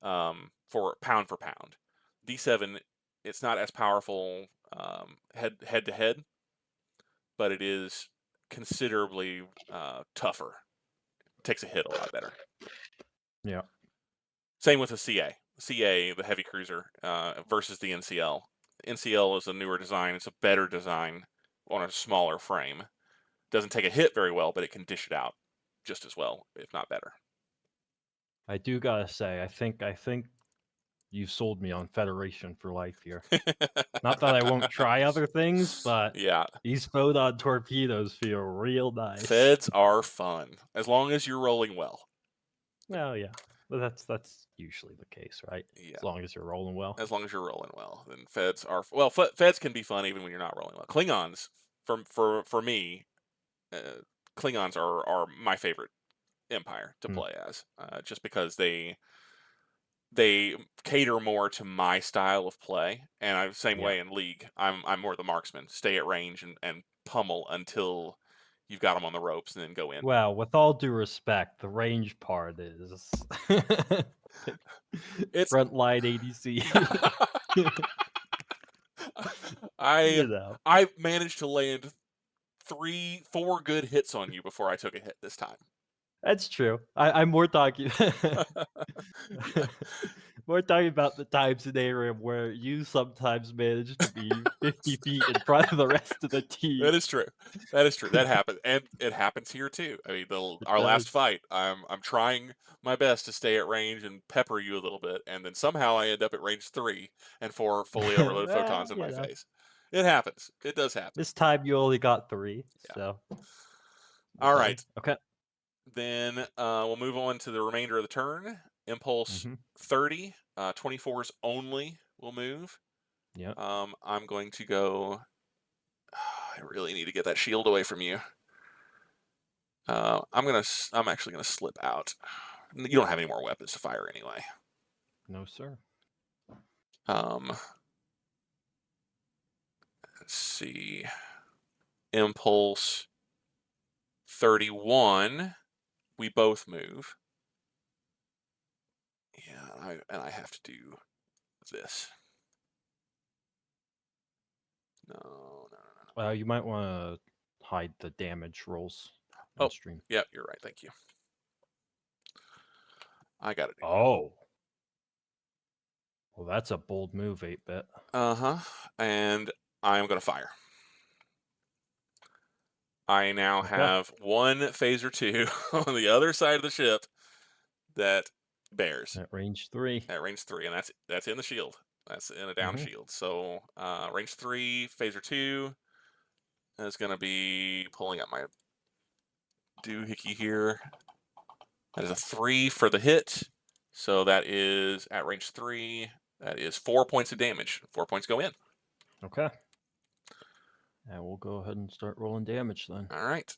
for pound. D7, it's not as powerful head to head, but it is considerably tougher. Takes a hit a lot better. Yeah. Same with the CA. CA, the heavy cruiser, versus the NCL. NCL is a newer design. It's a better design on a smaller frame. Doesn't take a hit very well, but it can dish it out just as well, if not better. I do gotta say, I think you've sold me on Federation for life here. Not that I won't try other things, but Yeah. these photon torpedoes feel real nice. Feds are fun, as long as you're rolling well. Well, yeah. But that's usually the case, right? Yeah. As long as you're rolling well. As long as you're rolling well, then feds are well. Feds can be fun even when you're not rolling well. Klingons, for me, Klingons are my favorite empire to play as, just because they cater more to my style of play, and I'm the same Yeah. way in League. I'm more the marksman, stay at range and pummel until you've got them on the ropes, and then go in. Well, with all due respect, the range part is It's frontline ADC. I You know. I managed to land 4 good hits on you before I took a hit this time. That's true. I'm more talking more talking about the times in ARAM where you sometimes manage to be 50 feet in front of the rest of the team. That is true. That is true. That happens, and it happens here too. I mean, It our last does. fight, I'm trying my best to stay at range and pepper you a little bit, and then somehow I end up at range 3 and 4 fully overloaded photons in You my know. face. It happens. It does happen. This time you only got 3, Yeah. so All buddy. right. Okay. Then we'll move on to the remainder of the turn. Impulse Mhm. 30, 24s only will move. Yep. I'm going to go. I really need to get that shield away from you. I'm actually gonna slip out. You don't have any more weapons to fire anyway. No, sir. Let's see. Impulse 31. We both move. Yeah, and I have to do this. No. You might want to hide the damage rolls Oh, on stream. yeah, you're right. Thank you. I gotta do. Oh. Well, that's a bold move, 8-bit. And I am gonna fire. I now Okay. have 1 phaser 2 on the other side of the ship that bears At range 3. at range 3, and that's in the shield. That's in a down Mhm. shield. So range 3, phaser 2 is going to be pulling up my doohickey here. That is a 3 for the hit. So that is at range 3. That is 4 points of damage. 4 points go in. Okay. And we'll go ahead and start rolling damage then. All right.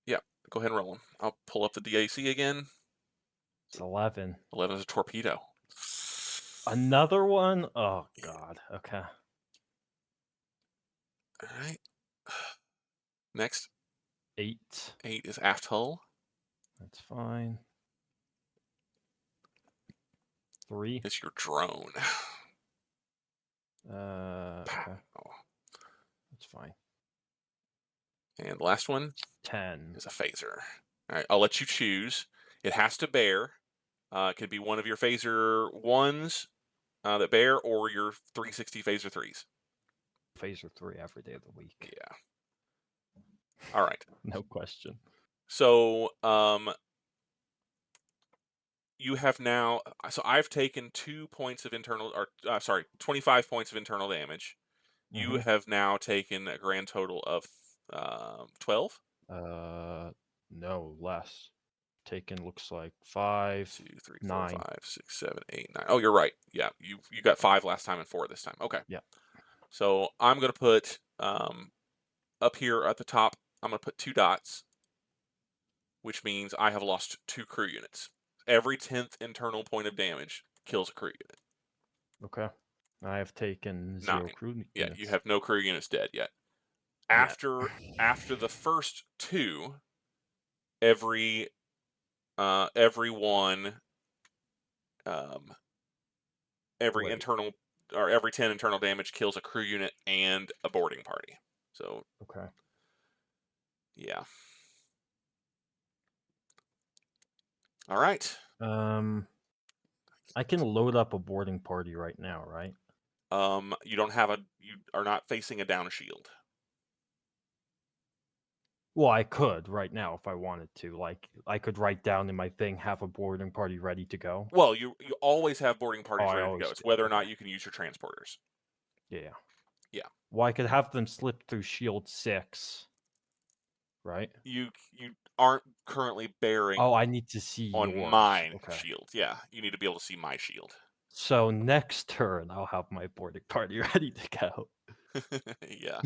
Yeah, go ahead and roll them. I'll pull up the DAC again. It's 11. 11 is a torpedo. Another one? Oh, God. Okay. All right. Next, 8. 8 is aft hull. That's fine. 3. It's your drone. Okay. That's fine. And the last one 10. is a phaser. All right, I'll let you choose. It has to bear. It could be one of your phaser 1s that bear, or your 360 phaser 3s. Phaser 3 every day of the week. Yeah. All right. No question. So you have now. So I've taken 2 points of internal, or sorry, 25 points of internal damage. You Mm-hmm. have now taken a grand total of 12. No, less. Taken looks like five, 2, 3, 4, 9. 5, 6, 7, 8, 9. Oh, you're right. Yeah, you got 5 last time and 4 this time. Okay. Yeah. So I'm gonna put up here at the top. I'm gonna put 2 dots, which means I have lost 2 crew units. Every 10th internal point of damage kills a crew unit. Okay. I have taken 0 9. crew Yeah, you units. have no crew units dead yet. Yet. After the first 2, every every one um, every Wait. internal or every 10 internal damage kills a crew unit and a boarding party. So Okay. yeah. All right. I can load up a boarding party right now, right? You are not facing a down shield. Well, I could right now if I wanted to. Like, I could write down in my thing, have a boarding party ready to go. Well, you always have boarding Oh, parties I ready to go. always It's do. whether or Okay. not you can use your transporters. Yeah. Yeah. Well, I could have them slip through shield 6, right? You aren't currently Oh, bearing I need to see on yours. mine Okay. shield. Yeah, you need to be able to see my shield. So next turn, I'll have my boarding party ready to go. Yeah.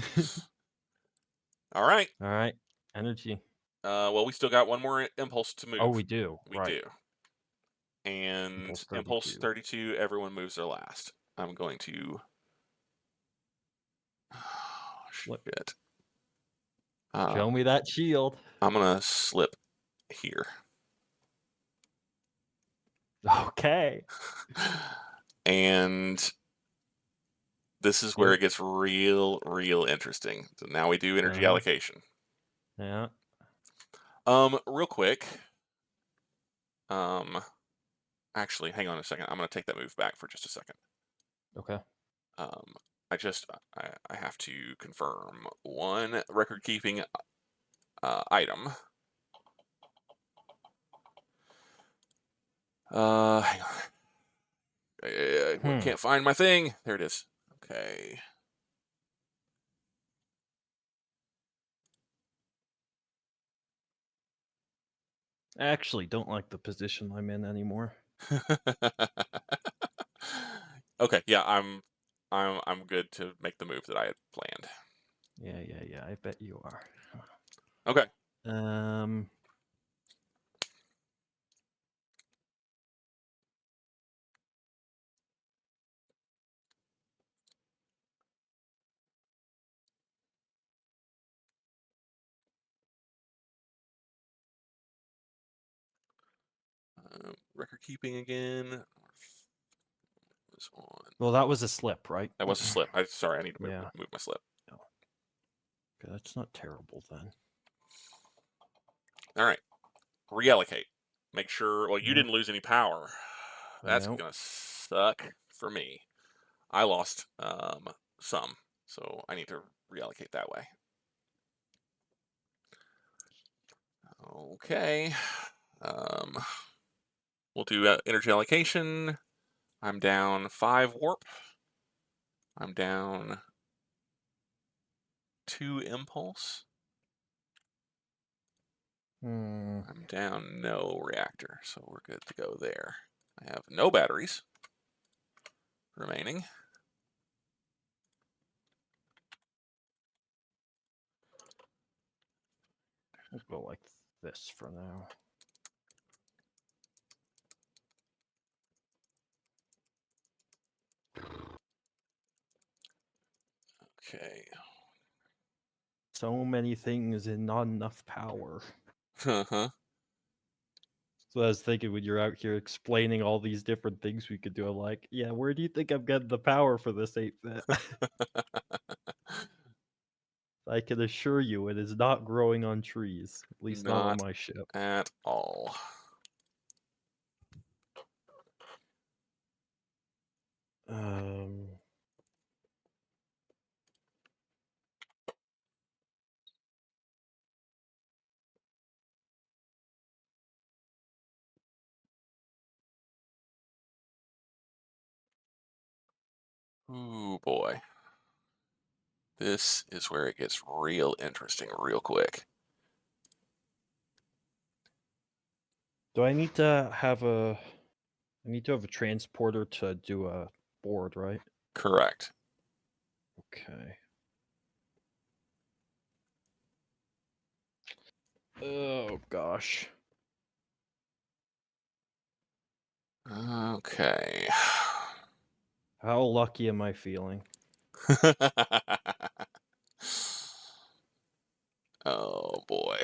All right. All right. Energy. Well, we still got one more impulse to Oh, move. we do. We Right. do. And Impulse impulse 32. 32, everyone moves their last. I'm going to. Oh, Flip. shit. Show me that shield. I'm gonna slip here. Okay. And this is where it Flip. gets real interesting. So now we do energy Uh-huh. allocation. Yeah. Real quick. Um, actually, hang on a second. I'm gonna take that move back for just a second. Okay. Um, I have to confirm one record keeping item. Hang on. I Hmm. can't find my thing. There it is. Okay. I actually don't like the position I'm in anymore. Okay, yeah, I'm good to make the move that I had planned. Yeah. I bet you are. Okay. Um. Record keeping again. This one. Well, that was a slip, right? That was a slip. Sorry, I need to Yeah. move my slip. Oh, okay, that's not terrible then. All right. Reallocate. Make sure. Well, you Yeah. didn't lose any power. That's No. gonna suck for me. I lost some, so I need to reallocate that way. Okay. Um, we'll do energy allocation. I'm down 5 warp. I'm down 2 impulse. Hmm. I'm down no reactor, so we're good to go there. I have no batteries remaining. We'll go like this for now. Okay. So many things and not enough power. Uh-huh. So I was thinking when you're out here explaining all these different things we could do, I'm like, yeah, where do you think I'm getting the power for this 8-bit? I can assure you it is not growing on trees. At least not on Not my ship. at all. Um, Ooh, boy. This is where it gets real interesting real quick. Do I need to have a? I need to have a transporter to do a board, right? Correct. Okay. Oh gosh. Okay. How lucky am I feeling? Oh boy.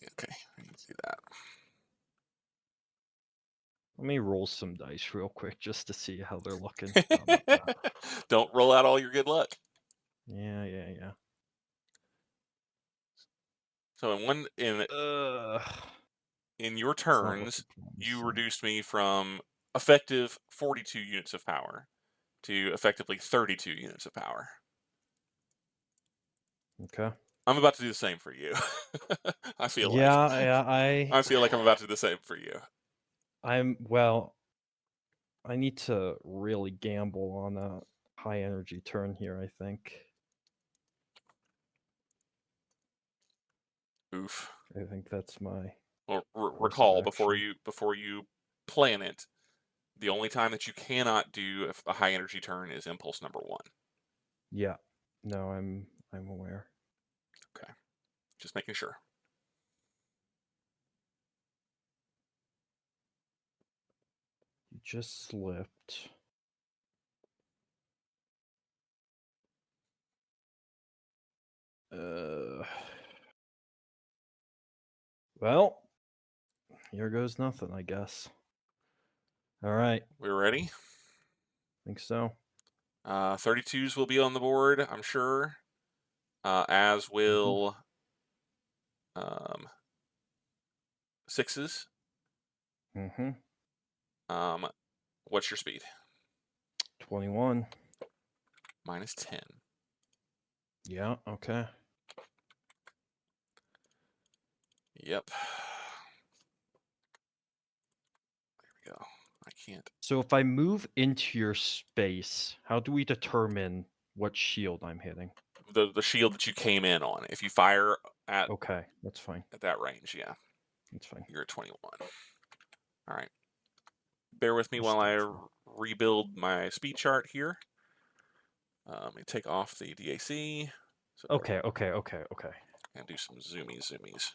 Okay, I can see that. Let me roll some dice real quick just to see how they're looking. Oh, not that. Don't roll out all your good luck. Yeah, yeah, yeah. So Ugh. in your It's not looking turns, you promising. reduced me from effective 42 units of power to effectively 32 units of power. Okay. I'm about to do the same for you. I feel like. Yeah, yeah. I feel like I'm about to do the same for you. Well. I need to really gamble on a high energy turn here. I think. Oof. I think that's my Well, course of recall action. before you plan it, the only time that you cannot do a high energy turn is impulse number one. Yeah. No, I'm aware. Okay, just making sure. You just slipped. Uh. Well, here goes nothing. I guess. All right. We're ready. Think so. 32s will be on the board, I'm sure. As Mm-hmm. will um, sixes. Mm-hmm. Um, what's your speed? 21. -10. Yeah. Okay. Yep. There we go. I can't. So if I move into your space, how do we determine what shield I'm hitting? The shield that you came in on. If you fire at Okay, that's fine. at that range, yeah, That's fine. you're at 21. All right. Bear with me Just while I doubtful. rebuild my speed chart here. Let me take off the DAC. So Okay, okay, okay, okay. and do some zoomies.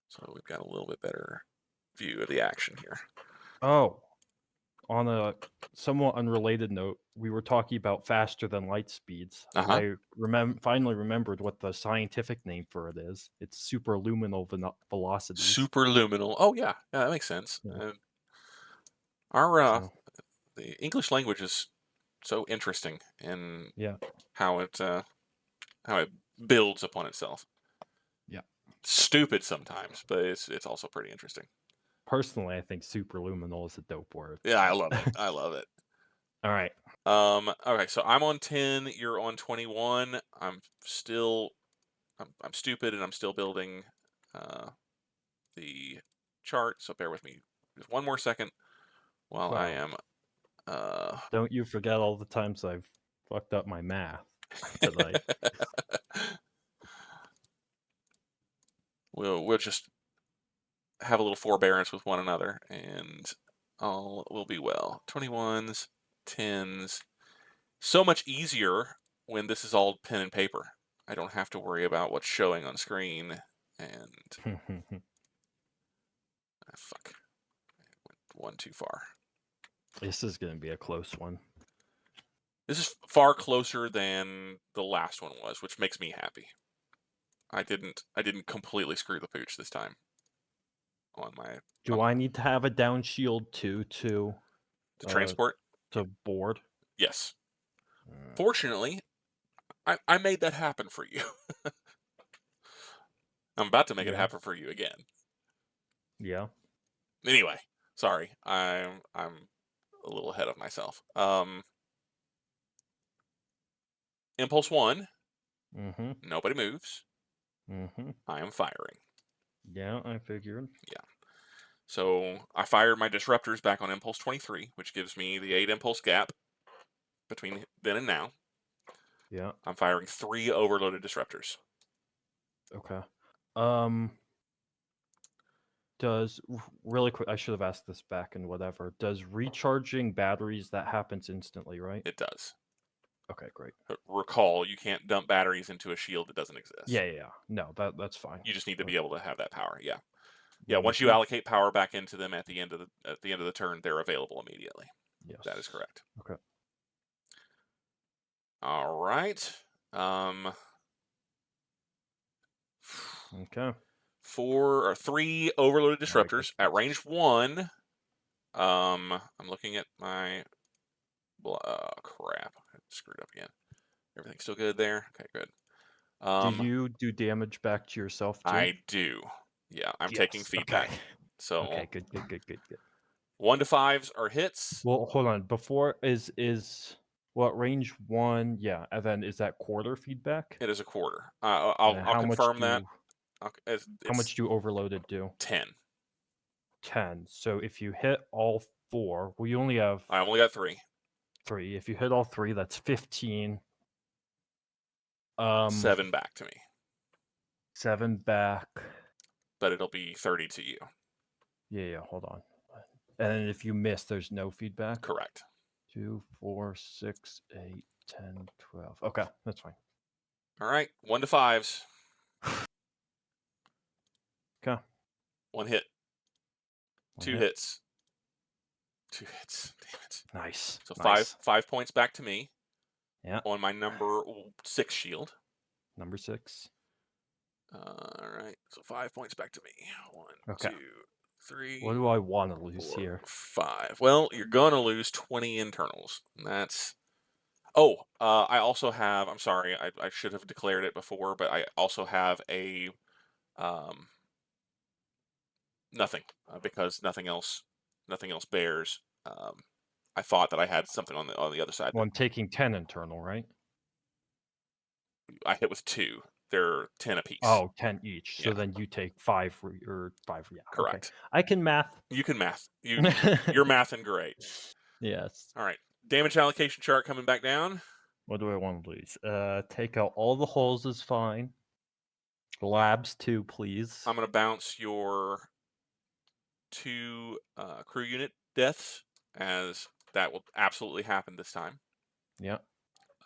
So we've got a little bit better view of the action here. Oh, on a somewhat unrelated note, we were talking about faster than light speeds. Uh-huh. I finally remembered what the scientific name for it is. It's superluminal velocities. Superluminal. Oh yeah, yeah, that makes sense. Yeah. Our So the English language is so interesting in yeah, how it builds upon itself. yeah. Stupid sometimes, but it's also pretty interesting. Personally, I think superluminal is a dope word. Yeah, I But love it. I love it. all right. Okay, so I'm on 10, you're on 21. I'm stupid and I'm still building uh the chart, so bear with me just one more second while I Well, am uh don't you forget all the times I've fucked up my math tonight. we'll just have a little forbearance with one another and all will be well. 21s, 10s. So much easier when this is all pen and paper. I don't have to worry about what's showing on screen. And fuck, went one too far. This is going to be a close one. This is far closer than the last one was, which makes me happy. I didn't completely screw the pooch this time on my Do I need to have a down shield too to uh transport. to board? Yes. Uh, Fortunately, I made that happen for you. I'm about to make it yeah. happen for you again. Yeah. Anyway, sorry, I'm a little ahead of myself. Impulse one, Mhm. nobody moves. Mhm. I am firing. Yeah, I figured. Yeah. So I fired my disruptors back on impulse 23, which gives me the 8 impulse gap between then and now. Yeah. I'm firing 3 overloaded disruptors. Okay. Does really quick? I should have asked this back and whatever. Does recharging batteries that happens instantly, right? It does. Okay, great. But recall, you can't dump batteries into a shield that doesn't exist. Yeah. No, that's fine. You just need to be able to have that power. Yeah. Yeah, One once you heat. allocate power back into them at the end of the turn, they're available immediately. Yes. That is correct. Okay. All right. Okay. 3 overloaded All right, disruptors at range 1. I'm looking at my crap. I screwed up again. Everything's still good there. Okay, good. Do you do damage back to yourself too? I do. Yeah, I'm taking Yes. Okay. feedback. So Okay. Good. 1 to 5s are hits. Well, hold on. Before is what range 1? Yeah, and then is that quarter feedback? It is a quarter. And then I'll confirm that. how much do overloaded do? 10. 10. So if you hit all 4, well, you only have I only got 3. 3. If you hit all 3, that's 15. 7 back to me, 7 back. but it'll be 30 to you. Yeah. Hold on. And then if you miss, there's no feedback. Correct. 2, 4, 6, 8, 10, 12. Okay, that's fine. All right. 1 to 5s. Okay. 1 hit. 2 hit. hits. 2 hits. Damn it. Nice. So nice. 5 points back to me. Yeah. On my number 6 shield. Number 6. All right. So 5 points back to me. 1, Okay. 2, 3. What do I want to lose 4, here? 5. Well, you're gonna lose 20 internals. That's. Oh, I also have. I'm sorry. I should have declared it before, but I also have a nothing because nothing else bears. I thought that I had something on the other side. Well, I'm taking 10 internal, right? I hit with 2. They're 10 apiece. Oh, 10 each. So Yeah. then you take 5 or 5. Yeah. Correct. Okay. I can math. You can math. You're mathing great. Yes. All right. Damage allocation chart coming back down. What do I want to lose? Take out all the holes is fine. Labs too, please. I'm going to bounce your 2 crew unit deaths, as that will absolutely happen this time. Yeah.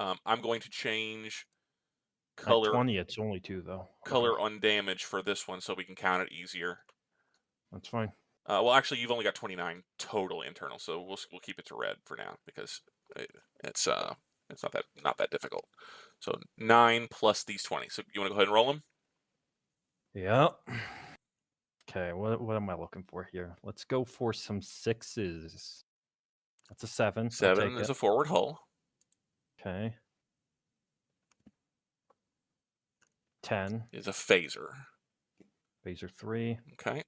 I'm going to change At color 20, it's only 2 though. color on damage for this one so we can count it easier. That's fine. Well, actually, you've only got 29 total internal, so we'll keep it to red for now because it's not that difficult. So 9 plus these 20. So you want to go ahead and roll them? Yeah. Okay, what am I looking for here? Let's go for some 6s. That's a 7. I'll 7 take is it. a forward hull. Okay. 10 is a phaser. Phaser 3. Okay.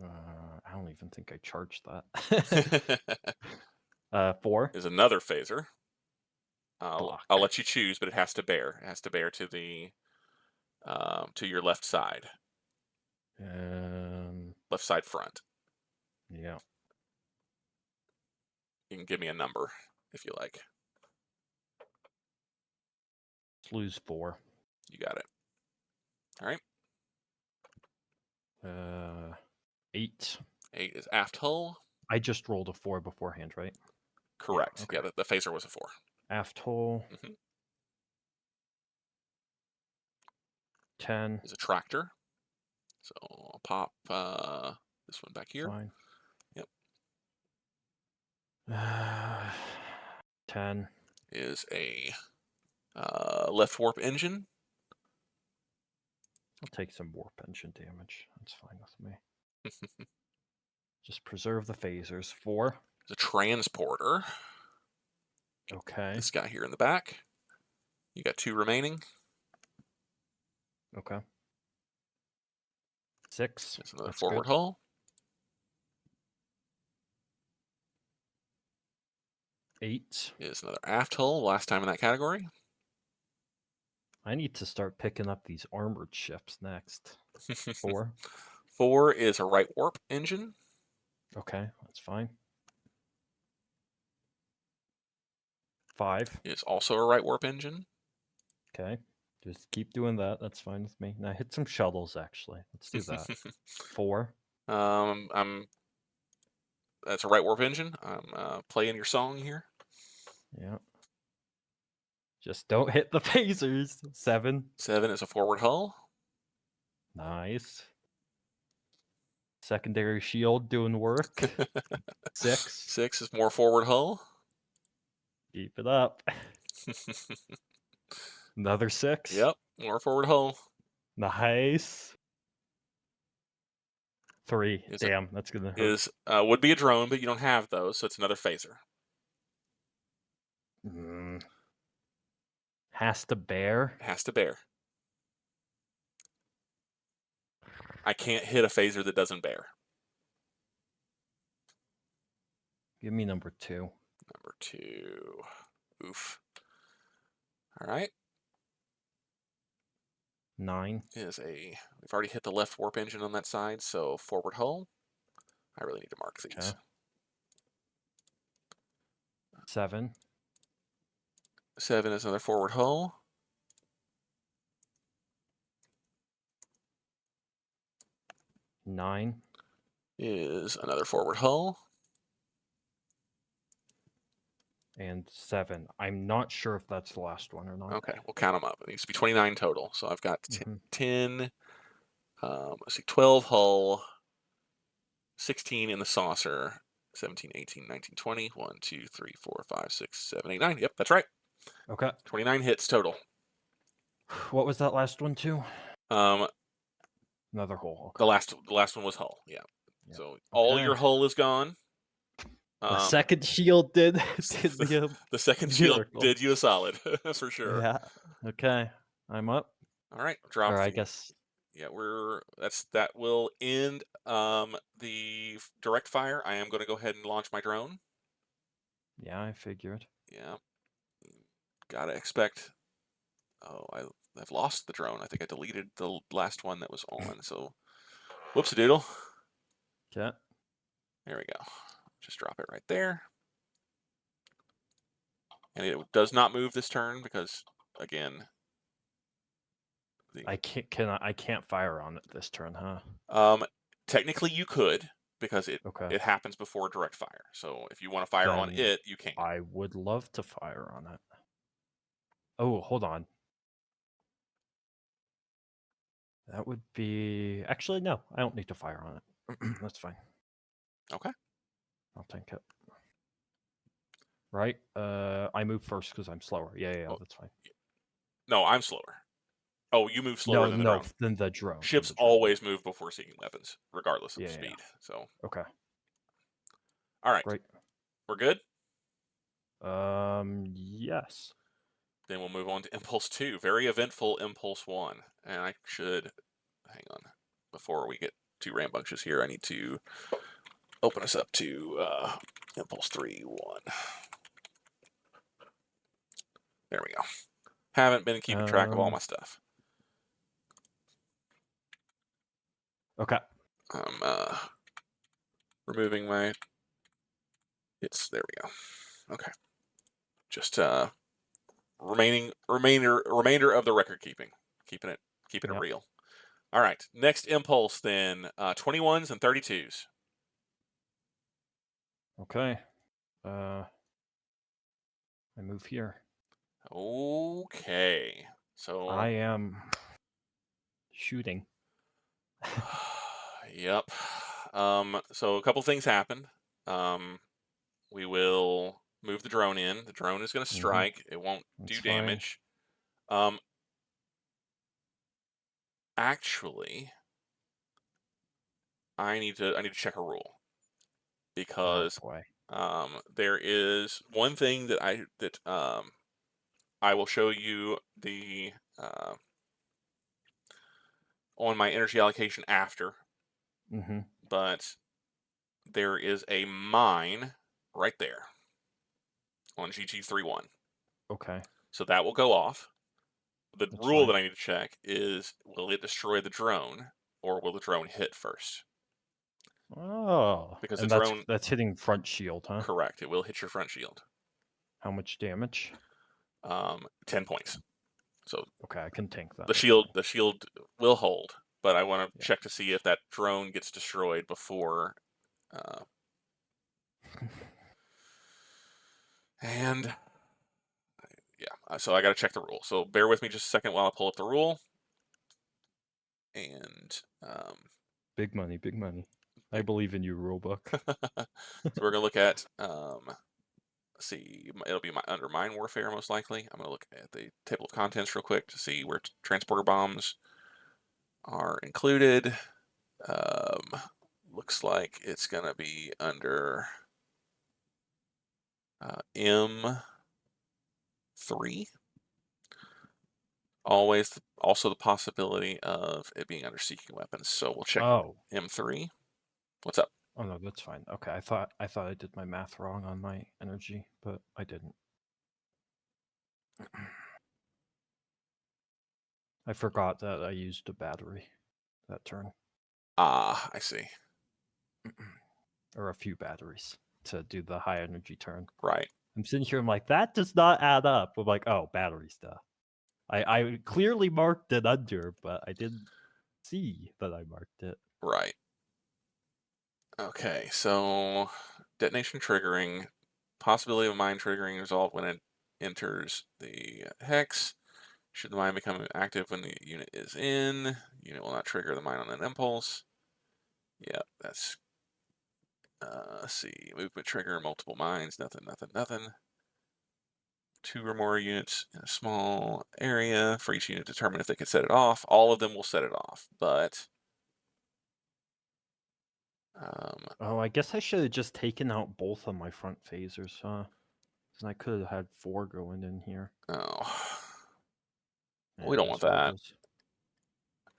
I don't even think I charged that. 4 is another phaser. Fuck. I'll let you choose, but it has to bear. It has to bear to the to your left side. Left side front. Yeah. You can give me a number if you like. Let's lose 4. You got it. All right. 8. 8 is aft hull. I just rolled a 4 beforehand, right? Correct. Yeah, Yeah, the phaser was a 4. Aft hull. 10 is a tractor. So I'll pop this one back here. Fine. Yep. 10 is a left warp engine. I'll take some warp engine damage. That's fine with me. Just preserve the phasers. 4 is a transporter. Okay. This guy here in the back. You got 2 remaining. Okay. 6. It's another That's forward good. hull. 8 is another aft hull. Last time in that category. I need to start picking up these armored ships next. 4. 4 is a right warp engine. Okay, that's fine. 5. Is also a right warp engine. Okay, just keep doing that. That's fine with me. Now hit some shuttles, actually. Let's do that. 4. That's a right warp engine. I'm playing your song here. Yeah. Just don't hit the phasers. 7. 7 is a forward hull. Nice. Secondary shield doing work. 6. 6 is more forward hull. Keep it up. Another 6. Yep, more forward hull. Nice. 3. Is Damn, that's gonna hurt. is would be a drone, but you don't have those, so it's another phaser. Has to bear. Has to bear. I can't hit a phaser that doesn't bear. Give me number 2. Number 2. Oof. All right. 9. We've already hit the left warp engine on that side, so forward hull. I really need to mark these. Okay. 7. 7 is another forward hull. 9 is another forward hull. and 7. I'm not sure if that's the last one or not. Okay, we'll count them up. It needs to be 29 total. So I've got 10, let's see, 12 hull, 16 in the saucer, 17, 18, 19, 20. 1, 2, 3, 4, 5, 6, 7, 8, 9. Yep, that's right. Okay. 29 hits total. What was that last one too? Um, Another hole. The last one was hull. Yeah. Yep. So all your hull is gone. The second shield did the second shield did you a solid for sure. Yeah. Okay. I'm up. All right. Drop. Or I guess. Yeah, that will end the direct fire. I am going to go ahead and launch my drone. Yeah, I figured. Yeah. Gotta expect. Oh, I've lost the drone. I think I deleted the last one that was on. So, whoops a doodle. Okay. There we go. Just drop it right there. And it does not move this turn because, again, I can't fire on it this turn, huh? Technically you could because it happens before direct fire. So if you want to fire on it, you can. I would love to fire on it. Oh, hold on. That would be actually no. I don't need to fire on it. That's fine. Okay. I'll tank it. Right? I move first because I'm slower. Yeah, that's fine. No, I'm slower. Oh, you move slower than the drone. Than the drone. Ships always move before seeking weapons, regardless of speed. So. Okay. All right. Great. We're good? Yes. Then we'll move on to Impulse 2. Very eventful Impulse 1. And I should hang on. Before we get too rambunctious here, I need to open us up to Impulse 3, 1. There we go. Haven't been keeping track of all my stuff. Okay. I'm removing my. There we go. Okay. Just remainder of the record keeping. Keeping it real. All right. Next impulse then 21s and 32s. Okay. I move here. Okay. So I am shooting. Yep. So a couple things happened. We will move the drone in. The drone is going to strike. It won't do damage. Actually, I need to check a rule because there is one thing that I will show you the on my energy allocation after. But there is a mine right there on GG31. Okay. So that will go off. The That's rule fine. that I need to check is, will it destroy the drone, or will the drone hit first? Oh, Because the and drone, that's hitting front shield, huh? correct, it will hit your front shield. How much damage? 10 points. So Okay, I can tank that. the That's fine. shield will hold, but I want to Yeah. check to see if that drone gets destroyed before. Uh, and yeah, so I got to check the rule. So bear with me just a second while I pull up the rule. And Big money, big money. I big- believe in you, rulebook. so we're gonna look at let's see, it'll be under mine warfare most likely. I'm gonna look at the table of contents real quick to see where transporter bombs are included. Um, looks like it's gonna be under M3. Always also the possibility of it being under seeking weapons. So we'll check Oh. M3. What's up? Oh no, that's fine. Okay, I thought I did my math wrong on my energy, but I didn't. I forgot that I used a battery that turn. Ah, I see. Or a few batteries to do the high energy turn. Right. I'm sitting here, I'm like, that does not add up. I'm like, oh, battery stuff. I clearly marked it under, but I didn't see that I marked it. Right. Okay, so detonation triggering, possibility of mine triggering resolved when it enters the hex. Should the mine become active when the unit is in, unit will not trigger the mine on an impulse. Yep, that's, let's see, movement trigger, multiple mines, nothing, nothing, nothing. 2 or more units in a small area. For each unit, determine if they can set it off. All of them will set it off, but Oh, I guess I should have just taken out both of my front phasers, huh? Because I could have had 4 going in here. oh, we Yeah, don't it want is what it that. is.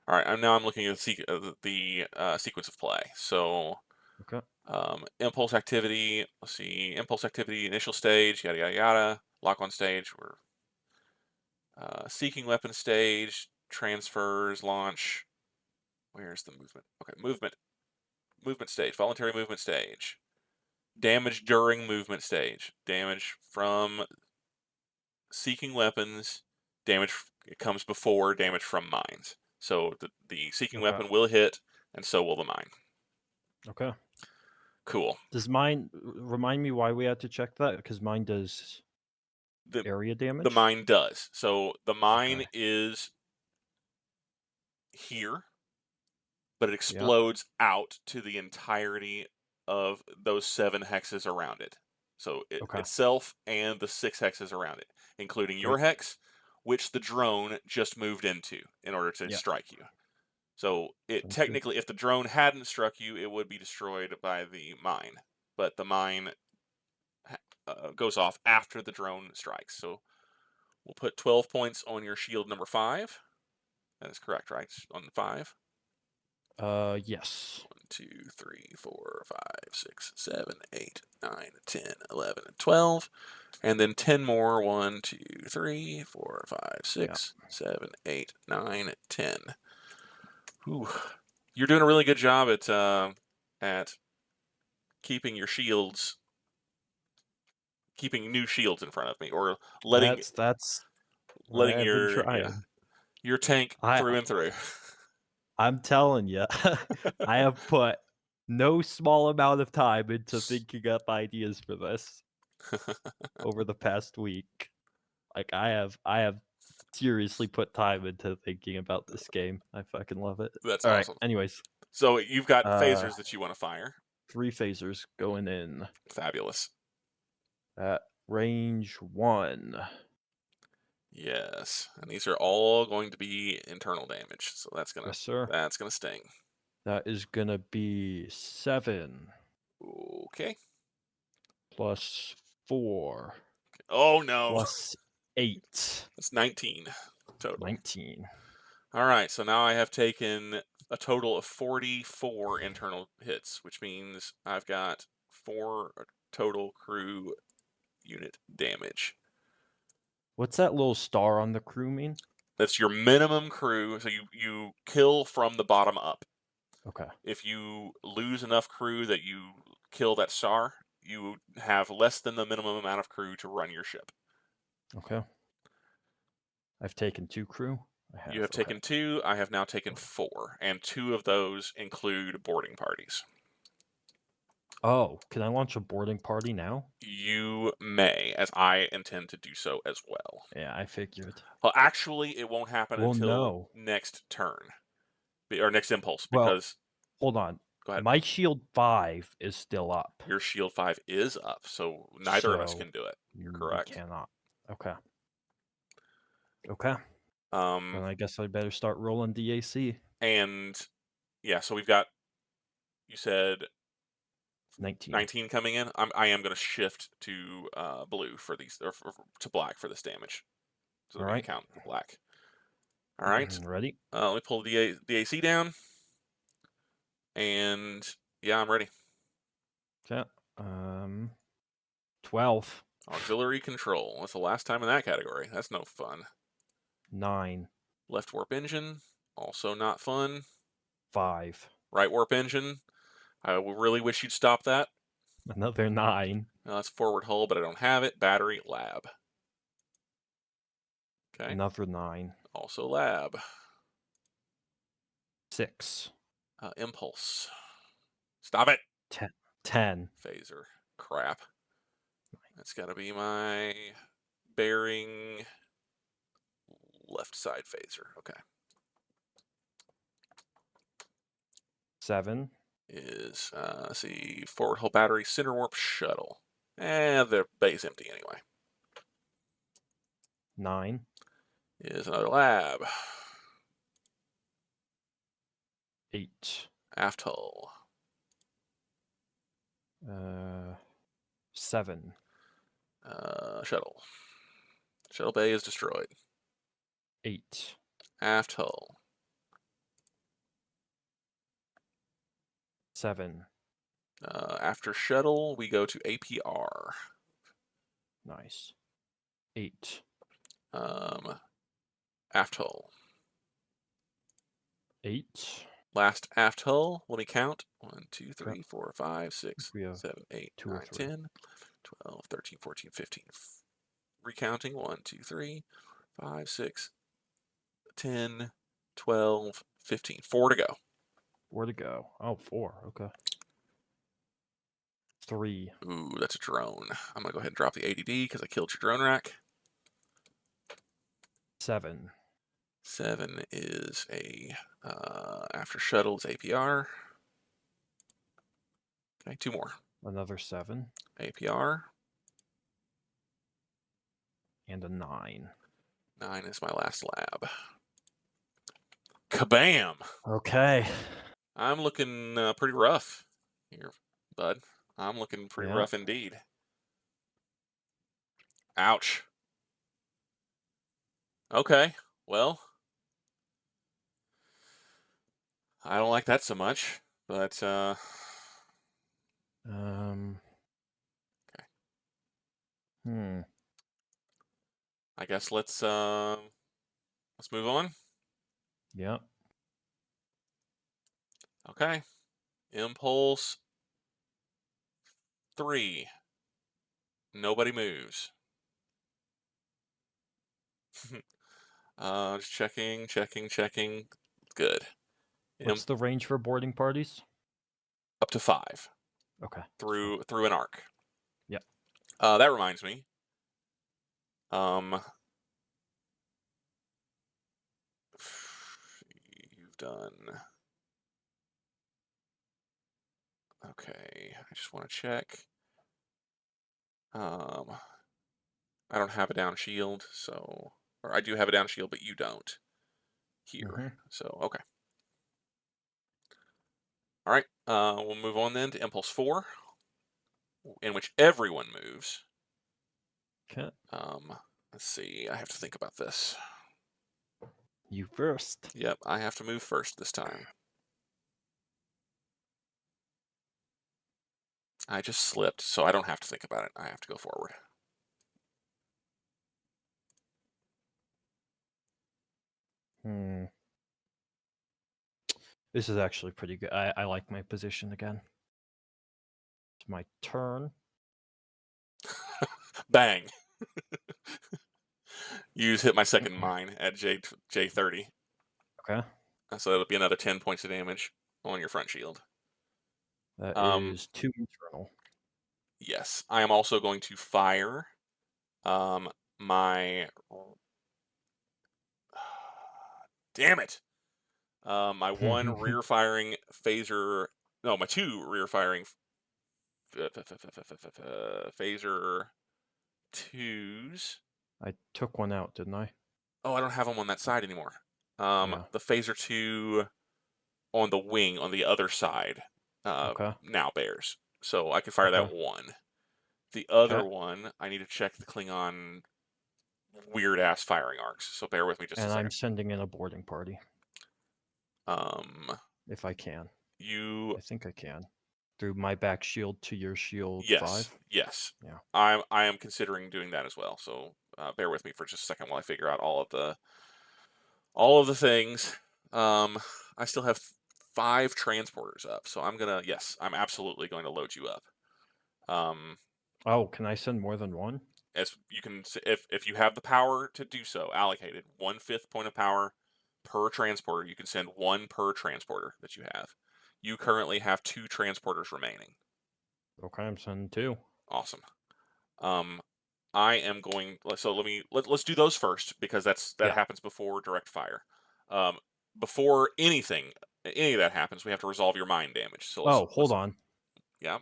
All right, now I'm looking at the sequence of play. So Okay. impulse activity. Let's see, impulse activity, initial stage, yada yada yada. Lock on stage. We're seeking weapon stage, transfers, launch. Where's the movement? Okay, movement stage, voluntary movement stage. Damage during movement stage. Damage from seeking weapons. Damage it comes before damage from mines. So the seeking Okay. weapon will hit, and so will the mine. Okay. Cool. Does mine remind me why we had to check that? Because mine does The area the damage. mine does. So the mine Okay. is here, but it Yeah. explodes out to the entirety of those 7 hexes around it. So Okay. itself and the 6 hexes around it, including your Yep. hex, which the drone just moved into in order to Yep. strike you. So it Sounds good. technically, if the drone hadn't struck you, it would be destroyed by the mine. But the mine goes off after the drone strikes. So we'll put 12 points on your shield number 5. That is correct, right? On 5. Yes. 1, 2, 3, 4, 5, 6, 7, 8, 9, 10, 11, and 12. And then 10 more. 1, 2, 3, 4, 5, Yeah. 6, 7, 8, 9, 10. Ooh. You're doing a really good job at keeping your shields, keeping new shields in front of me, or letting That's letting I've been your trying. your tank I through and through. I'm telling you, I have put no small amount of time into thinking up ideas for this over the past week. Like I have seriously put time into thinking about this game. I fucking love it. That's All right. awesome. Anyways, So you've got uh, phasers that you want to fire. 3 phasers going in Fabulous. at range 1. Yes, and these are all going to be internal damage, so Yes, sir. that's gonna sting. That is gonna be 7 Okay. plus 4 Oh no, plus 8. that's 19 total. 19. All right, so now I have taken a total of 44 internal hits, which means I've got 4 total crew unit damage. What's that little star on the crew mean? That's your minimum crew. So you kill from the bottom up. Okay. If you lose enough crew that you kill that star, you have less than the minimum amount of crew to run your ship. Okay. I've taken 2 crew. I You have. have Okay. taken 2. I have now taken 4, and 2 of those include boarding parties. Oh, can I launch a boarding party now? You may, as I intend to do so as well. Yeah, I figured. Well, actually, it won't happen Well, until no. next turn, or next impulse, Well, because hold on. go ahead. My shield 5 is still up. Your shield 5 is up, so neither of us So can do it. You're we correct. cannot. Okay. Okay. Then Um, I guess I better start rolling DAC. and yeah, so we've got, you said 19. 19 coming in. I am going to shift to blue for these, or to black for this damage, so All that we can right. count the black. All right. Ready? Let me pull the AC down, and yeah, I'm ready. Okay. 12. Auxiliary control. That's the last time in that category. That's no fun. 9. Left warp engine, also not fun. 5. Right warp engine. I really wish you'd stop that. Another 9. That's forward hull, but I don't have it. Battery lab. Okay. Another 9. Also lab. 6. Impulse. Stop it. 10. 10. Phaser. Crap. That's got to be my bearing left side phaser. Okay. 7. Is, let's see, forward hull battery, center warp shuttle. The bay's empty anyway. 9. Is another lab. 8. Aft hull. 7. Shuttle. Shuttle bay is destroyed. 8. Aft hull. 7. After shuttle, we go to APR. Nice. 8. Aft hull. 8. Last aft hull. Let me count. 1, 2, Okay. 3, 4, 5, 6, We have 7, 8, 2 or 9, 3. 10, 12, 13, 14, 15. Recounting. 1, 2, 3, 5, 6, 10, 12, 15. 4 to go. 4 to go. Oh, 4. Okay. 3. Ooh, that's a drone. I'm going to go ahead and drop the ADD because I killed your drone rack. 7. 7 is a, after shuttle is APR. Okay, 2 more. Another 7. APR. And a 9. 9 is my last lab. Kabam! Okay. I'm looking pretty rough here, bud. I'm looking pretty Yeah. rough indeed. Ouch. Okay, well, I don't like that so much, but Um. okay. Hmm. I guess let's move on. Yeah. Okay. Impulse 3. Nobody moves. Just checking, checking, checking. Good. What's the range for boarding parties? Up to 5 Okay. through an arc. Yep. That reminds me. You've done. Okay, I just want to check. I don't have a down shield, so, or I do have a down shield, but you don't here. So, okay. All right, we'll move on then to Impulse 4, in which everyone moves. Okay. Let's see, I have to think about this. You first. Yep, I have to move first this time. I just slipped, so I don't have to think about it. I have to go forward. Hmm. This is actually pretty good. I like my position again. It's my turn. Bang! You hit my second mine at J30. Okay. So that'll be another 10 points of damage on your front shield. That Um, is 2 internal. yes. I am also going to fire my... Damn it! My one rear firing phaser... No, my two rear firing phaser twos. I took one out, didn't I? Oh, I don't have them on that side anymore. Yeah. The phaser two on the wing on the other side Okay. now bears. So I can fire Okay. that one. The other Okay. one, I need to check the Klingon weird ass firing arcs. So bear with me just a And I'm second. sending in a boarding party Um, if I can. you I think I can. Through my back shield to your shield yes, 5. yes. Yeah. I am considering doing that as well. So bear with me for just a second while I figure out all of the things. I still have 5 transporters up, so I'm absolutely going to load you up. Oh, can I send more than one? As you can, if you have the power to do so, allocated 1/5 point of power per transporter. You can send 1 per transporter that you have. You currently have 2 transporters remaining. Okay, I'm sending 2. Awesome. Um, I am going. So let's do those first because that Yeah. happens before direct fire. Um, before any of that happens, we have to resolve your mind damage. So Oh, hold let's on. yeah.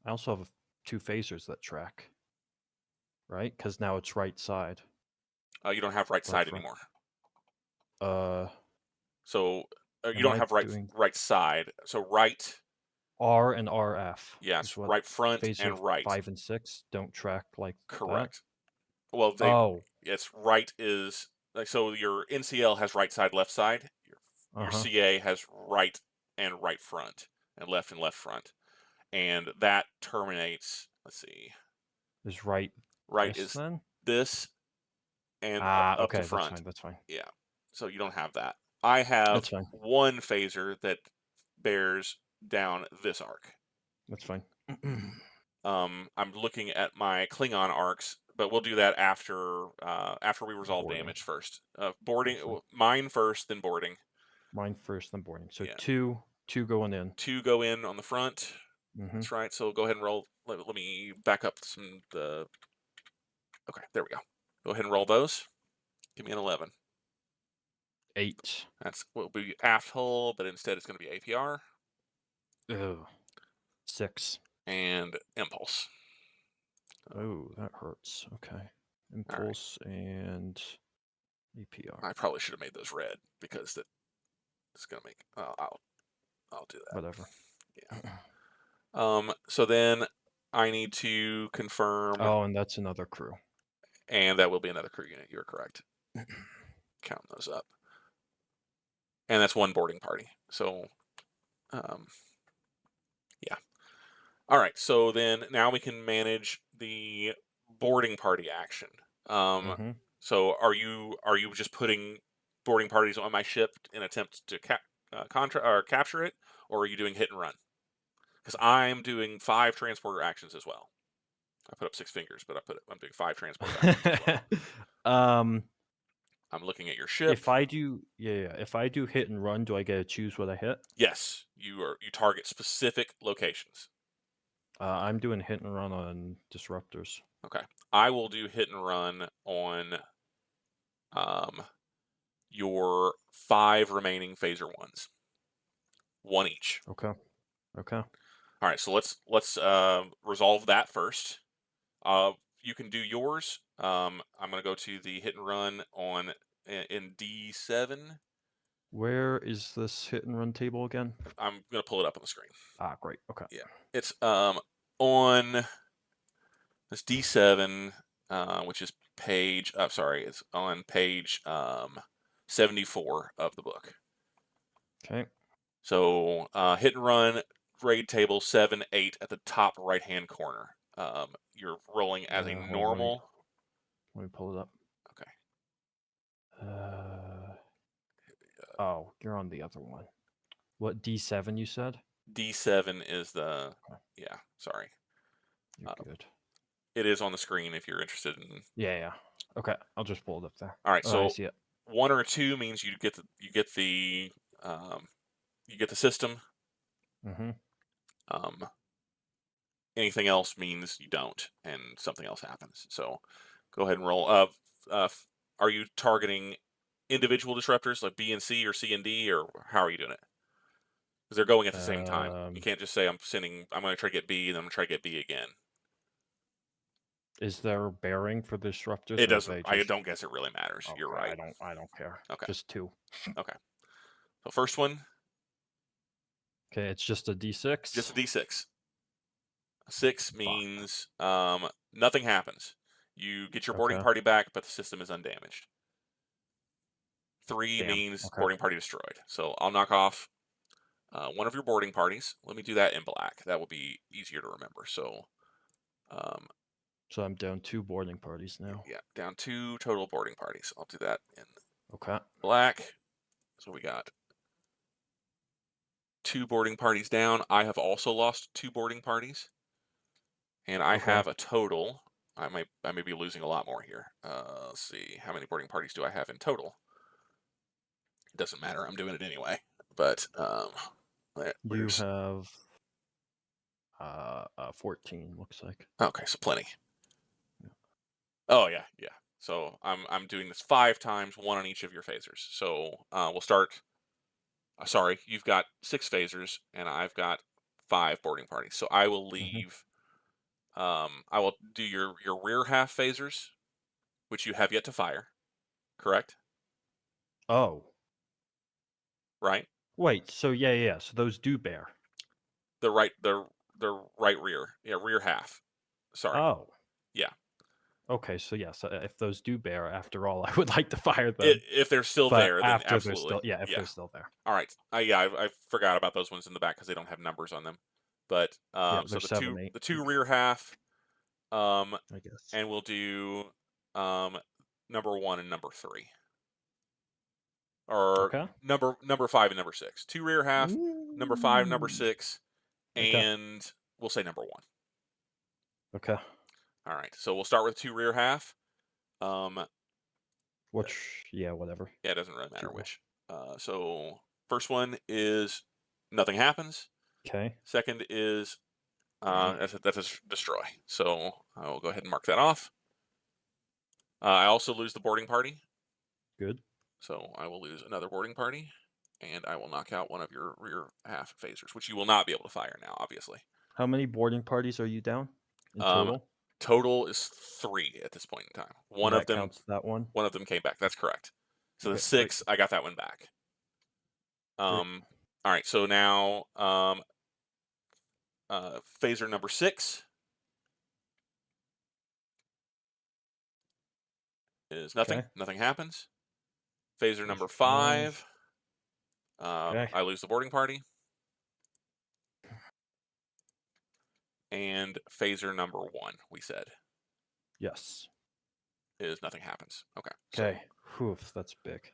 I also have 2 phasers that track, right? Because now it's right side. You don't have right Left side front. anymore. Uh, So you am don't I have doing right side. So right, R and RF? Is yes, what right front phaser and right. 5 and 6 don't track like that? Correct. Well, Oh. it's right is like so your NCL has right side, left side. Your Uh-huh. CA has right and right front and left front, and that terminates. Let's see. Is right Right this is then? this and Ah, up to okay, that's front. fine, that's fine. Yeah. So you don't have that. I have That's fine. one phaser that bears down this arc. That's fine. I'm looking at my Klingon arcs, but we'll do that after we resolve Boarding. damage first. That's fine. Mine first, then boarding. Mine first, then boarding. So Yeah, 2 going in. 2 go in on the front. Mm-hmm. That's right. So go ahead and roll. Let me back up some the. Okay, there we go. Go ahead and roll those. Give me an 11. 8. That's will be aft hull, but instead it's going to be APR Ugh. 6. and impulse. Oh, that hurts. Okay. All right. Impulse and APR. I probably should have made those red because that's going to make. I'll do that. Whatever. Yeah. So then I need to confirm, Oh, and that's another crew. and that will be another crew unit. You're correct. Count those up. And that's 1 boarding party. So, yeah. All right. So then now we can manage the boarding party action. Mm-hmm. So are you just putting boarding parties on my ship in attempt to capture it, or are you doing hit and run? Because I'm doing 5 transporter actions as well. I put up 6 fingers, but I'm doing 5 transporter actions as well. I'm looking at your ship. If I do, yeah, if I do hit and run, do I get to choose what I hit? Yes, you target specific locations. I'm doing hit and run on disruptors. Okay. I will do hit and run on your 5 remaining phaser ones. 1 each. Okay. Okay. All right, so let's resolve that first. You can do yours. I'm going to go to the hit and run on in D7. Where is this hit and run table again? I'm going to pull it up on the screen. Ah, great. Okay. Yeah. It's on this D7, which is page. Sorry, it's on page 74 of the book. Okay. So hit and run, grade table 7, 8 at the top right hand corner. You're rolling as a Hold on. normal. Let me pull it up. Okay. Oh, you're on the other one. What, D7 you said? D7 is the, Okay, yeah, sorry. you're good. It is on the screen if you're interested in. Yeah. Okay, I'll just pull it up there. All right, Oh, I so see it. 1 or 2 means um, you get the system. Mm-hmm. Um, anything else means you don't, and something else happens. So go ahead and roll. Are you targeting individual disruptors like B and C or C and D, or how are you doing it? Because they're going at the same time. You can't just say I'm going to try to get B, and then I'm going to try to get B again. Is there bearing for the disruptors, It or are doesn't. they I just don't guess it really matters. You're okay? right. I don't care. Okay. Just 2. Okay. So first one, Okay, it's just a D6. just a D6. 6 Fuck. means nothing happens. You get your boarding Okay. party back, but the system is undamaged. 3 Damn. means Okay. boarding party destroyed. So I'll knock off one of your boarding parties. Let me do that in black. That will be easier to remember. So, So I'm down 2 boarding parties now. yeah, down 2 total boarding parties. I'll do that in Okay. black. So we got 2 boarding parties down. I have also lost 2 boarding parties, and I Okay. have a total. I may be losing a lot more here. Let's see, how many boarding parties do I have in total? It doesn't matter. I'm doing it anyway. But You where's have 14 looks like. okay? So plenty. Oh yeah, yeah. So I'm doing this 5 times, 1 on each of your phasers. So we'll start. Sorry, you've got 6 phasers, and I've got 5 boarding parties. So I will Mm-hmm. leave. I will do your rear half phasers, which you have yet to fire. Correct? Oh. Right? Wait, so yeah. So those do bear. The right rear. Yeah, rear half. Sorry. Oh. Yeah. Okay, so yes, if those do bear, after all, I would like to fire them. If they're still But there, then after they're absolutely. still, yeah, if Yeah. they're still there. All right. Yeah, I forgot about those ones in the back because they don't have numbers on them. But Yeah, so they're 7, 8, the 2 rear half, um, I guess. and we'll do number 1 and number 3, or Okay. number 5 and number 6. 2 rear half, number 5, number Ooh. 6, Okay. and we'll say number 1. Okay. All right. So we'll start with 2 rear half. Which, yeah, whatever. Yeah, it doesn't really matter Two. which. So first one is nothing happens. Okay. Second is Damn. that's a destroy. So I will go ahead and mark that off. I also lose the boarding party. Good. So I will lose another boarding party, and I will knock out one of your rear half phasers, which you will not be able to fire now, obviously. How many boarding parties are you down in Um, total? total is 3 at this point in time. And that counts that one? One of them came back. That's correct. So the Okay, great. 6, I got that one back. Great. All right. So now phaser number 6 is nothing. Okay. Nothing happens. Phaser number Phaser 5. 5. Okay. I lose the boarding party. And phaser number 1, we said, Yes. is nothing happens. Okay. Okay. Whew, that's big.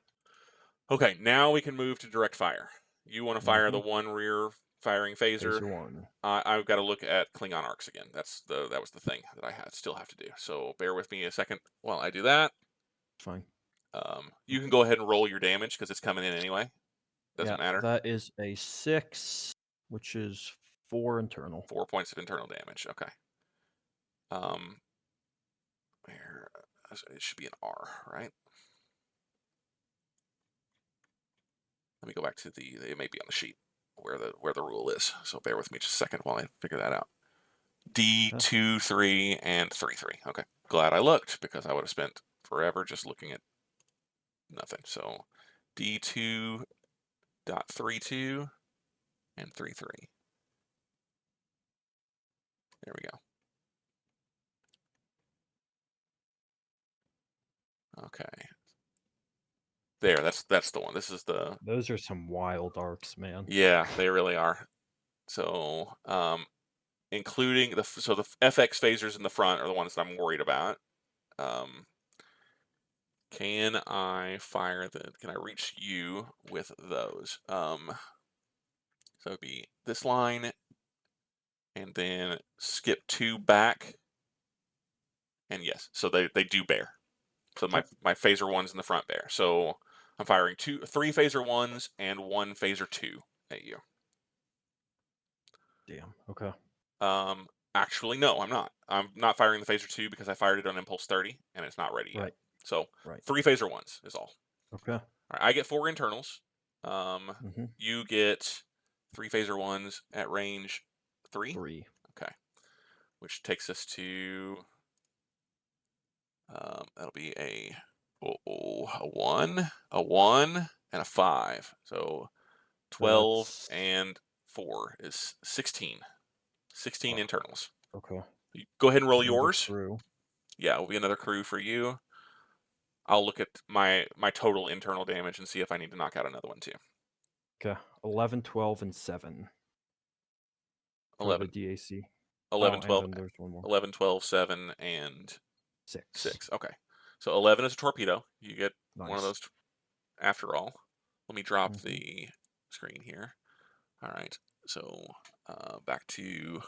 Okay, now we can move to direct fire. You want to fire the Mm-hmm. 1 rear firing phaser. Phaser 1. I've got to look at Klingon arcs again. That was the thing that I still have to do. So bear with me a second while I do that. Fine. You can go ahead and roll your damage because it's coming in anyway. Doesn't Yeah, matter. that is a 6, which is 4 internal. 4 points of internal damage. Okay. Where it should be an R, right? Let me go back to it may be on the sheet where the rule is. So bear with me just a second while I figure that out. D, Okay. 2, 3, and 3, 3. Okay. Glad I looked because I would have spent forever just looking at nothing. So D2.32 and 3, 3. There we go. Okay. There, that's the one. This is the Those are some wild arcs, man. yeah, they really are. So, including the FX phasers in the front are the ones that I'm worried about. Can I can I reach you with those? So it'd be this line and then skip 2 back. And yes, so they do bear. So Okay. my phaser 1's in the front bear. So I'm firing 3 phaser 1s and 1 phaser 2 at you. Damn. Okay. Actually, no, I'm not. I'm not firing the phaser 2 because I fired it on impulse 30 and it's not ready yet. Right. So Right. 3 phaser 1s is all. Okay. All right, I get 4 internals. Mm-hmm. You get 3 phaser 1s at range 3. 3. Okay, which takes us to that'll be a 1, a 1, and a 5. So 12 That's and 4 is 16. 16 oh, internals. okay. Go ahead and roll Another yours. crew. Yeah, it'll be another crew for you. I'll look at my total internal damage and see if I need to knock out another one too. Okay. 11, 12, and 7 for the 11, DAC. 11, Oh, and 12, then there's one more. 11, 12, 7, and 6. 6. Okay. So 11 is a torpedo. You get one of Nice. those after all. Let me drop Mm-hmm. the screen here. All right. So back to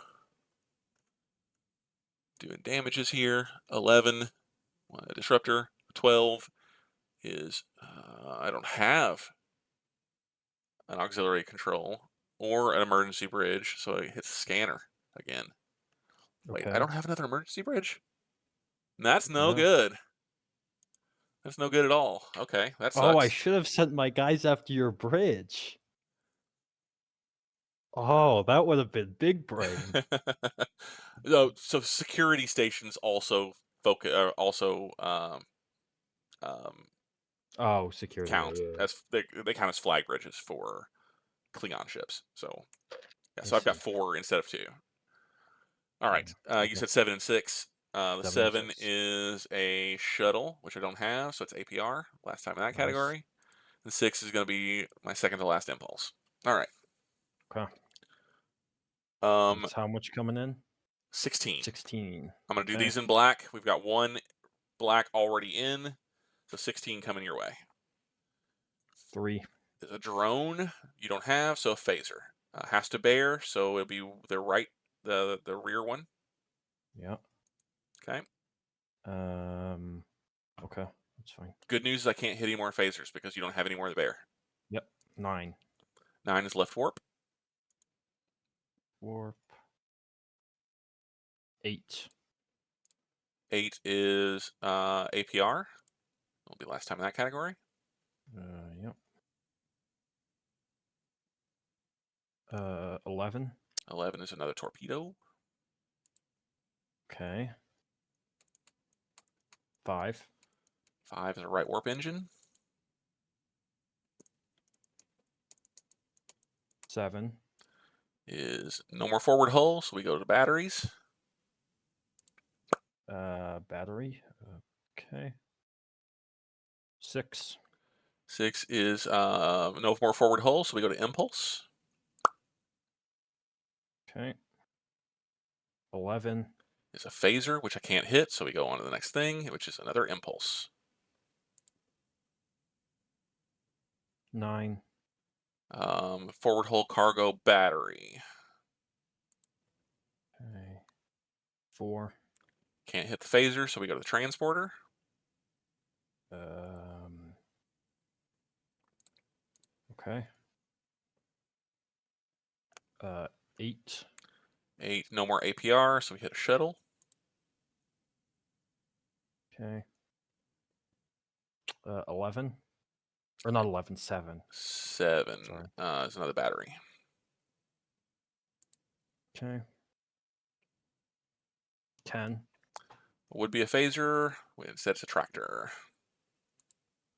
doing damages here. 11, disruptor. 12 is, I don't have an auxiliary control or an emergency bridge, so it hits scanner again. Wait, I Okay. don't have another emergency bridge? That's no No. good. That's no good at all. Okay, that Oh, I sucks. should have sent my guys after your bridge. Oh, that would have been big brain. No, so security stations also also um, Oh, security. count as they count as flag bridges for Klingon ships. So yeah, I so I've got see. 4 instead of 2. All right, Damn. you Okay. said 7 and 6. The 7 and 7 6. is a shuttle, which I don't have, so it's APR. Last time in that Nice. category. The 6 is going to be my second to last impulse. All right. Okay. Um, That's how much coming in? 16. 16. I'm going to do Okay. these in black. We've got 1 black already in, so 16 coming your way. 3. Is a drone you don't have, so a phaser. Has to bear, so it'll be the rear one. Yeah. Okay. Okay. That's fine. Good news is I can't hit any more phasers because you don't have any more to bear. Yep. 9. 9 is left warp. Warp. 8. 8 is APR. It'll be last time in that category. Yep. 11. 11 is another torpedo. Okay. 5. 5 is a right warp engine. 7. Is no more forward hull, so we go to batteries. Battery. Okay. 6. 6 is no more forward hull, so we go to impulse. Okay. 11. Is a phaser, which I can't hit, so we go on to the next thing, which is another impulse. 9. Forward hull cargo battery. Okay. 4. Can't hit the phaser, so we go to the transporter. Okay. 8. 8, no more APR, so we hit a shuttle. Okay. 11. Or not 11, 7. 7 Sorry. is another battery. Okay. 10. Would be a phaser, instead it's a tractor.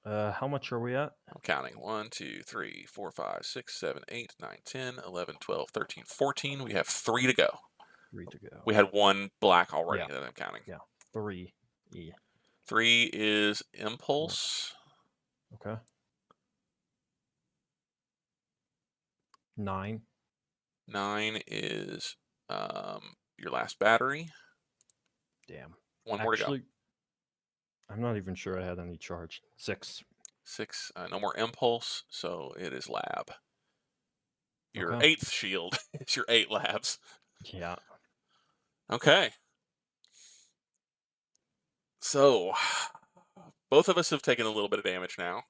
How much are we at? I'm counting 1, 2, 3, 4, 5, 6, 7, 8, 9, 10, 11, 12, 13, 14. We have 3 to go. 3 to go. We had 1 black already Yeah. that I'm counting. Yeah. 3. E. 3 is impulse. Okay. 9. 9 is your last battery. Damn. 1 more to go. Actually, I'm not even sure I had any charge. 6. 6. No more impulse, so it is lab. Your Okay. 8th shield is your 8 labs. Yeah. Okay. So, both of us have taken a little bit of damage now.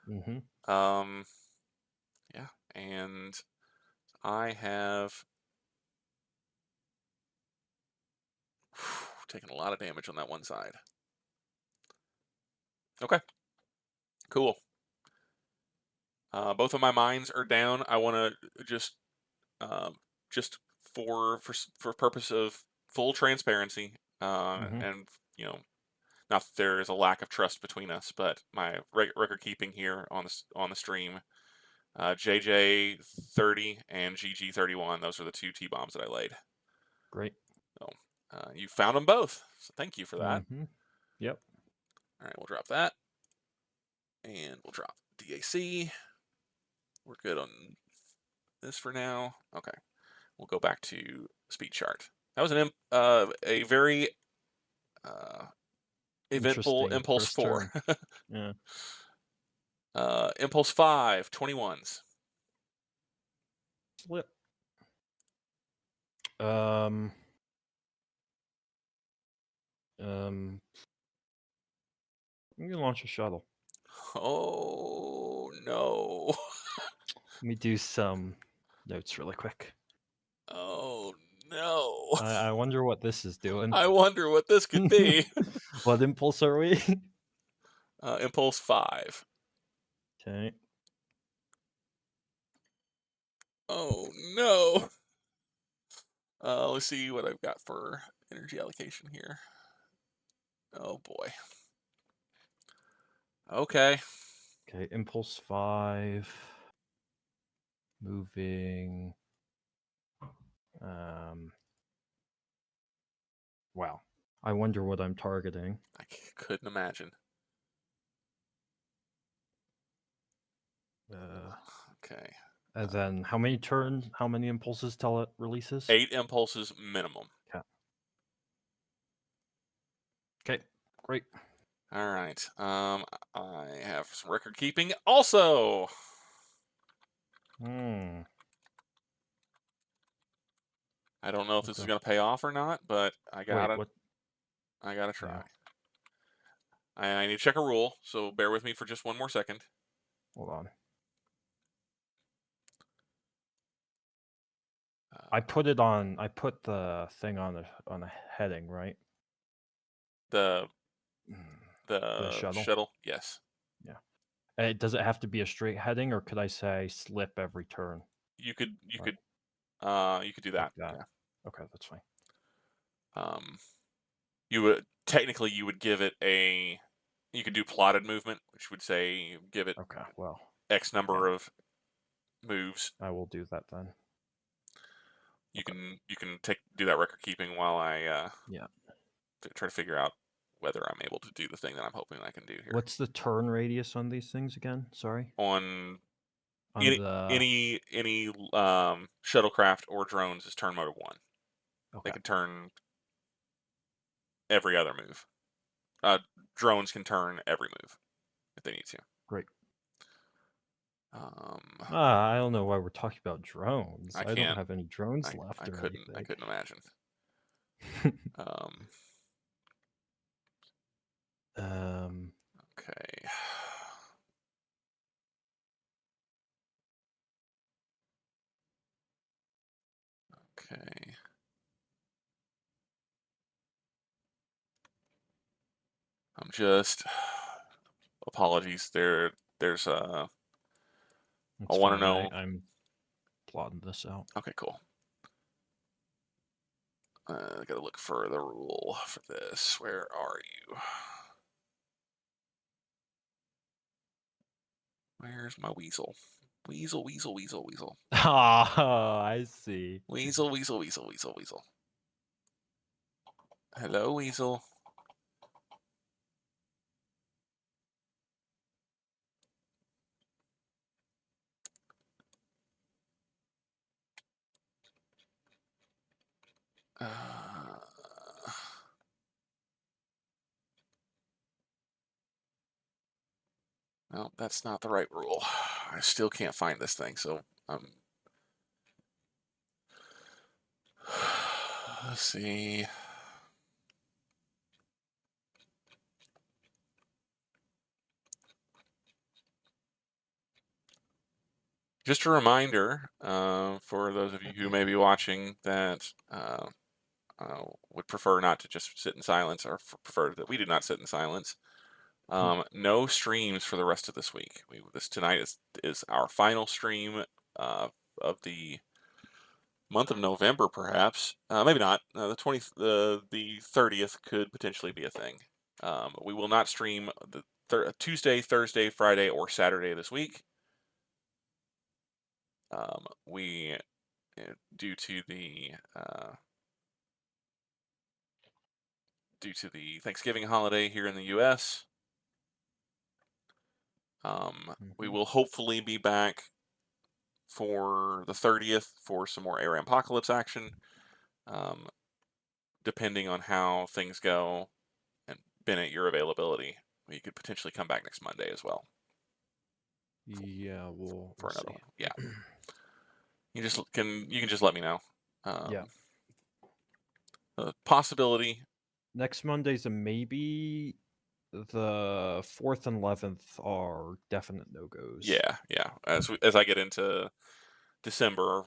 Mm-hmm. Yeah, and I have taken a lot of damage on that one side. Okay, cool. Both of my mines are down. I want to um, just for purpose of full transparency, Mm-hmm. and you know, not that there is a lack of trust between us, but my record keeping here on the stream, JJ 30 and GG 31. Those are the 2 T bombs that I laid. Great. So you found them both. So thank you for that. Mm-hmm. Yep. All right, we'll drop that, and we'll drop DAC. We're good on this for now. Okay, we'll go back to speed chart. That was a very uh, eventful Interesting impulse first 4. turn. Yeah. Impulse 5, 21s. Slip. Um. I'm gonna launch a shuttle. Oh no. Let me do some notes really quick. Oh no. I wonder what this is doing. I wonder what this could be. What impulse are we? Impulse 5. Okay. Oh no. Let's see what I've got for energy allocation here. Oh boy. Okay. Okay. Impulse 5. Moving. Wow. I wonder what I'm targeting. I couldn't imagine. Okay. And then how many impulses till it releases? 8 impulses minimum. Okay. Okay. Great. All right. I have some record keeping also. Hmm. I don't know if this is Okay. going to pay off or not, but Wait, what? I gotta Yeah. try. I need to check a rule, so bear with me for just one more second. Hold on. I put the thing on a heading, right? The The the shuttle. shuttle, yes. Yeah. Does it have to be a straight heading, or could I say slip every turn? You could Right, you could do like that. that. Yeah. Okay, that's fine. You would technically you would give it a you could do plotted movement, which would say give it Okay, well, X yeah, number of moves. I will do that then. Okay. You can do that record keeping while I Yeah. try to figure out whether I'm able to do the thing that I'm hoping I can do here. What's the turn radius on these things again? Sorry. On On the any shuttlecraft or drones is turn mode of 1. They Okay. can turn every other move. Drones can turn every move if they need to. Great. Um, I don't know why we're talking about drones. I I don't can't. have any drones left or I anything. couldn't imagine. Um, um. okay. Okay. I'm just apologies. There's I It's want to fine. know. I'm plotting this out. Okay, cool. I gotta look for the rule for this. Where are you? Where's my weasel? Weasel, weasel, weasel, weasel. Ah, I see. Weasel, weasel, weasel, weasel, weasel. Hello, weasel. Uh, No, that's not the right rule. I still can't find this thing, so let's see. Just a reminder for those of you who may be watching that would prefer not to just sit in silence, or prefer that we do not sit in silence. No streams for the rest of this week. This tonight is our final stream of the month of November, perhaps. Maybe not. The 30th could potentially be a thing. We will not stream the Tuesday, Thursday, Friday, or Saturday this week. We due to the Thanksgiving holiday here in the U.S. We will hopefully be back for the 30th for some more Air Apocalypse action, depending on how things go. And Bennett, your availability, we could potentially come back next Monday as well. Yeah, we'll another see. one. Yeah, you can just let me know. Yeah. The possibility. Next Monday's a maybe. The 4th and 11th are definite no-goes. Yeah. As I get into December,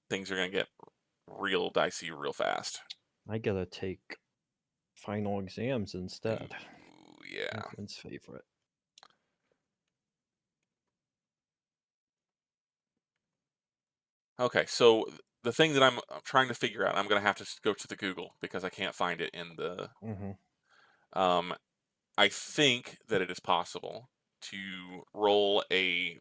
things are gonna get real dicey real fast. I gotta take final exams instead. Ooh, yeah. Everyone's favorite. Okay, so the thing that I'm trying to figure out, I'm gonna have to go to the Google because I can't find it in the. I think that it is possible to roll a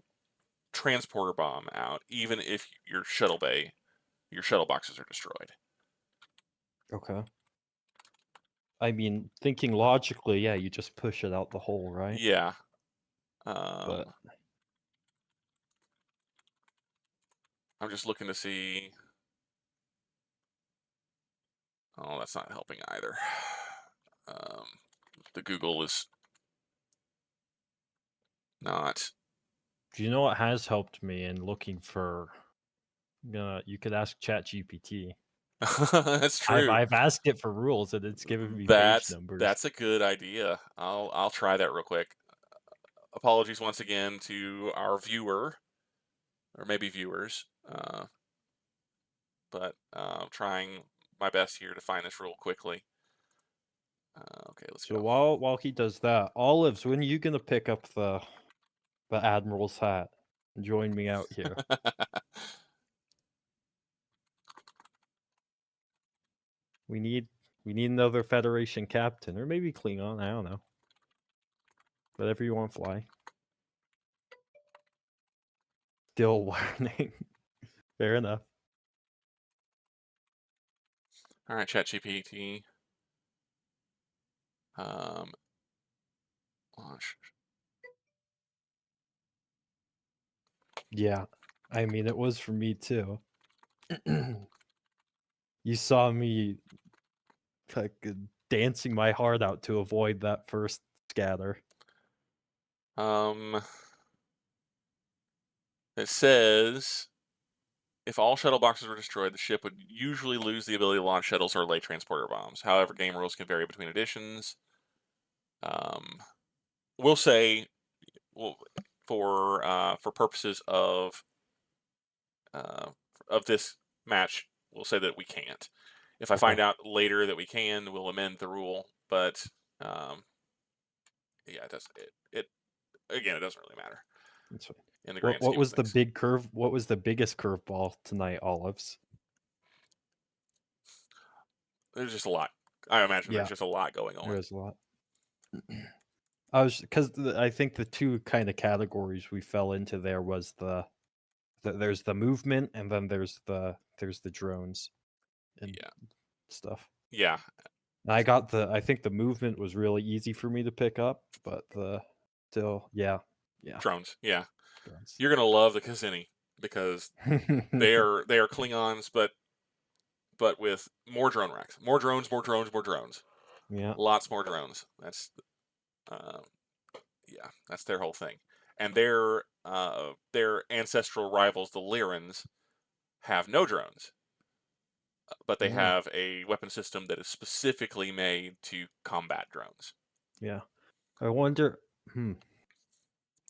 transporter bomb out, even if your shuttle boxes are destroyed. Okay. I mean, thinking logically, yeah, you just push it out the hole, right? Yeah. But I'm just looking to see. Oh, that's not helping either. The Google is not. do you know what has helped me in looking for? You could ask ChatGPT. That's true. I've asked it for rules, and it's given me page That's numbers. that's a good idea. I'll try that real quick. Apologies once again to our viewer, or maybe viewers, but I'm trying my best here to find this real quickly. Okay, let's So go. while he does that, Olives, when are you gonna pick up the Admiral's hat and join me out here? We need another Federation captain, or maybe Klingon. I don't know. Whatever you want, fly. Still learning. Fair enough. All right, ChatGPT. Launch. Yeah, I mean it was for me too. You saw me dancing my heart out to avoid that first scatter. It says if all shuttle boxes were destroyed, the ship would usually lose the ability to launch shuttles or lay transporter bombs. However, game rules can vary between editions. We'll say, well, for purposes of this match, we'll say that we can't. If I find out later that we can, we'll amend the rule. But yeah, it does. It again, it doesn't really matter. That's fine. In the grand What scheme of was the things. big curve? What was the biggest curveball tonight, Olives? There's just a lot. I imagine Yeah, there's just a lot going on. there is a lot. I think the two kind of categories we fell into there was there's the movement, and then there's the drones and stuff. Yeah. I think the movement was really easy for me to pick up, but yeah. Drones. Yeah. Drones. You're gonna love the Kazini because they are Klingons, but with more drone racks, more drones. Yeah. Lots more drones. That's yeah, that's their whole thing. and their ancestral rivals, the Lyrans, have no drones, but they Mm, have a weapon system that is specifically made to combat drones. yeah. I wonder. Hmm.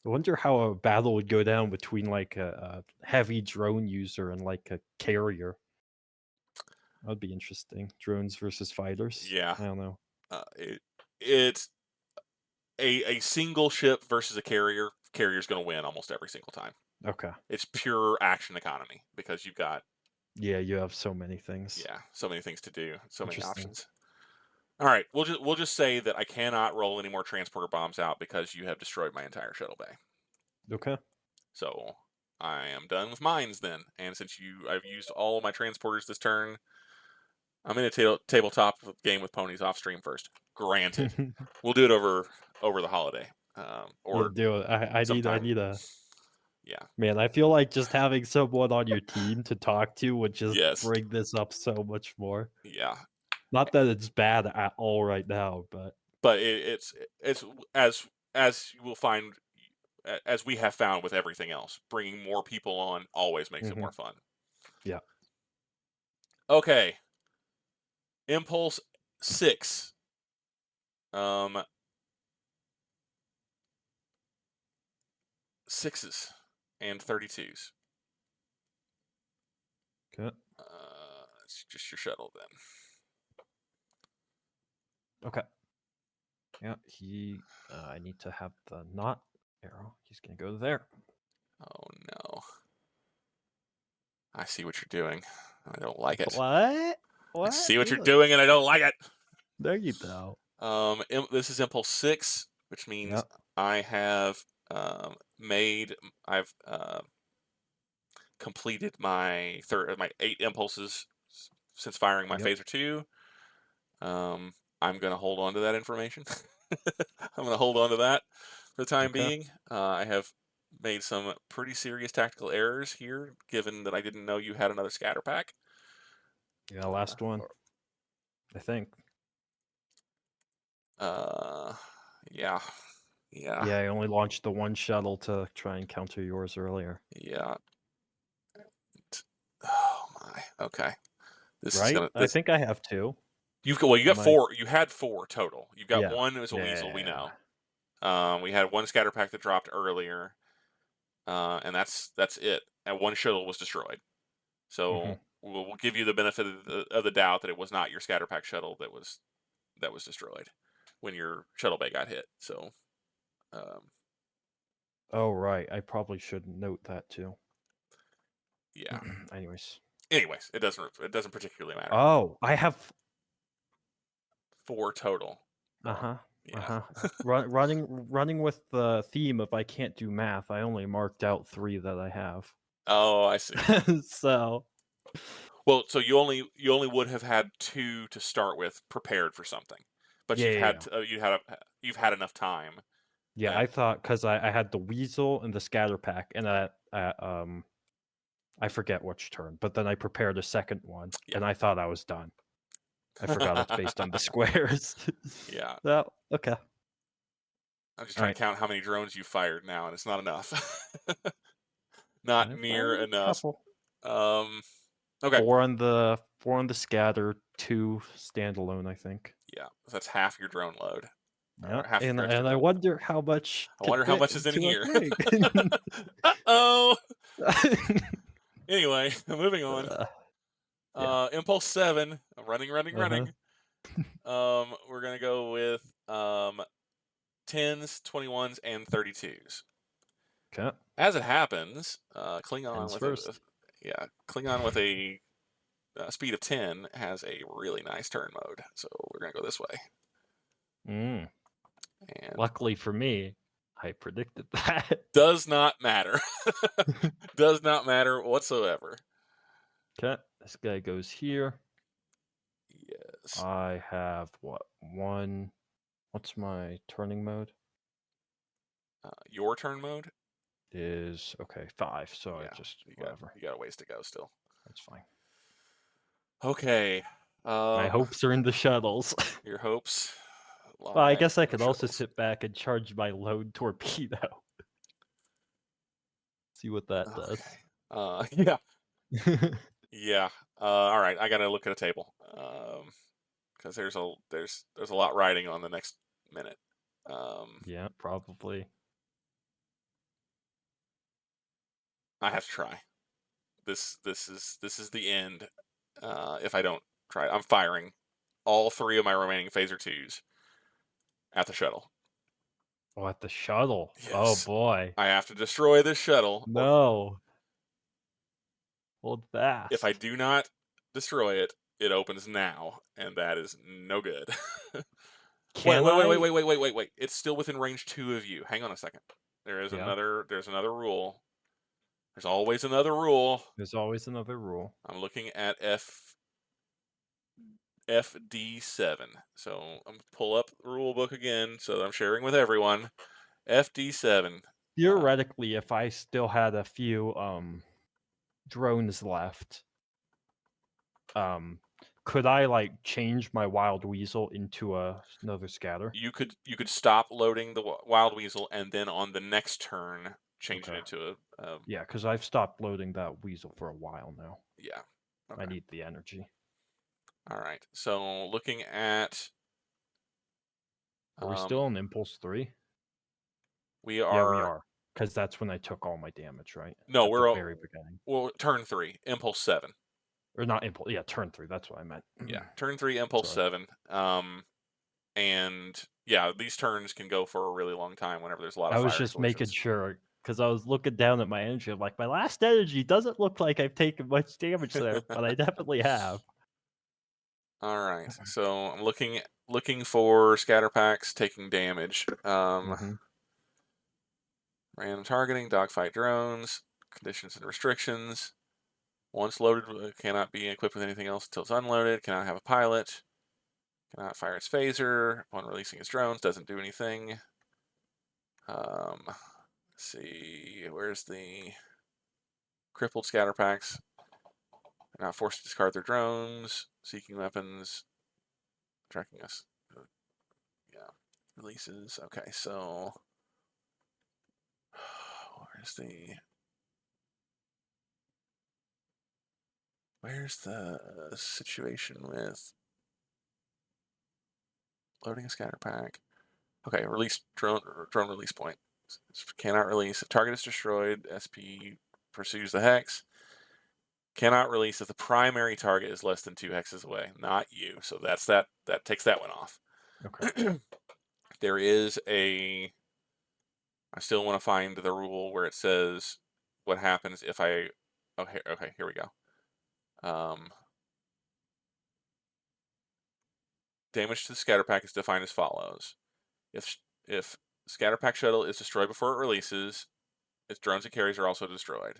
I wonder how a battle would go down between like a heavy drone user and like a carrier. That'd be interesting. Drones versus fighters. Yeah, I don't know. it's a single ship versus a carrier. Carrier's going to win almost every single time. Okay. It's pure action economy because you've got Yeah, you have so many things. so many things to do, so many Interesting. options. All right, we'll just say that I cannot roll any more transporter bombs out because you have destroyed my entire shuttle bay. Okay. So I am done with mines then. And since I've used all my transporters this turn, I'm in a tabletop game with ponies off stream first. Granted, we'll do it over the holiday, Yeah, or do it. I sometime. need a Yeah. man. I feel like just having someone on your team to talk to would just Yes. bring this up so much more. Yeah. Not that it's bad at all right now, but But it's as you will find, as we have found with everything else, bringing more people on always makes it mhm. more fun. Yeah. Okay. Impulse 6. Um, sixes and 32s. Okay. It's just your shuttle then. Okay. Yeah. He. I need to have the not arrow. He's gonna go there. Oh no. I see what you're doing. I don't like it. What? I What? see what you're Really? doing and I don't like it. There you go. This is Impulse 6, which means Yep. I have I've completed my 8 impulses since firing my Yep. phaser 2. I'm gonna hold on to that information. I'm gonna hold on to that for the time Okay. being. I have made some pretty serious tactical errors here, given that I didn't know you had another scatter pack. Yeah. Last one. I think. Uh, yeah, yeah, Yeah. I only launched the one shuttle to try and counter yours earlier. yeah. Oh my. Okay. This is Right? gonna I this. think I have two. You got Am I? 4. You had 4 total. You've got Yeah. one as a weasel. We Yeah. know. We had one scatter pack that dropped earlier, and that's it. And one shuttle was destroyed. Hmm. So we'll give you the benefit of the doubt that it was not your scatter pack shuttle that was destroyed when your shuttle bay got hit. So um, Oh, right. I probably should note that too. yeah. Anyways. Anyways, it doesn't particularly matter. Oh, I have. 4 total. Uh huh. Uh Yeah. huh. Running with the theme of I can't do math. I only marked out 3 that I have. Oh, I see. So Well, so you only would have had 2 to start with prepared for something, but yeah, you've yeah, had yeah. you've had enough time. Yeah, Uh, I thought because I had the weasel and the scatter pack, and I forget which turn, but then I prepared a second one, and I thought I was done. I forgot it's yeah. based on the squares. Yeah. So okay, I'm just all trying right. to count how many drones you fired now, and it's not enough. I Not near fired a enough. couple. Um, okay. 4 on the scatter, 2 standalone, I think. Yeah, that's half your drone load, Yeah, or half your and extra I drone. wonder how much I could wonder how fit much is in into a here. thing. Uh-oh. Anyway, moving on. uh, yeah. Impulse 7, running, running, Uh-huh. running. We're gonna go with 10s, 21s, and 32s. Okay. As it happens, Tens first. Klingon with a speed of 10 has a really nice turn mode. So we're gonna go this way, Mm. and Luckily for me, I predicted that. does not matter. Does not matter whatsoever. Okay. This guy goes here. Yes. I have what? One. What's my turning mode? Your turn mode. Is okay, 5. So I Yeah, just whatever. you got a ways to go still. That's fine. Okay. My Um, hopes are in the shuttles. your hopes Well, I lie guess I in the could also shuttles. sit back and charge my lone torpedo. See what that does. Okay. Yeah, yeah. All right, I gotta look at a table. Because there's a lot riding on the next minute. Um, Yeah, probably. I have to try. This is the end. If I don't try it, I'm firing all three of my remaining phaser twos at the shuttle. Oh, at the shuttle. Oh Yes, boy. I have to destroy this shuttle, or No. Hold if I fast. do not destroy it, it opens now, and that is no good. Wait, Can wait, wait, wait, I? wait, wait, wait, wait, wait. It's still within range two of you. Hang on a second. Yeah. There's another rule. There's always another rule. There's always another rule. I'm looking at FD7. So I'm gonna pull up the rule book again so that I'm sharing with everyone. FD7. Um, Theoretically, if I still had a few drones left, um, could I like change my wild weasel into another scatter? you could stop loading the wild weasel and then on the next turn change it Okay. into a Yeah, because I've stopped loading that weasel for a while now. yeah. I Okay. need the energy. All right. So looking at Are we um still on Impulse 3? we Yeah, we are are. Because that's when I took all my damage, right? no, At the we're very beginning. well turn 3, impulse 7. Or not Impulse. Yeah, turn 3. That's what I meant. Yeah, turn 3, impulse Sorry. 7. And yeah, these turns can go for a really long time whenever there's a lot I of was firing just making collisions. sure because I was looking down at my energy. I'm like, my last energy doesn't look like I've taken much damage there, but I definitely have. All right, so I'm looking for scatter packs taking damage. Hmm. Random targeting, dogfight drones, conditions and restrictions. Once loaded, cannot be equipped with anything else until it's unloaded. Cannot have a pilot. Cannot fire its phaser upon releasing its drones. Doesn't do anything. Let's see, where's the crippled scatter packs? They're not forced to discard their drones. Seeking weapons. Tracking us. Yeah. Releases. Okay, so where's the situation with loading a scatter pack? Okay, release drone release point. Cannot release. If target is destroyed, SP pursues the hex. Cannot release if the primary target is less than 2 hexes away. Not you. So that's that. That takes that one off. Okay. There is a. I still want to find the rule where it says what happens if I. Okay, okay, here we go. Damage to the scatter pack is defined as follows: if scatter pack shuttle is destroyed before it releases, its drones it carries are also destroyed.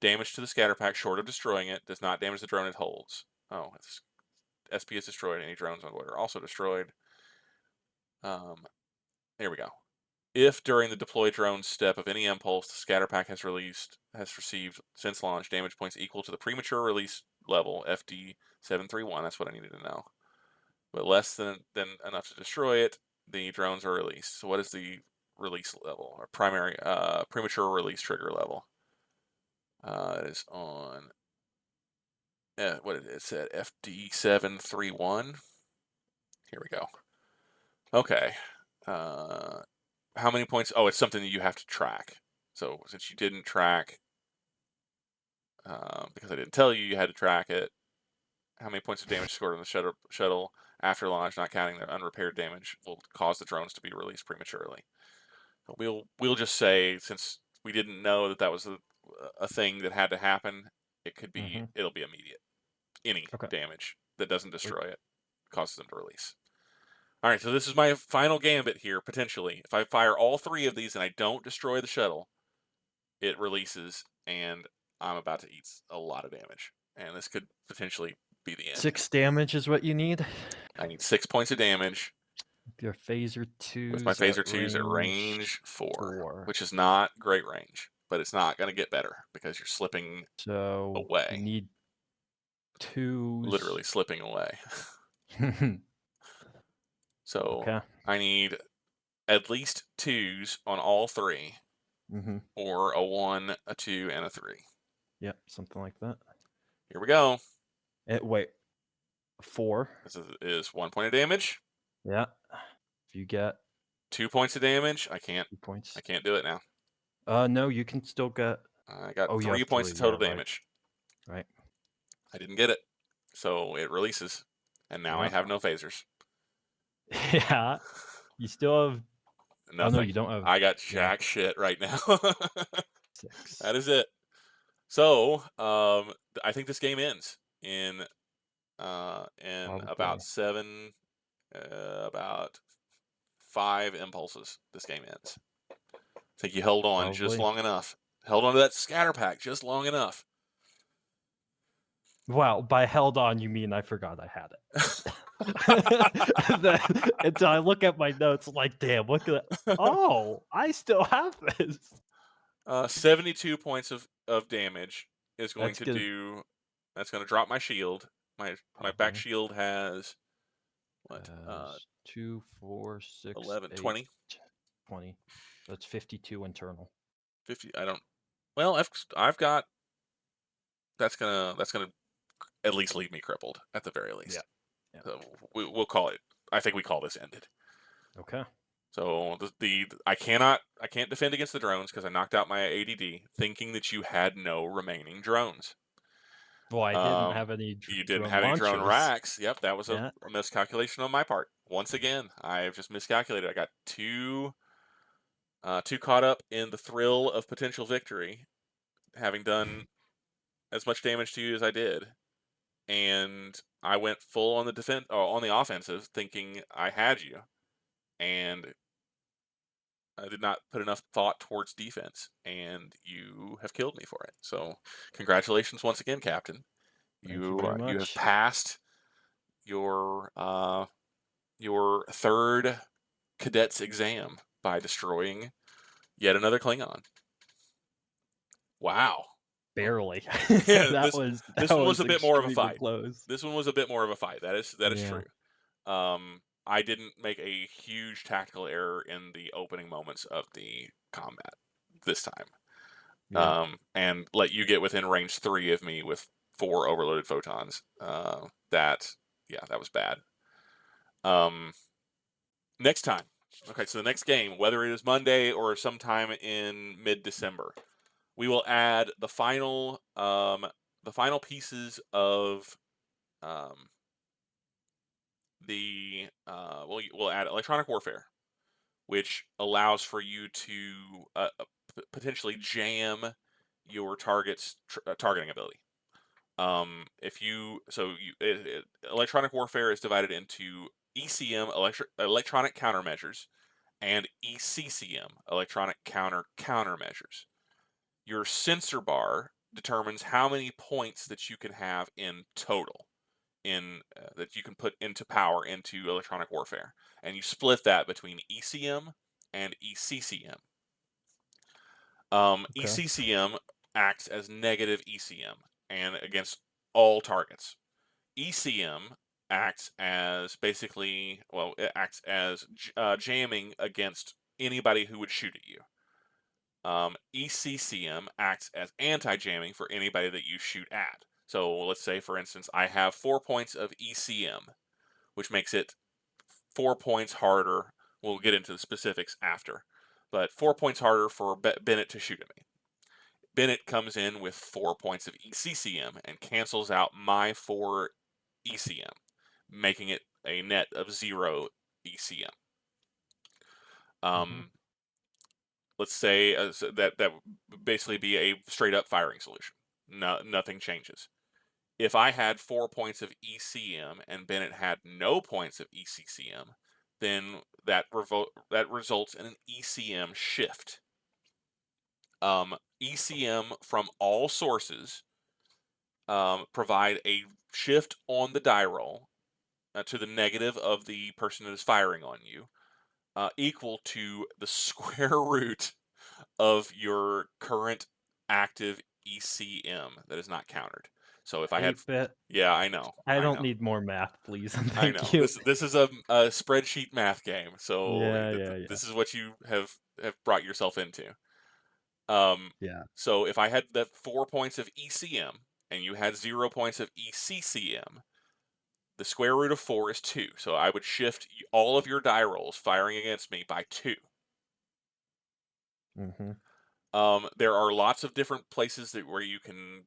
Damage to the scatter pack short of destroying it does not damage the drone it holds. Oh, if SP is destroyed, any drones on board are also destroyed. Here we go. If during the deploy drone step of any impulse the scatter pack has received since launch damage points equal to the premature release level FD731, that's what I needed to know, but less than enough to destroy it, the drones are released. So what is the release level or primary premature release trigger level? It is on what it said FD731. Here we go. Okay. How many points? Oh, it's something that you have to track. So since you didn't track, because I didn't tell you, you had to track it. How many points of damage scored on the shuttle after launch, not counting the unrepaired damage, will cause the drones to be released prematurely. So we'll just say, since we didn't know that that was a thing that had to happen, Hmm. it'll be immediate. Any Okay. damage that doesn't Wait. destroy it causes them to release. All right, so this is my final gambit here, potentially. If I fire all three of these and I don't destroy the shuttle, it releases, and I'm about to eat a lot of damage. And this could potentially be the end. 6 damage is what you need. I need 6 points of damage Your phaser with my 2's at phaser twos at range range 4, 4. which is not great range, but it's not going to get better because you're slipping So you away, need 2's. literally slipping away. So Okay. I need at least 2s on all three. Mm-hmm. or a 1, a 2, and a 3. Yep, something like that. Here we go. Wait, 4. This is 1 point of damage, Yeah. If you get 2 points of damage. I 2 points. can't do it now. No, you can still get. I got Oh, you 3 have points 3. of Yeah, total right. damage. Right. I didn't get it, so it releases, and now I Yeah. have no phasers. Yeah. You still have. Oh no, Nothing. you don't have. I got Yeah, jack shit right now. 6. That is it. So, I think this game ends in Probably. about 5 impulses. This game ends. I think you held on just Probably. long enough. Held on to that scatter pack just long enough. Well, by held on, you mean I forgot I had it. Until I look at my notes, like, damn, look at that. Oh, I still have this. 72 points of damage is going That's to good. do. That's going to drop my shield. My back Probably. shield has what? As 2, 4, 6, 11, 8, 20, 20. That's 52 internal. 50. I don't. Well, I've got. That's gonna at least leave me crippled at the very Yeah. least. Yeah. So we'll call it. I think we call this ended. Okay. So I can't defend against the drones because I knocked out my ADD, thinking that you had no remaining drones. Well, I didn't Um, have any you didn't drone have any drone launchers. racks. Yep, that was a Yeah. miscalculation on my part. Once again, I've just miscalculated. I got too caught up in the thrill of potential victory, having done as much damage to you as I did, and I went full on the defense or on the offensive, thinking I had you, and I did not put enough thought towards defense, and you have killed me for it. So, congratulations once again, Captain. Thank you very You have much. passed your your third cadet's exam by destroying yet another Klingon. Wow. Barely. Yeah, that this was that this one was was a bit more of a extremely fight. close. This one was a bit more of a fight. That is Yeah. true. I didn't make a huge tactical error in the opening moments of the combat this time. Yeah. And let you get within range 3 of me with 4 overloaded photons. That was bad. Next time. Okay, so the next game, whether it is Monday or sometime in mid-December, we will add the final pieces of um, we'll add electronic warfare, which allows for you to potentially jam your target's targeting ability. If you so you electronic warfare is divided into ECM electronic countermeasures and ECCM electronic countermeasures. Your sensor bar determines how many points that you can have in total in that you can put into power into electronic warfare, and you split that between ECM and ECCM. Okay. ECCM acts as negative ECM and against all targets. ECM acts as it acts as jamming against anybody who would shoot at you. ECCM acts as anti-jamming for anybody that you shoot at. So let's say, for instance, I have 4 points of ECM, which makes it 4 points harder. We'll get into the specifics after, but 4 points harder for Bennett to shoot at me. Bennett comes in with 4 points of ECCM and cancels out my 4 ECM, making it a net of 0 ECM. Mm-hmm. Let's say so that would basically be a straight up firing solution. No, nothing changes. If I had 4 points of ECM and Bennett had no points of ECCM, then that results in an ECM shift. ECM from all sources provide a shift on the die roll to the negative of the person that is firing on you, equal to the square root of your current active ECM that is not countered. So if I had, 8-bit. yeah, I I don't know, need more math, please, and I thank know. you. This is a spreadsheet math game, so Yeah, yeah, yeah. this is what you have brought yourself into. Um, Yeah. so if I had the 4 points of ECM and you had 0 points of ECCM, the square root of 4 is 2. So I would shift all of your die rolls firing against me by 2. Mhm. There are lots of different places where you can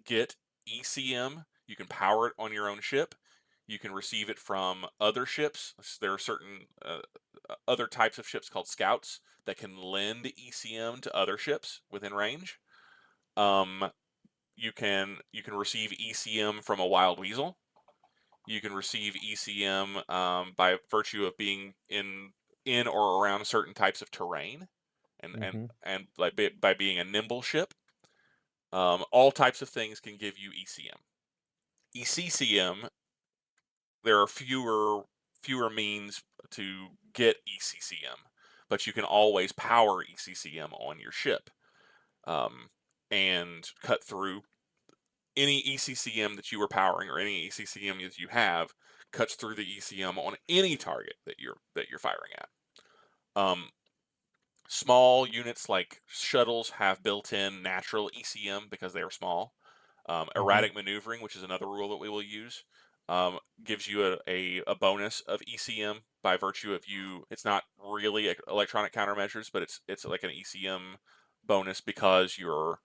get ECM. You can power it on your own ship. You can receive it from other ships. There are certain other types of ships called scouts that can lend ECM to other ships within range. Um, you can receive ECM from a wild weasel. You can receive ECM by virtue of being in or around certain types of terrain, Mhm. and by being a nimble ship. All types of things can give you ECM. ECCM, there are fewer means to get ECCM, but you can always power ECCM on your ship, and cut through any ECCM that you are powering or any ECCM that you have cuts through the ECM on any target that you're firing at. Um, Small units like shuttles have built-in natural ECM because they are small. Mhm. Erratic maneuvering, which is another rule that we will use, gives you a bonus of ECM by virtue of you. It's not really electronic countermeasures, but it's like an ECM bonus because you're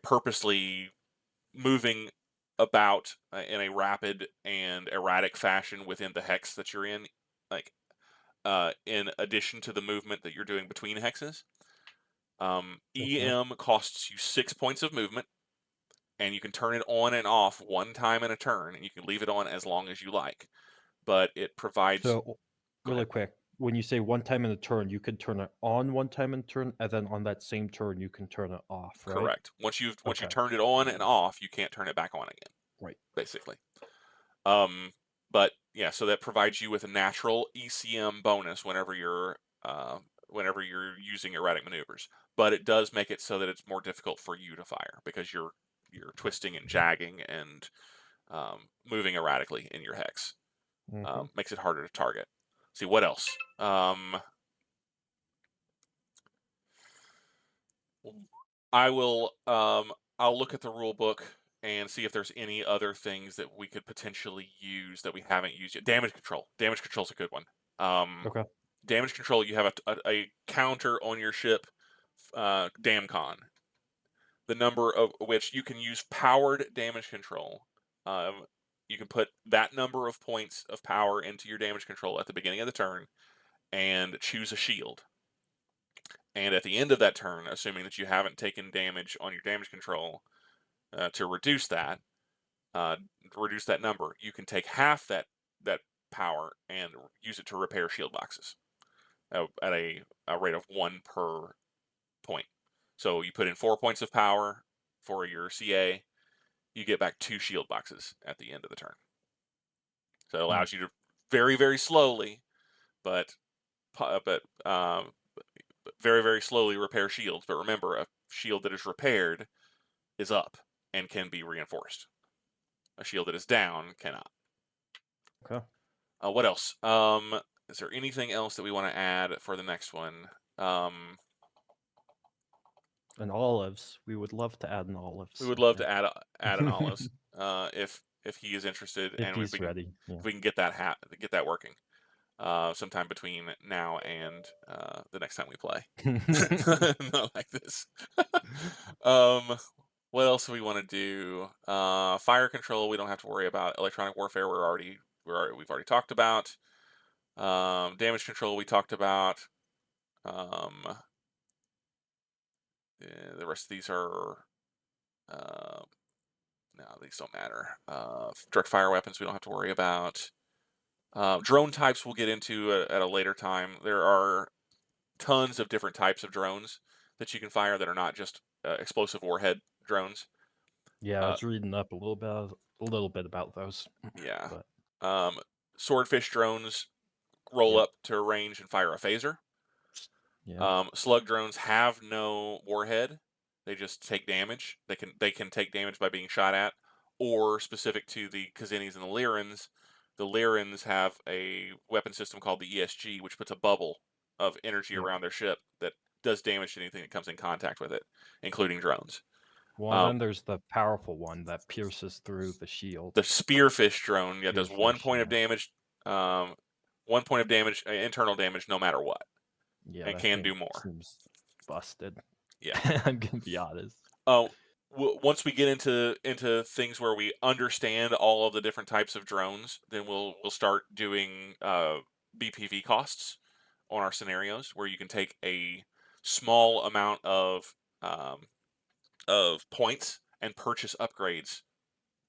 purposely moving about in a rapid and erratic fashion within the hex that you're in, like in addition to the movement that you're doing between hexes. Okay. EM costs you 6 points of movement, and you can turn it on and off one time in a turn, and you can leave it on as long as you like. But it provides. So, Go really ahead. quick, when you say one time in a turn, you could turn it on one time in a turn, and then on that same turn, you can turn it off, right? Correct. Once you Okay. turned it on and off, you can't turn it back on again, Right. basically. Um, but yeah, so that provides you with a natural ECM bonus whenever you're using erratic maneuvers. But it does make it so that it's more difficult for you to fire because you're twisting and jagging and moving erratically in your hex. Mhm. Makes it harder to target. See what else? I will. I'll look at the rule book and see if there's any other things that we could potentially use that we haven't used yet. Damage control. Damage control is a good one. Okay. Damage control. You have a counter on your ship. Damcon. The number of which you can use powered damage control. You can put that number of points of power into your damage control at the beginning of the turn and choose a shield. And at the end of that turn, assuming that you haven't taken damage on your damage control, to uh, reduce that number, you can take half that power and use it to repair shield boxes at a rate of 1 per point. So you put in 4 points of power for your CA, you get back 2 shield boxes at the end of the turn. So it Hmm. allows you to very very slowly, but but very very slowly repair shields. But remember, a shield that is repaired is up and can be reinforced. A shield that is down cannot. Okay. What else? Is there anything else that we want to add for the next one? Um, And olives. We would love to add an we olives, would I love to think. add an olives if he is interested, If and he's ready. if Yeah. we can get that working sometime between now and the next time we play. Not like this. um, what else do we want to do? Fire control. We don't have to worry about. Electronic warfare. We've already talked about. Damage control. We talked about. Um, the rest of these are uh, no, these don't matter. Direct fire weapons. We don't have to worry about. Drone types we'll get into at a later time. There are tons of different types of drones that you can fire that are not just explosive warhead drones. Yeah, I Uh, was reading up a little bit about those. yeah. But Um, Swordfish drones roll yep. up to range and fire a phaser. Yeah. Slug drones have no warhead; they just take damage. They can take damage by being shot at, or specific to the Kazinis and the Lyrans. The Lyrans have a weapon system called the ESG, which puts a bubble of energy Yep. around their ship that does damage to anything that comes in contact with it, including drones. Well, and Um, then there's the powerful one that pierces through the shield. the spearfish drone, yeah, does Spearfish, 1 point of yeah. damage, 1 point of damage, internal damage, no matter what, Yeah, and that can thing do more. seems busted. Yeah. I'm gonna be honest. Uh, Once we get into things where we understand all of the different types of drones, then we'll start doing BPV costs on our scenarios, where you can take a small amount of points and purchase upgrades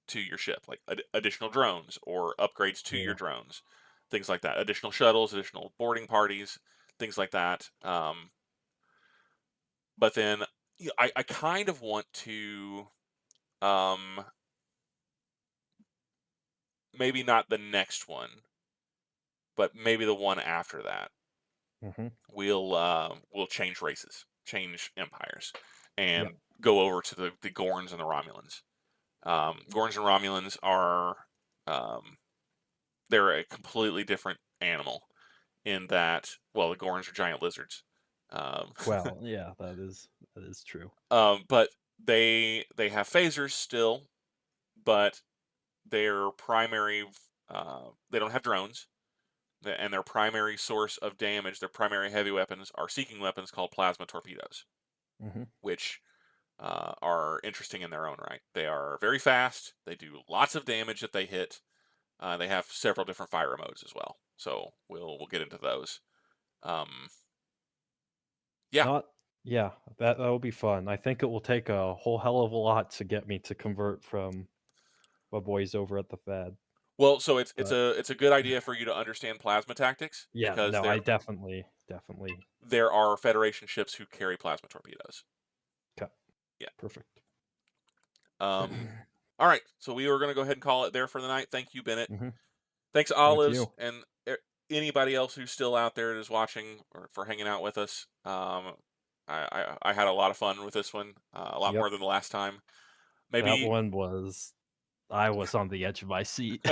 to your ship, like additional drones or upgrades to your Yeah. drones, things like that. Additional shuttles, additional boarding parties, things like that. But then I kind of want to, um, maybe not the next one, but maybe the one after that. Mm-hmm. We'll change races, change empires, Yep. and go over to the Gorns and the Romulans. Gorns and Romulans are, um, they're a completely different animal in that, well, the Gorns are giant lizards. Um, Well, yeah, that is true. but they have phasers still, but their primary, they don't have drones, and their primary source of damage, their primary heavy weapons, are seeking weapons called plasma torpedoes, Mm-hmm. which are interesting in their own right. They are very fast. They do lots of damage if they hit. They have several different fire modes as well, so we'll get into those. Um, yeah. Not Yeah, that'll be fun. I think it will take a whole hell of a lot to get me to convert from my boys over at the Fed. Well, so But it's a good idea for you to understand plasma tactics, yeah, because no, I definitely. there are Federation ships who carry plasma torpedoes. Okay, Yeah. perfect. All right, so we are going to go ahead and call it there for the night. Thank you, Bennett. Hmm. Thanks, Thank Olives, you. and anybody else who's still out there that is watching, or for hanging out with us. I had a lot of fun with this one, a lot more Yep, than the last time. that Maybe one was. I was on the edge of my seat.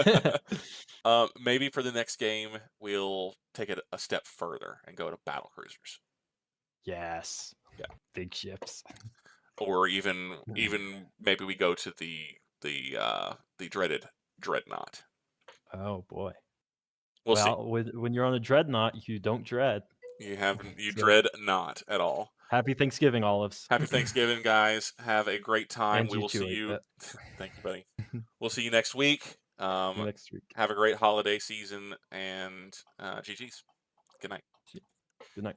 maybe for the next game we'll take it a step further and go to battle cruisers. Yes, Yeah, big ships. or even maybe we go to the dreaded dreadnought. Oh boy. We'll see. Well, when you're on a dreadnought, you don't dread. You So dread not at all. happy Thanksgiving, Olives, Happy Thanksgiving, guys. Have a great time. and We you will see too, you. 8-bit. Thank you, buddy. We'll see you next week. Next week. Have a great holiday season, and GG's. Good night. Good night.